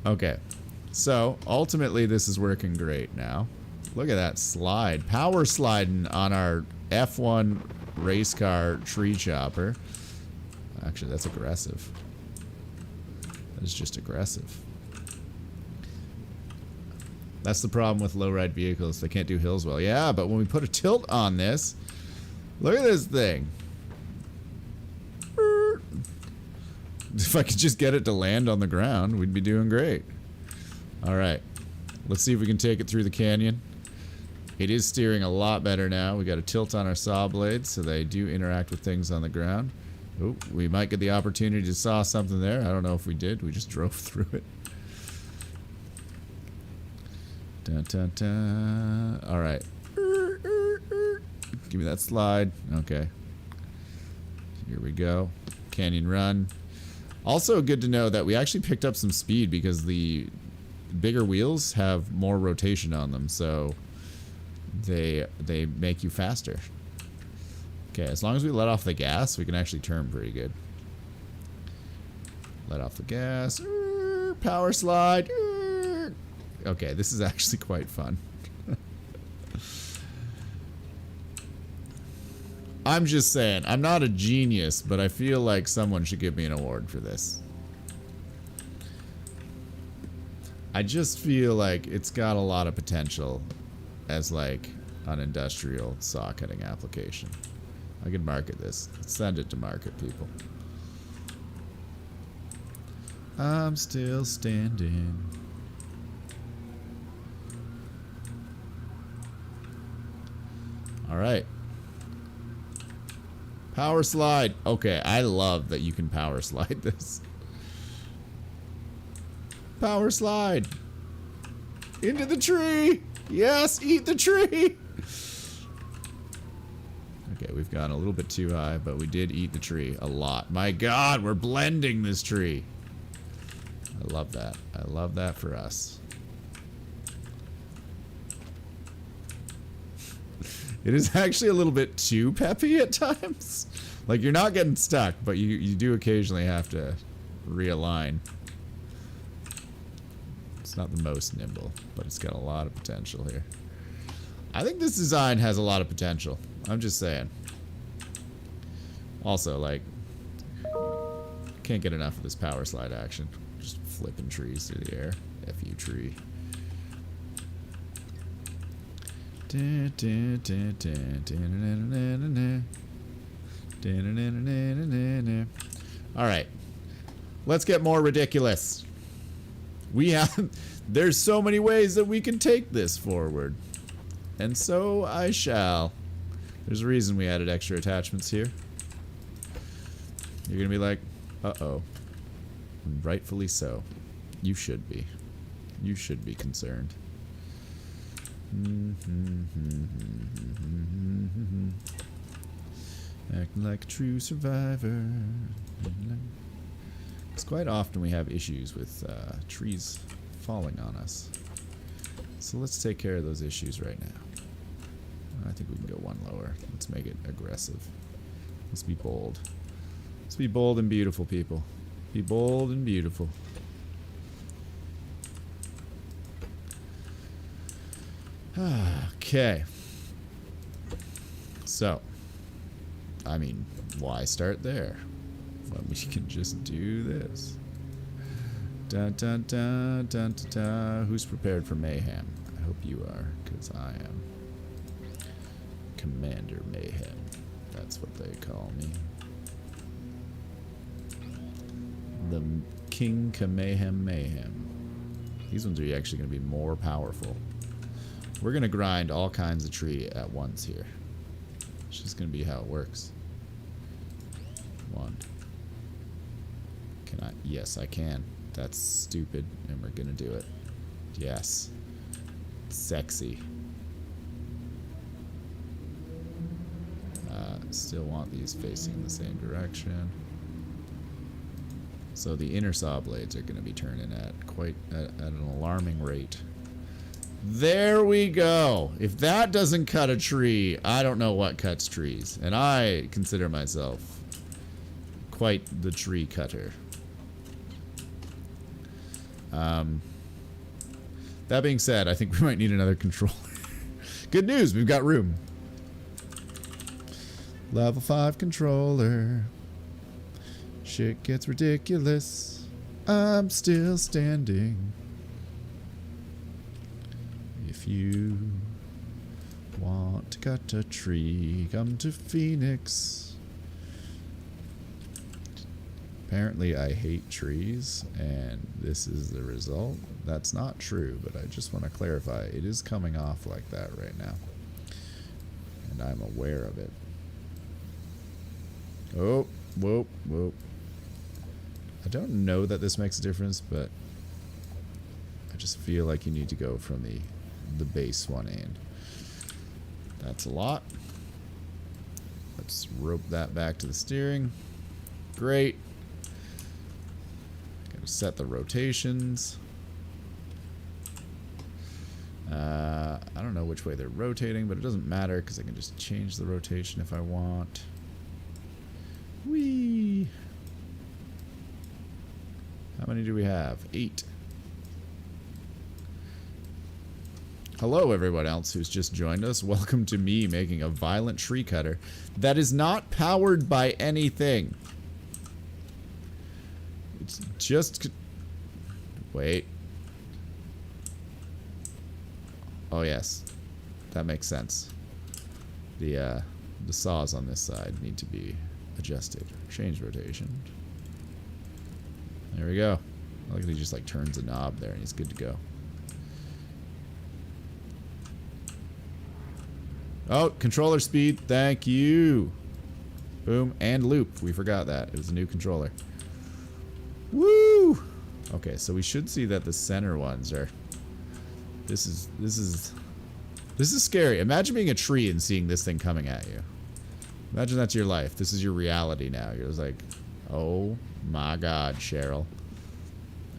Okay. So, ultimately, this is working great now. Look at that slide. Power sliding on our F1 race car tree chopper. Actually, that's aggressive. That is just aggressive. That's the problem with low-ride vehicles. They can't do hills well. Yeah, but when we put a tilt on this, look at this thing. If I could just get it to land on the ground, we'd be doing great. Alright. Let's see if we can take it through the canyon. It is steering a lot better now. We got a tilt on our saw blades, so they do interact with things on the ground. Oh, we might get the opportunity to saw something there. I don't know if we did. We just drove through it. Dun, dun, dun. All right. Give me that slide. Okay. Here we go. Canyon run. Also good to know that we actually picked up some speed because the bigger wheels have more rotation on them, so they make you faster. Okay, as long as we let off the gas, we can actually turn pretty good. Let off the gas. Power slide. Okay, this is actually quite fun. I'm just saying, I'm not a genius, but I feel like someone should give me an award for this. I just feel like it's got a lot of potential as like an industrial saw cutting application. I could market this. Let's send it to market, people. I'm still standing. All right. Power slide. Okay, I love that you can power slide this. Power slide. Into the tree. Yes, eat the tree. Okay, we've gone a little bit too high, but we did eat the tree a lot. My God, we're blending this tree. I love that. I love that for us. It is actually a little bit too peppy at times. Like, you're not getting stuck, but you do occasionally have to realign. It's not the most nimble, but it's got a lot of potential here. I think this design has a lot of potential. I'm just saying. Also, like, can't get enough of this power slide action. Just flipping trees through the air. F-U tree. Alright. Let's get more ridiculous. There's so many ways that we can take this forward. And so I shall. There's a reason we added extra attachments here. You're gonna be like, uh-oh. And rightfully so. You should be. You should be concerned. Acting like a true survivor. It's quite often we have issues with trees falling on us. So let's take care of those issues right now. I think we can go one lower. Let's make it aggressive. Let's be bold. Let's be bold and beautiful, people. Be bold and beautiful. Okay. So, I mean, why start there? When we can just do this. Dun dun dun dun dun dun. Who's prepared for mayhem? I hope you are, because I am. Commander Mayhem. That's what they call me. The King Kamehem Mayhem. These ones are actually going to be more powerful. We're going to grind all kinds of tree at once here. It's just going to be how it works. One. Can I? Yes, I can. That's stupid, and we're going to do it. Yes. Sexy. Still want these facing the same direction. So the inner saw blades are going to be turning at quite at an alarming rate. There we go. If that doesn't cut a tree, I don't know what cuts trees. And I consider myself quite the tree cutter. That being said, I think we might need another controller. Good news, we've got room. Level 5 controller. Shit gets ridiculous. I'm still standing. If you want to cut a tree, come to Phoenix. Apparently I hate trees, and this is the result. That's not true, but I just want to clarify. It is coming off like that right now. And I'm aware of it. Oh, whoa, whoa. I don't know that this makes a difference, but I just feel like you need to go from the base one in. That's a lot. Let's rope that back to the steering. Great. Gotta set the rotations. I don't know which way they're rotating, but it doesn't matter because I can just change the rotation if I want. Whee! How many do we have? 8. Hello, everyone else who's just joined us. Welcome to me making a violent tree cutter that is not powered by anything. It's just... Wait. Oh, yes. That makes sense. The saws on this side need to be adjusted. Change rotation. There we go. Look at he just like turns a knob there and he's good to go. Oh, controller speed. Thank you. Boom. And loop. We forgot that. It was a new controller. Woo! Okay, so we should see that the center ones are... This is scary. Imagine being a tree and seeing this thing coming at you. Imagine that's your life. This is your reality now. You're just like, oh my god, Cheryl.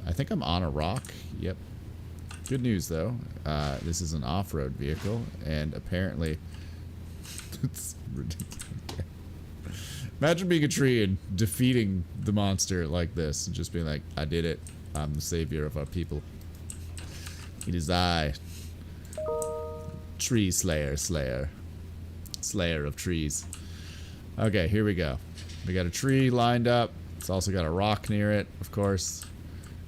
I think I'm on a rock. Yep. Good news, though. This is an off-road vehicle, and apparently... it's ridiculous. Imagine being a tree and defeating the monster like this, and just being like, I did it. I'm the savior of our people. It is I. Tree slayer. Slayer of trees. Okay, here we go. We got a tree lined up. It's also got a rock near it, of course.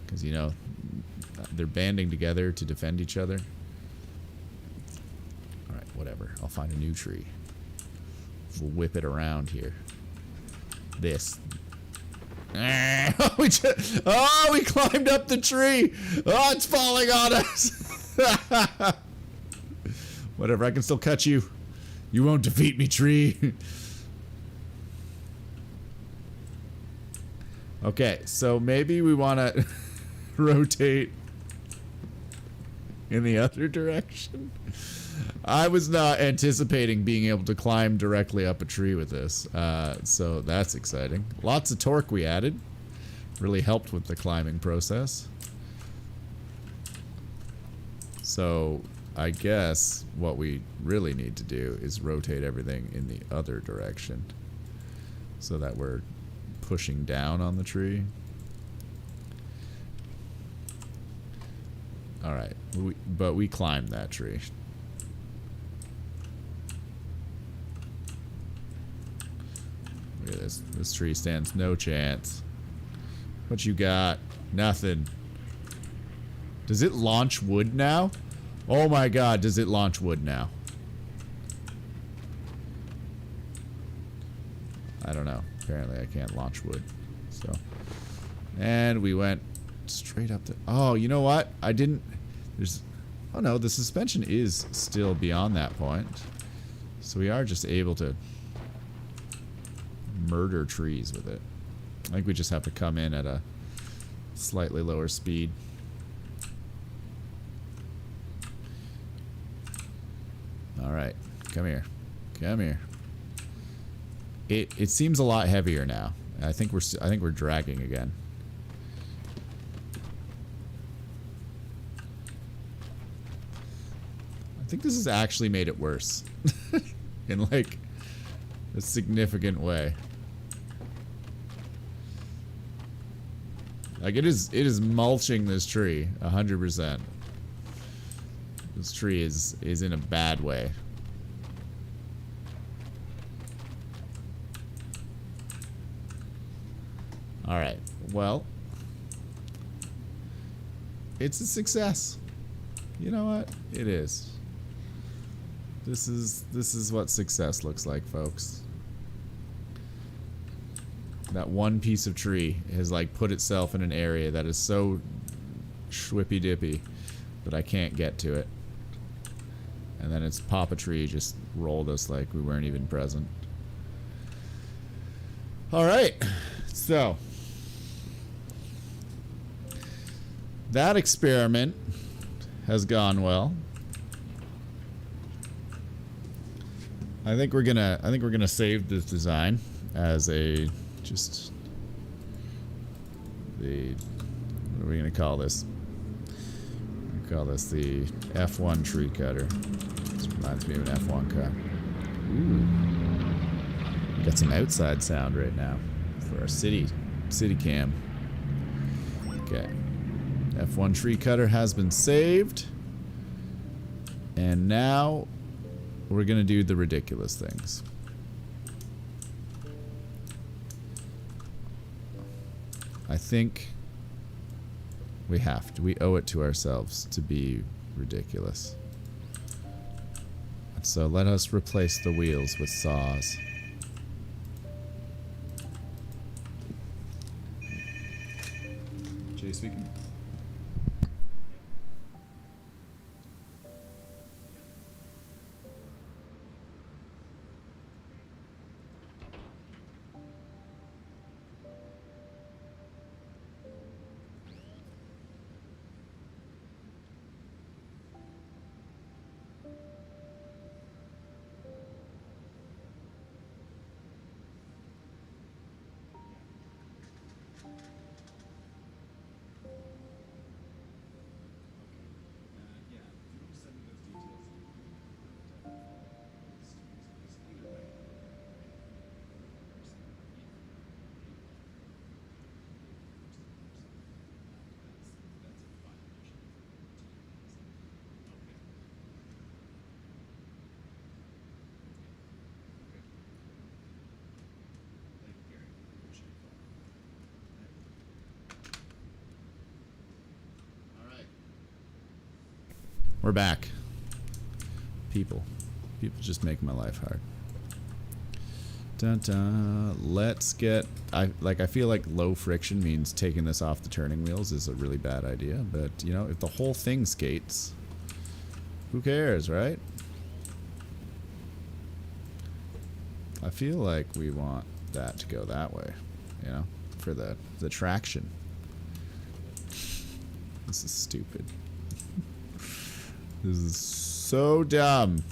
Because, you know, they're banding together to defend each other. Alright, whatever. I'll find a new tree. We'll whip it around here. This. We climbed up the tree! Oh, it's falling on us! Whatever, I can still catch you. You won't defeat me, tree. Okay, so maybe we want to rotate in the other direction. I was not anticipating being able to climb directly up a tree with this, so that's exciting. Lots of torque we added. Really helped with the climbing process. So I guess what we really need to do is rotate everything in the other direction so that we're pushing down on the tree. Alright, but we climbed that tree. Look at this. This tree stands no chance. What you got? Nothing. Does it launch wood now? Oh my god, does it launch wood now? I don't know. Apparently I can't launch wood. So. And we went straight up the... Oh, you know what? I didn't... There's... Oh no, the suspension is still beyond that point. So we are just able to murder trees with it. I think we just have to come in at a slightly lower speed. Alright, come here. Come here. It seems a lot heavier now. I think we're dragging again. I think this has actually made it worse. In like a significant way. Like it is mulching this tree 100%. This tree is in a bad way. Alright, well, it's a success. You know what? It is. This is what success looks like, folks. That one piece of tree has like put itself in an area that is so schwippy dippy that I can't get to it. And then its Papa Tree just rolled us like we weren't even present. Alright, so that experiment has gone well. I think we're gonna save this design as a just the what are we gonna call this? We'll call this the F1 tree cutter. This reminds me of an F1 car. Ooh. Got some outside sound right now for our city cam. Okay. F1 tree cutter has been saved. And now we're gonna do the ridiculous things. I think we have to. We owe it to ourselves to be ridiculous. And so let us replace the wheels with saws. Jay speaking. We're back. People just make my life hard. Dun dun. Let's get. I feel like low friction means taking this off the turning wheels is a really bad idea. But you know, if the whole thing skates, who cares, right? I feel like we want that to go that way, you know, for the traction. This is stupid. This is so dumb.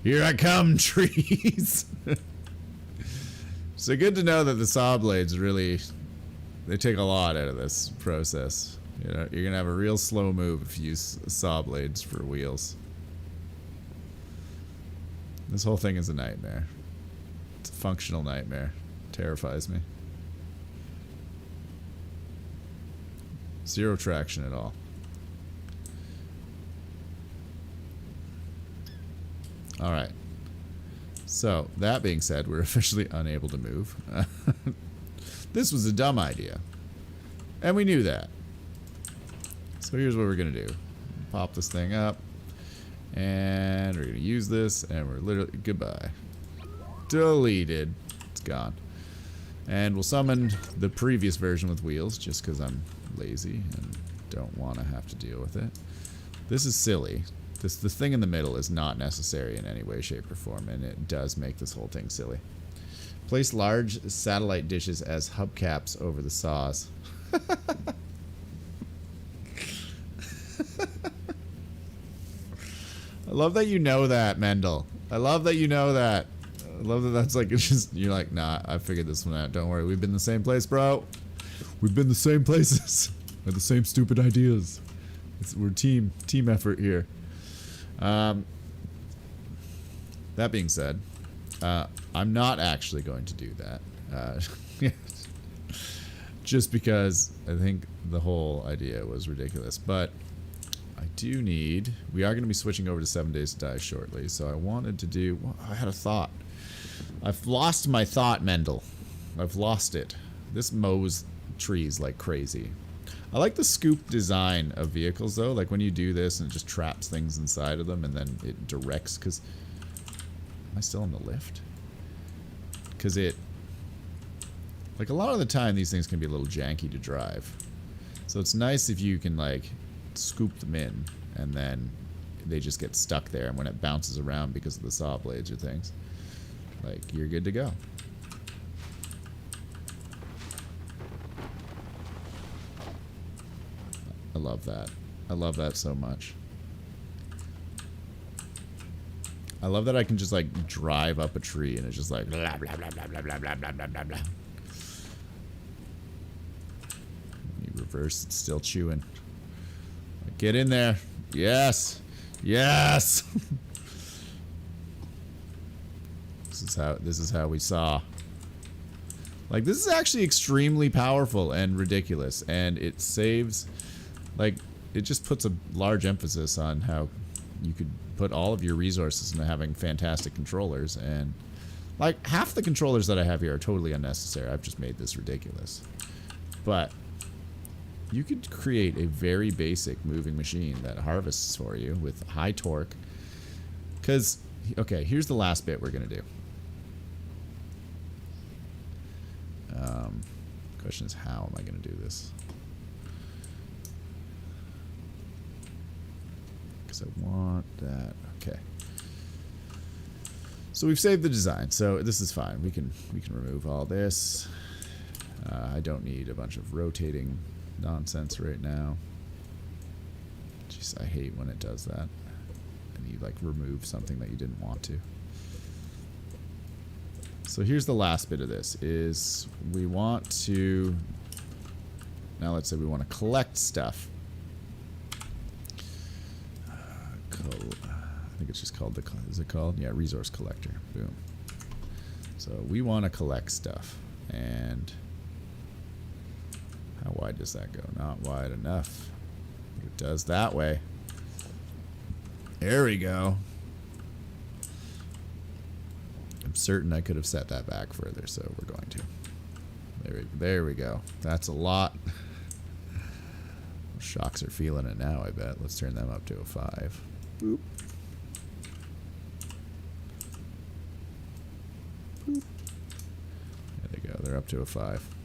Here I come, trees. So good to know that the saw blades really, they take a lot out of this process. You know, you're gonna have a real slow move if you use saw blades for wheels. This whole thing is a nightmare. It's a functional nightmare. Terrifies me. Zero traction at all. Alright. So, that being said, we're officially unable to move. This was a dumb idea. And we knew that. So here's what we're going to do. Pop this thing up. And we're going to use this. And we're literally... Goodbye. Deleted. It's gone. And we'll summon the previous version with wheels, just because I'm lazy and don't want to have to deal with it. This is silly. The thing in the middle is not necessary in any way, shape, or form, and it does make this whole thing silly. Place large satellite dishes as hubcaps over the saws. I love that you know that, Mendel. I love that you know that. I love that that's like, it's just, you're like, nah, I figured this one out. Don't worry, we've been in the same place, bro. We've been the same places. With the same stupid ideas. We're team effort here. That being said, I'm not actually going to do that. Just because I think the whole idea was ridiculous. But I do need... We are going to be switching over to 7 Days to Die shortly. So I wanted to do... Well, I had a thought. I've lost my thought, Mendel. I've lost it. This mows trees like crazy. I like the scoop design of vehicles, though. Like when you do this and it just traps things inside of them and then it directs. Because Am I still in the lift? Because it... Like, a lot of the time, these things can be a little janky to drive. So it's nice if you can, like, scoop them in, and then they just get stuck there, and when it bounces around because of the saw blades or things, like, you're good to go. I love that. I love that so much. I love that I can just, like, drive up a tree, and it's just like, blah, blah, blah, blah, blah, blah, blah, blah, blah, blah, blah. You reverse, it's still chewing. Get in there. Yes. Yes. This is how we saw. Like, this is actually extremely powerful and ridiculous, and it saves, like, it just puts a large emphasis on how you could put all of your resources into having fantastic controllers, and like half the controllers that I have here are totally unnecessary. I've just made this ridiculous. But you could create a very basic moving machine that harvests for you with high torque. Because, okay, here's the last bit we're going to do. Question is, how am I going to do this? Because I want that. Okay. So we've saved the design, so this is fine. We can remove all this. I don't need a bunch of rotating nonsense right now. Jeez, I hate when it does that. And you like remove something that you didn't want to. So here's the last bit of this, is we want to, now let's say we want to collect stuff. I think it's just called the, is it called? Yeah, resource collector. Boom. So we want to collect stuff. And how wide does that go? Not wide enough. It does that way. There we go. I'm certain I could have set that back further, so we're going to. There we go. That's a lot. Shocks are feeling it now, I bet. Let's turn them up to a 5. Boop. Boop. There they go. They're up to a 5.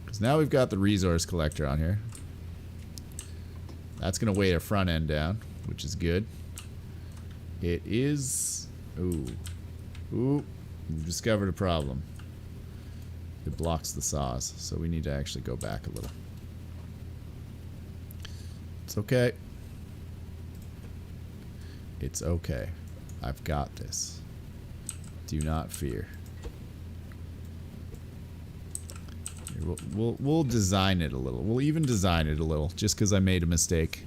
Because now we've got the resource collector on here. That's going to weigh our front end down, which is good. It is... Ooh. Ooh. We've discovered a problem. It blocks the saws, so we need to actually go back a little. It's okay. It's okay. I've got this. Do not fear. We'll design it a little. We'll even design it a little, just because I made a mistake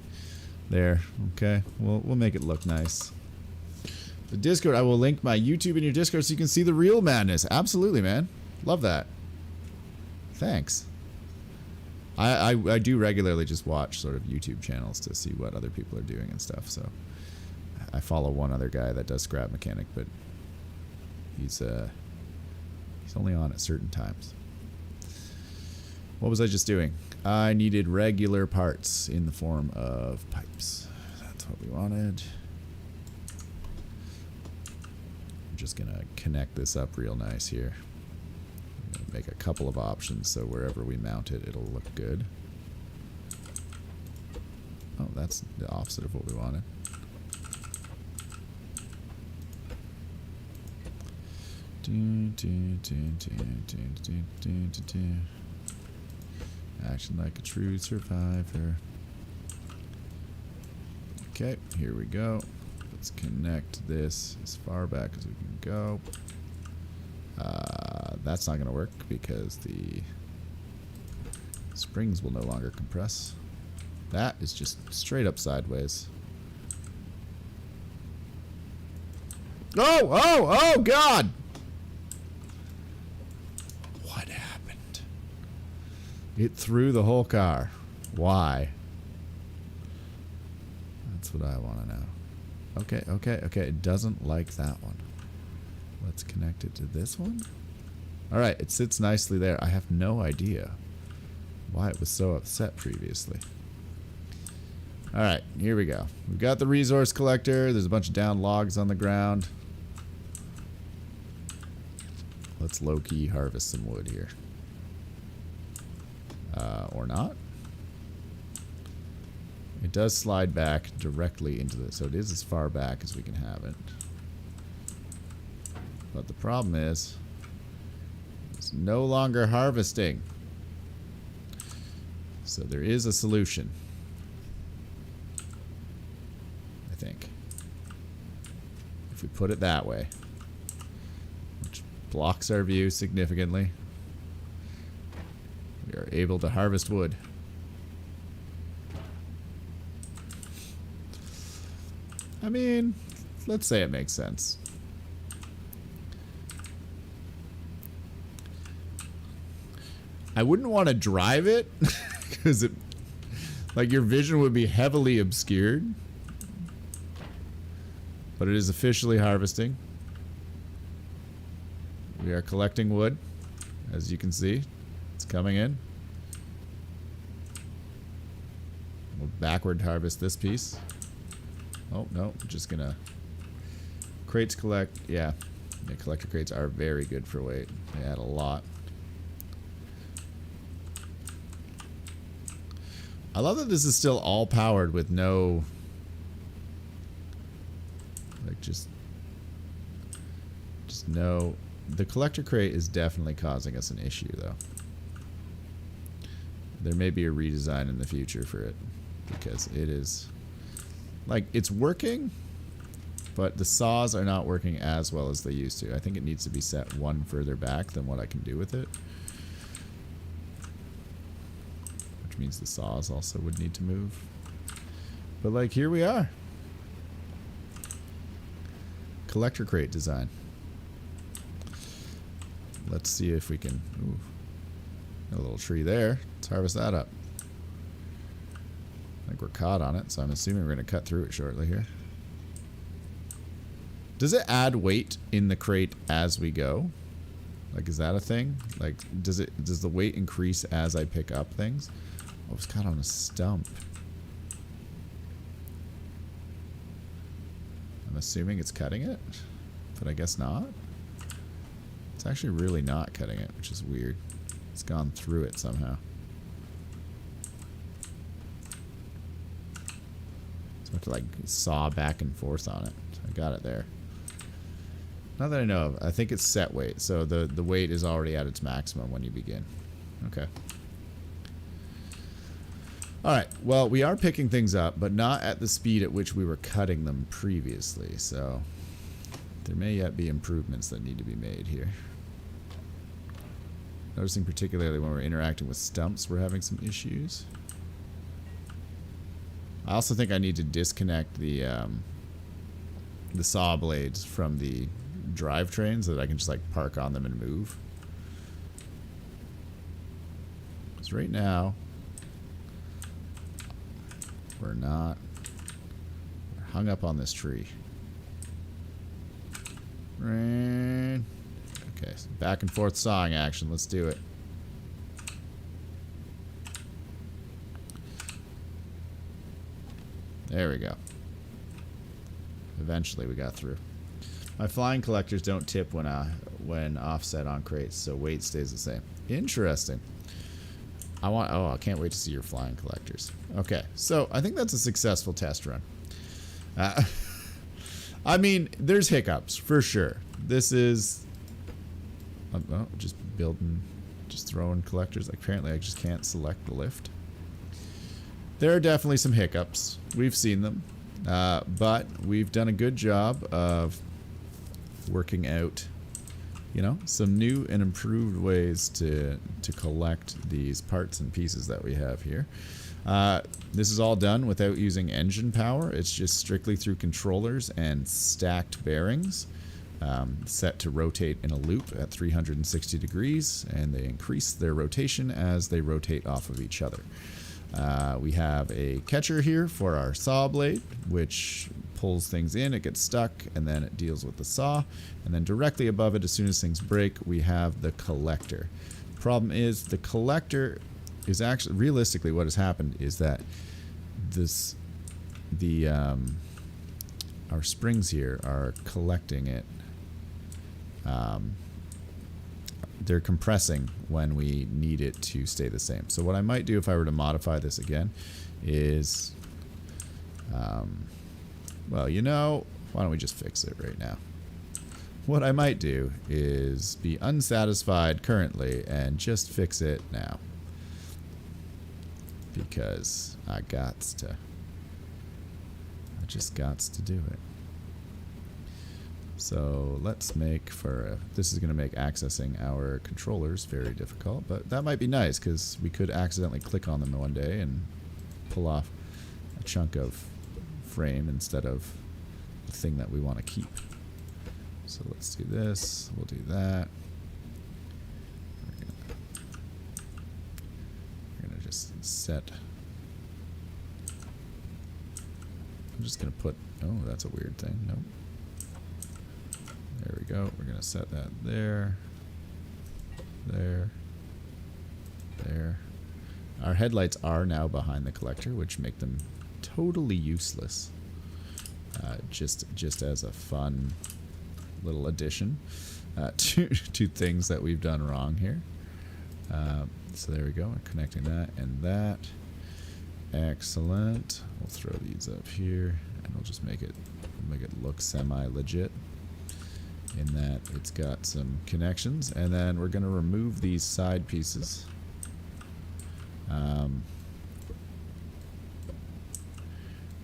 there. Okay, we'll make it look nice. The Discord, I will link my YouTube in your Discord so you can see the real madness. Absolutely, man. Love that. Thanks. I do regularly just watch sort of YouTube channels to see what other people are doing and stuff. So I follow one other guy that does Scrap Mechanic, but he's only on at certain times. What was I just doing? I needed regular parts in the form of pipes. That's what we wanted. I'm just gonna connect this up real nice here. I'm gonna make a couple of options so wherever we mount it, it'll look good. Oh, that's the opposite of what we wanted. Action like a true survivor. Okay, here we go. Let's connect this as far back as we can go. That's not going to work because the springs will no longer compress. That is just straight up sideways. Oh God! What happened? It threw the whole car. Why? That's what I want to know. Okay. It doesn't like that one. Let's connect it to this one. Alright, it sits nicely there. I have no idea why it was so upset previously. Alright, here we go. We've got the resource collector. There's a bunch of down logs on the ground. Let's low-key harvest some wood here. Or not. It does slide back directly into this, so it is as far back as we can have it. But the problem is, it's no longer harvesting. So there is a solution. I think. If we put it that way. Which blocks our view significantly. We are able to harvest wood. I mean, let's say it makes sense. I wouldn't want to drive it because it, like, your vision would be heavily obscured. But it is officially harvesting. We are collecting wood, as you can see. It's coming in. We'll backward harvest this piece. Oh, no. I'm just gonna... Crates collect... Yeah. Collector crates are very good for weight. They add a lot. I love that this is still all powered with no... Like, just no... The collector crate is definitely causing us an issue, though. There may be a redesign in the future for it. Because it is... Like, it's working, but the saws are not working as well as they used to. I think it needs to be set one further back than what I can do with it. Which means the saws also would need to move. But, like, here we are. Collector crate design. Let's see if we can... Ooh, a little tree there. Let's harvest that up. I think we're caught on it, so I'm assuming we're going to cut through it shortly here. Does it add weight in the crate as we go? Like, is that a thing? Like, does the weight increase as I pick up things? Oh, it's caught on a stump. I'm assuming it's cutting it, but I guess not. It's actually really not cutting it, which is weird. It's gone through it somehow. So I have to, like, saw back and forth on it. I got it there. Not that I know of. I think it's set weight, so the weight is already at its maximum when you begin. Okay. Alright, well, we are picking things up, but not at the speed at which we were cutting them previously, so there may yet be improvements that need to be made here. Noticing particularly when we're interacting with stumps, we're having some issues. I also think I need to disconnect the saw blades from the drivetrain so that I can just, like, park on them and move. Because right now, we're hung up on this tree. Okay, so back and forth sawing action. Let's do it. There we go. Eventually we got through. My flying collectors don't tip when offset on crates, so weight stays the same. Interesting. I can't wait to see your flying collectors. Okay, so I think that's a successful test run. I mean, there's hiccups for sure. This is just throwing collectors. Apparently, I just can't select the lift. There are definitely some hiccups. We've seen them, but we've done a good job of working out, you know, some new and improved ways to collect these parts and pieces that we have here. This is all done without using engine power. It's just strictly through controllers and stacked bearings, set to rotate in a loop at 360 degrees, and they increase their rotation as they rotate off of each other. We have a catcher here for our saw blade, which pulls things in, it gets stuck, and then it deals with the saw. And then directly above it, as soon as things break, we have the collector. Problem is, the collector is actually, realistically, what has happened is that the our springs here are collecting it. They're compressing when we need it to stay the same. So what I might do if I were to modify this again is, well, you know, why don't we just fix it right now? What I might do is be unsatisfied currently and just fix it now. Because I just gots to do it. So let's make this is going to make accessing our controllers very difficult, but that might be nice because we could accidentally click on them one day and pull off a chunk of frame instead of the thing that we want to keep. So let's do this, we'll do that. We're gonna just set. I'm just gonna put, oh, that's a weird thing. Nope. There we go. We're gonna set that there. There. There. Our headlights are now behind the collector, which make them totally useless. Just as a fun little addition to things that we've done wrong here. So there we go. We're connecting that and that. Excellent. We'll throw these up here, and we'll just make it look semi-legit. In that it's got some connections, and then we're going to remove these side pieces. We're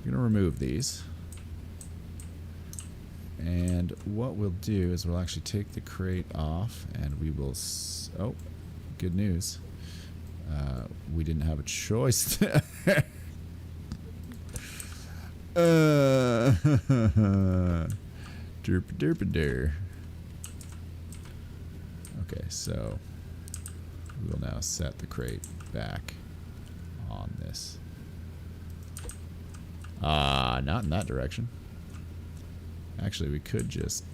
going to remove these, and what we'll do is we'll actually take the crate off, and we will oh, good news, we didn't have a choice there. Derp derp der. Okay, so we will now set the crate back on this. Not in that direction. Actually, we could just,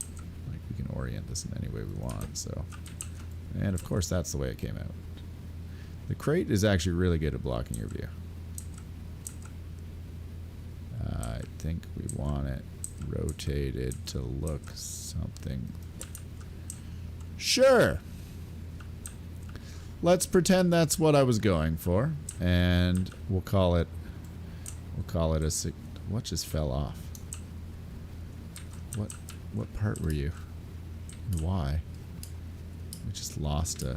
like, we can orient this in any way we want, so. And of course, that's the way it came out. The crate is actually really good at blocking your view. I think we want it rotated to look something. Sure. Let's pretend that's what I was going for, and we'll call it a what just fell off? What part were you? And why? We just lost a.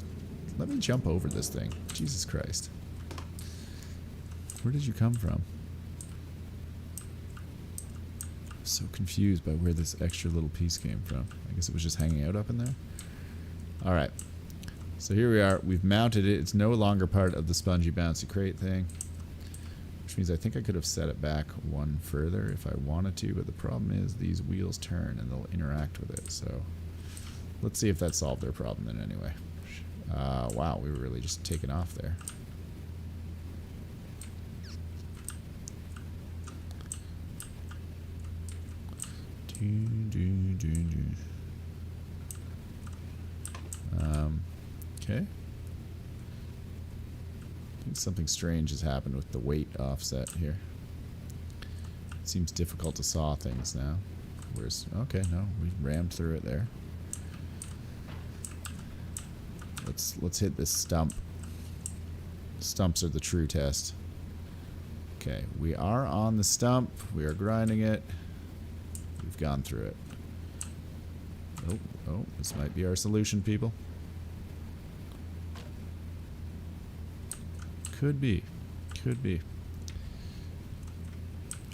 Let me jump over this thing. Jesus Christ. Where did you come from? So confused by where this extra little piece came from. I guess it was just hanging out up in there. Alright, so here we are. We've mounted it. It's no longer part of the spongy bouncy crate thing, which means I think I could have set it back one further if I wanted to, but the problem is these wheels turn and they'll interact with it. So let's see if that solved their problem in any way. Wow, we were really just taken off there. Okay. I think something strange has happened with the weight offset here. It seems difficult to saw things now. Where's okay? No, we rammed through it there. Let's hit this stump. Stumps are the true test. Okay, we are on the stump. We are grinding it. We've gone through it. Oh, this might be our solution, people. Could be. Could be.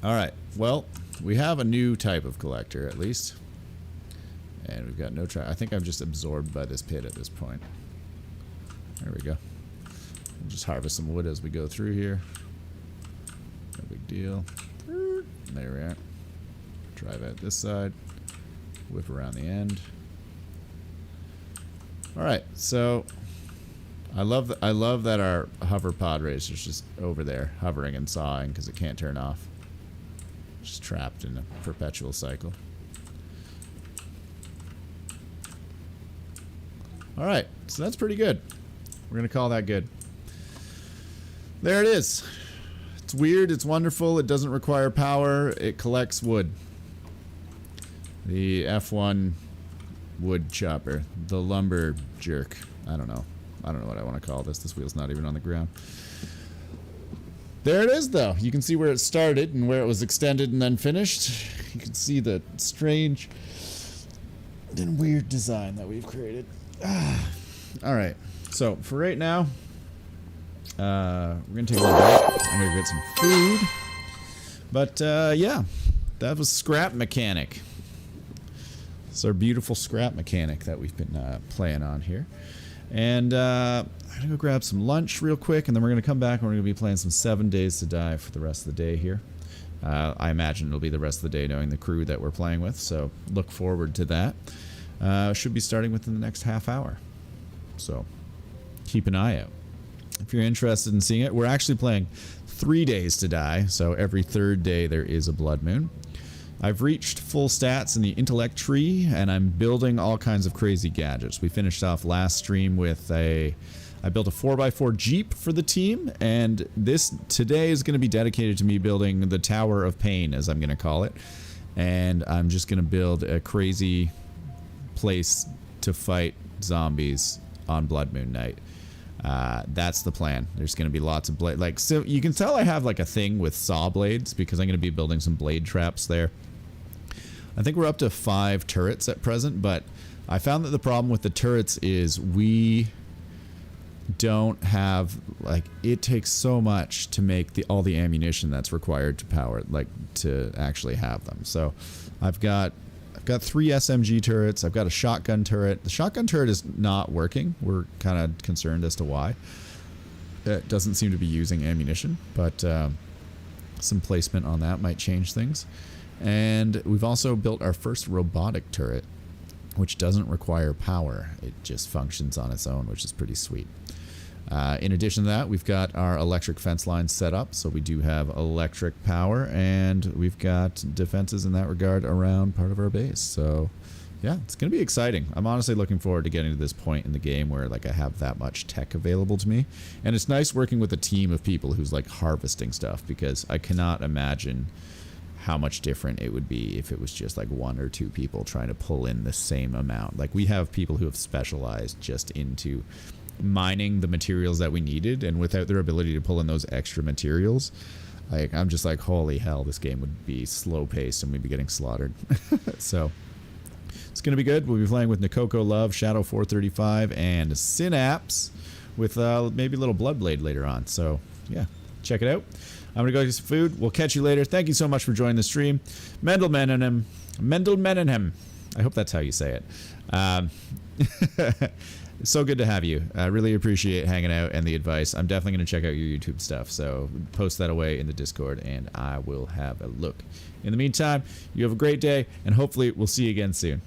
Alright, well, we have a new type of collector, at least. And we've got no I think I'm just absorbed by this pit at this point. There we go. We'll just harvest some wood as we go through here. No big deal. There we are. Drive out this side. Whip around the end. Alright, so I love that our hover pod racer's just over there hovering and sawing because it can't turn off. Just trapped in a perpetual cycle. Alright, so that's pretty good. We're going to call that good. There it is. It's weird. It's wonderful. It doesn't require power. It collects wood. The F1 wood chopper. The lumber jerk. I don't know. I don't know what I want to call this. This wheel's not even on the ground. There it is, though. You can see where it started and where it was extended and then finished. You can see the strange and weird design that we've created. All right. So, for right now, we're going to take a little break. I'm going to get some food. But, yeah. That was Scrap Mechanic. It's our beautiful Scrap Mechanic that we've been playing on here. And I'm going to go grab some lunch real quick, and then we're going to come back and we're going to be playing some 7 Days to Die for the rest of the day here. I imagine it'll be the rest of the day knowing the crew that we're playing with, so look forward to that. Should be starting within the next half hour. So keep an eye out. If you're interested in seeing it, we're actually playing 3 Days to Die, so every third day there is a blood moon. I've reached full stats in the intellect tree, and I'm building all kinds of crazy gadgets. We finished off last stream with I built a 4x4 Jeep for the team, and this today is going to be dedicated to me building the Tower of Pain, as I'm going to call it. And I'm just going to build a crazy place to fight zombies on Blood Moon Night. That's the plan. There's going to be lots of blade, like, so you can tell I have like a thing with saw blades because I'm going to be building some blade traps there. I think we're up to 5 turrets at present, but I found that the problem with the turrets is we don't have, like, it takes so much to make all the ammunition that's required to power, like, to actually have them. So I've got 3 SMG turrets. I've got a shotgun turret. The shotgun turret is not working. We're kind of concerned as to why. It doesn't seem to be using ammunition, but some placement on that might change things. And we've also built our first robotic turret, which doesn't require power. It just functions on its own, which is pretty sweet. In addition to that, we've got our electric fence lines set up, so we do have electric power, and we've got defenses in that regard around part of our base. So, yeah, it's going to be exciting. I'm honestly looking forward to getting to this point in the game where, like, I have that much tech available to me. And it's nice working with a team of people who's, like, harvesting stuff, because I cannot imagine how much different it would be if it was just like 1 or 2 people trying to pull in the same amount. Like, we have people who have specialized just into mining the materials that we needed, and without their ability to pull in those extra materials, like, I'm just like, holy hell, this game would be slow paced and we'd be getting slaughtered. So it's gonna be good. We'll be playing with Nikoko Love, Shadow 435, and Synapse with maybe a little Bloodblade later on. So yeah, check it out. I'm gonna go get some food. We'll catch you later. Thank you so much for joining the stream. Mendel Menenhem. I hope that's how you say it. It's so good to have you. I really appreciate hanging out and the advice. I'm definitely going to check out your YouTube stuff, so post that away in the Discord and I will have a look. In the meantime, you have a great day, and hopefully we'll see you again soon.